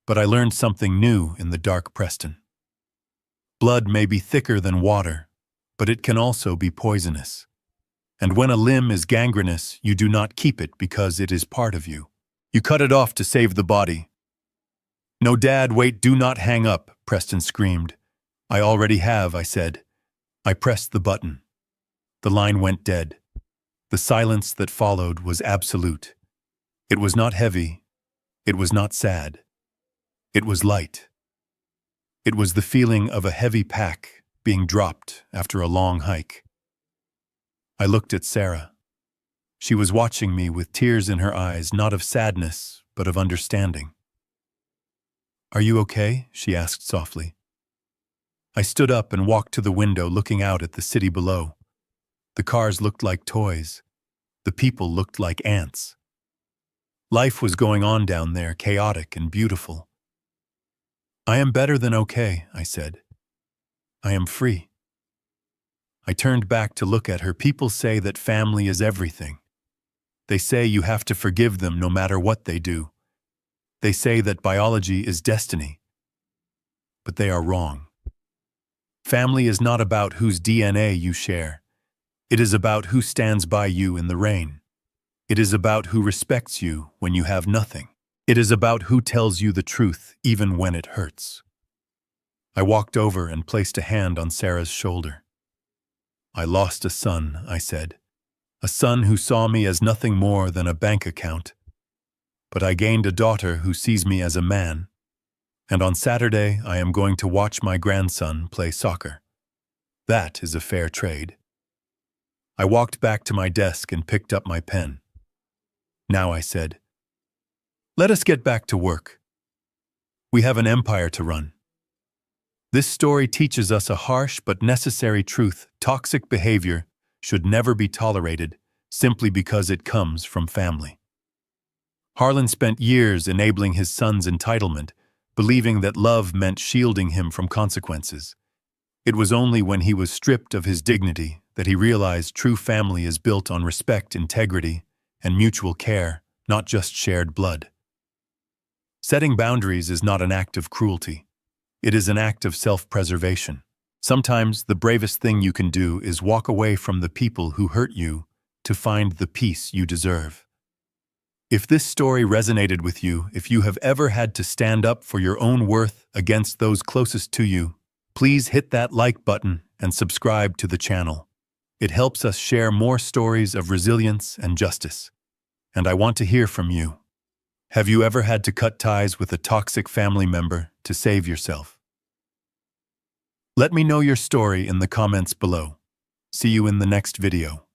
But I learned something new in the dark Preston. Blood may be thicker than water, but it can also be poisonous. And when a limb is gangrenous, you do not keep it because it is part of you. You cut it off to save the body. No, Dad, wait, do not hang up, Preston screamed. I already have, I said. I pressed the button. The line went dead. The silence that followed was absolute. It was not heavy. It was not sad. It was light. It was the feeling of a heavy pack being dropped after a long hike. I looked at Sarah. She was watching me with tears in her eyes, not of sadness, but of understanding. Are you okay? She asked softly. I stood up and walked to the window, looking out at the city below. The cars looked like toys. The people looked like ants. Life was going on down there, chaotic and beautiful. I am better than okay, I said. I am free. I turned back to look at her. People say that family is everything. They say you have to forgive them no matter what they do. They say that biology is destiny. But they are wrong. Family is not about whose DNA you share. It is about who stands by you in the rain. It is about who respects you when you have nothing. It is about who tells you the truth even when it hurts. I walked over and placed a hand on Sarah's shoulder. I lost a son, I said. A son who saw me as nothing more than a bank account. But I gained a daughter who sees me as a man. And on Saturday, I am going to watch my grandson play soccer. That is a fair trade. I walked back to my desk and picked up my pen. Now, I said, let us get back to work. We have an empire to run. This story teaches us a harsh but necessary truth. Toxic behavior should never be tolerated simply because it comes from family. Harlan spent years enabling his son's entitlement, believing that love meant shielding him from consequences. It was only when he was stripped of his dignity that he realized true family is built on respect, integrity, and mutual care, not just shared blood. Setting boundaries is not an act of cruelty. It is an act of self-preservation. Sometimes the bravest thing you can do is walk away from the people who hurt you to find the peace you deserve. If this story resonated with you, if you have ever had to stand up for your own worth against those closest to you, please hit that like button and subscribe to the channel. It helps us share more stories of resilience and justice. And I want to hear from you. Have you ever had to cut ties with a toxic family member to save yourself? Let me know your story in the comments below. See you in the next video.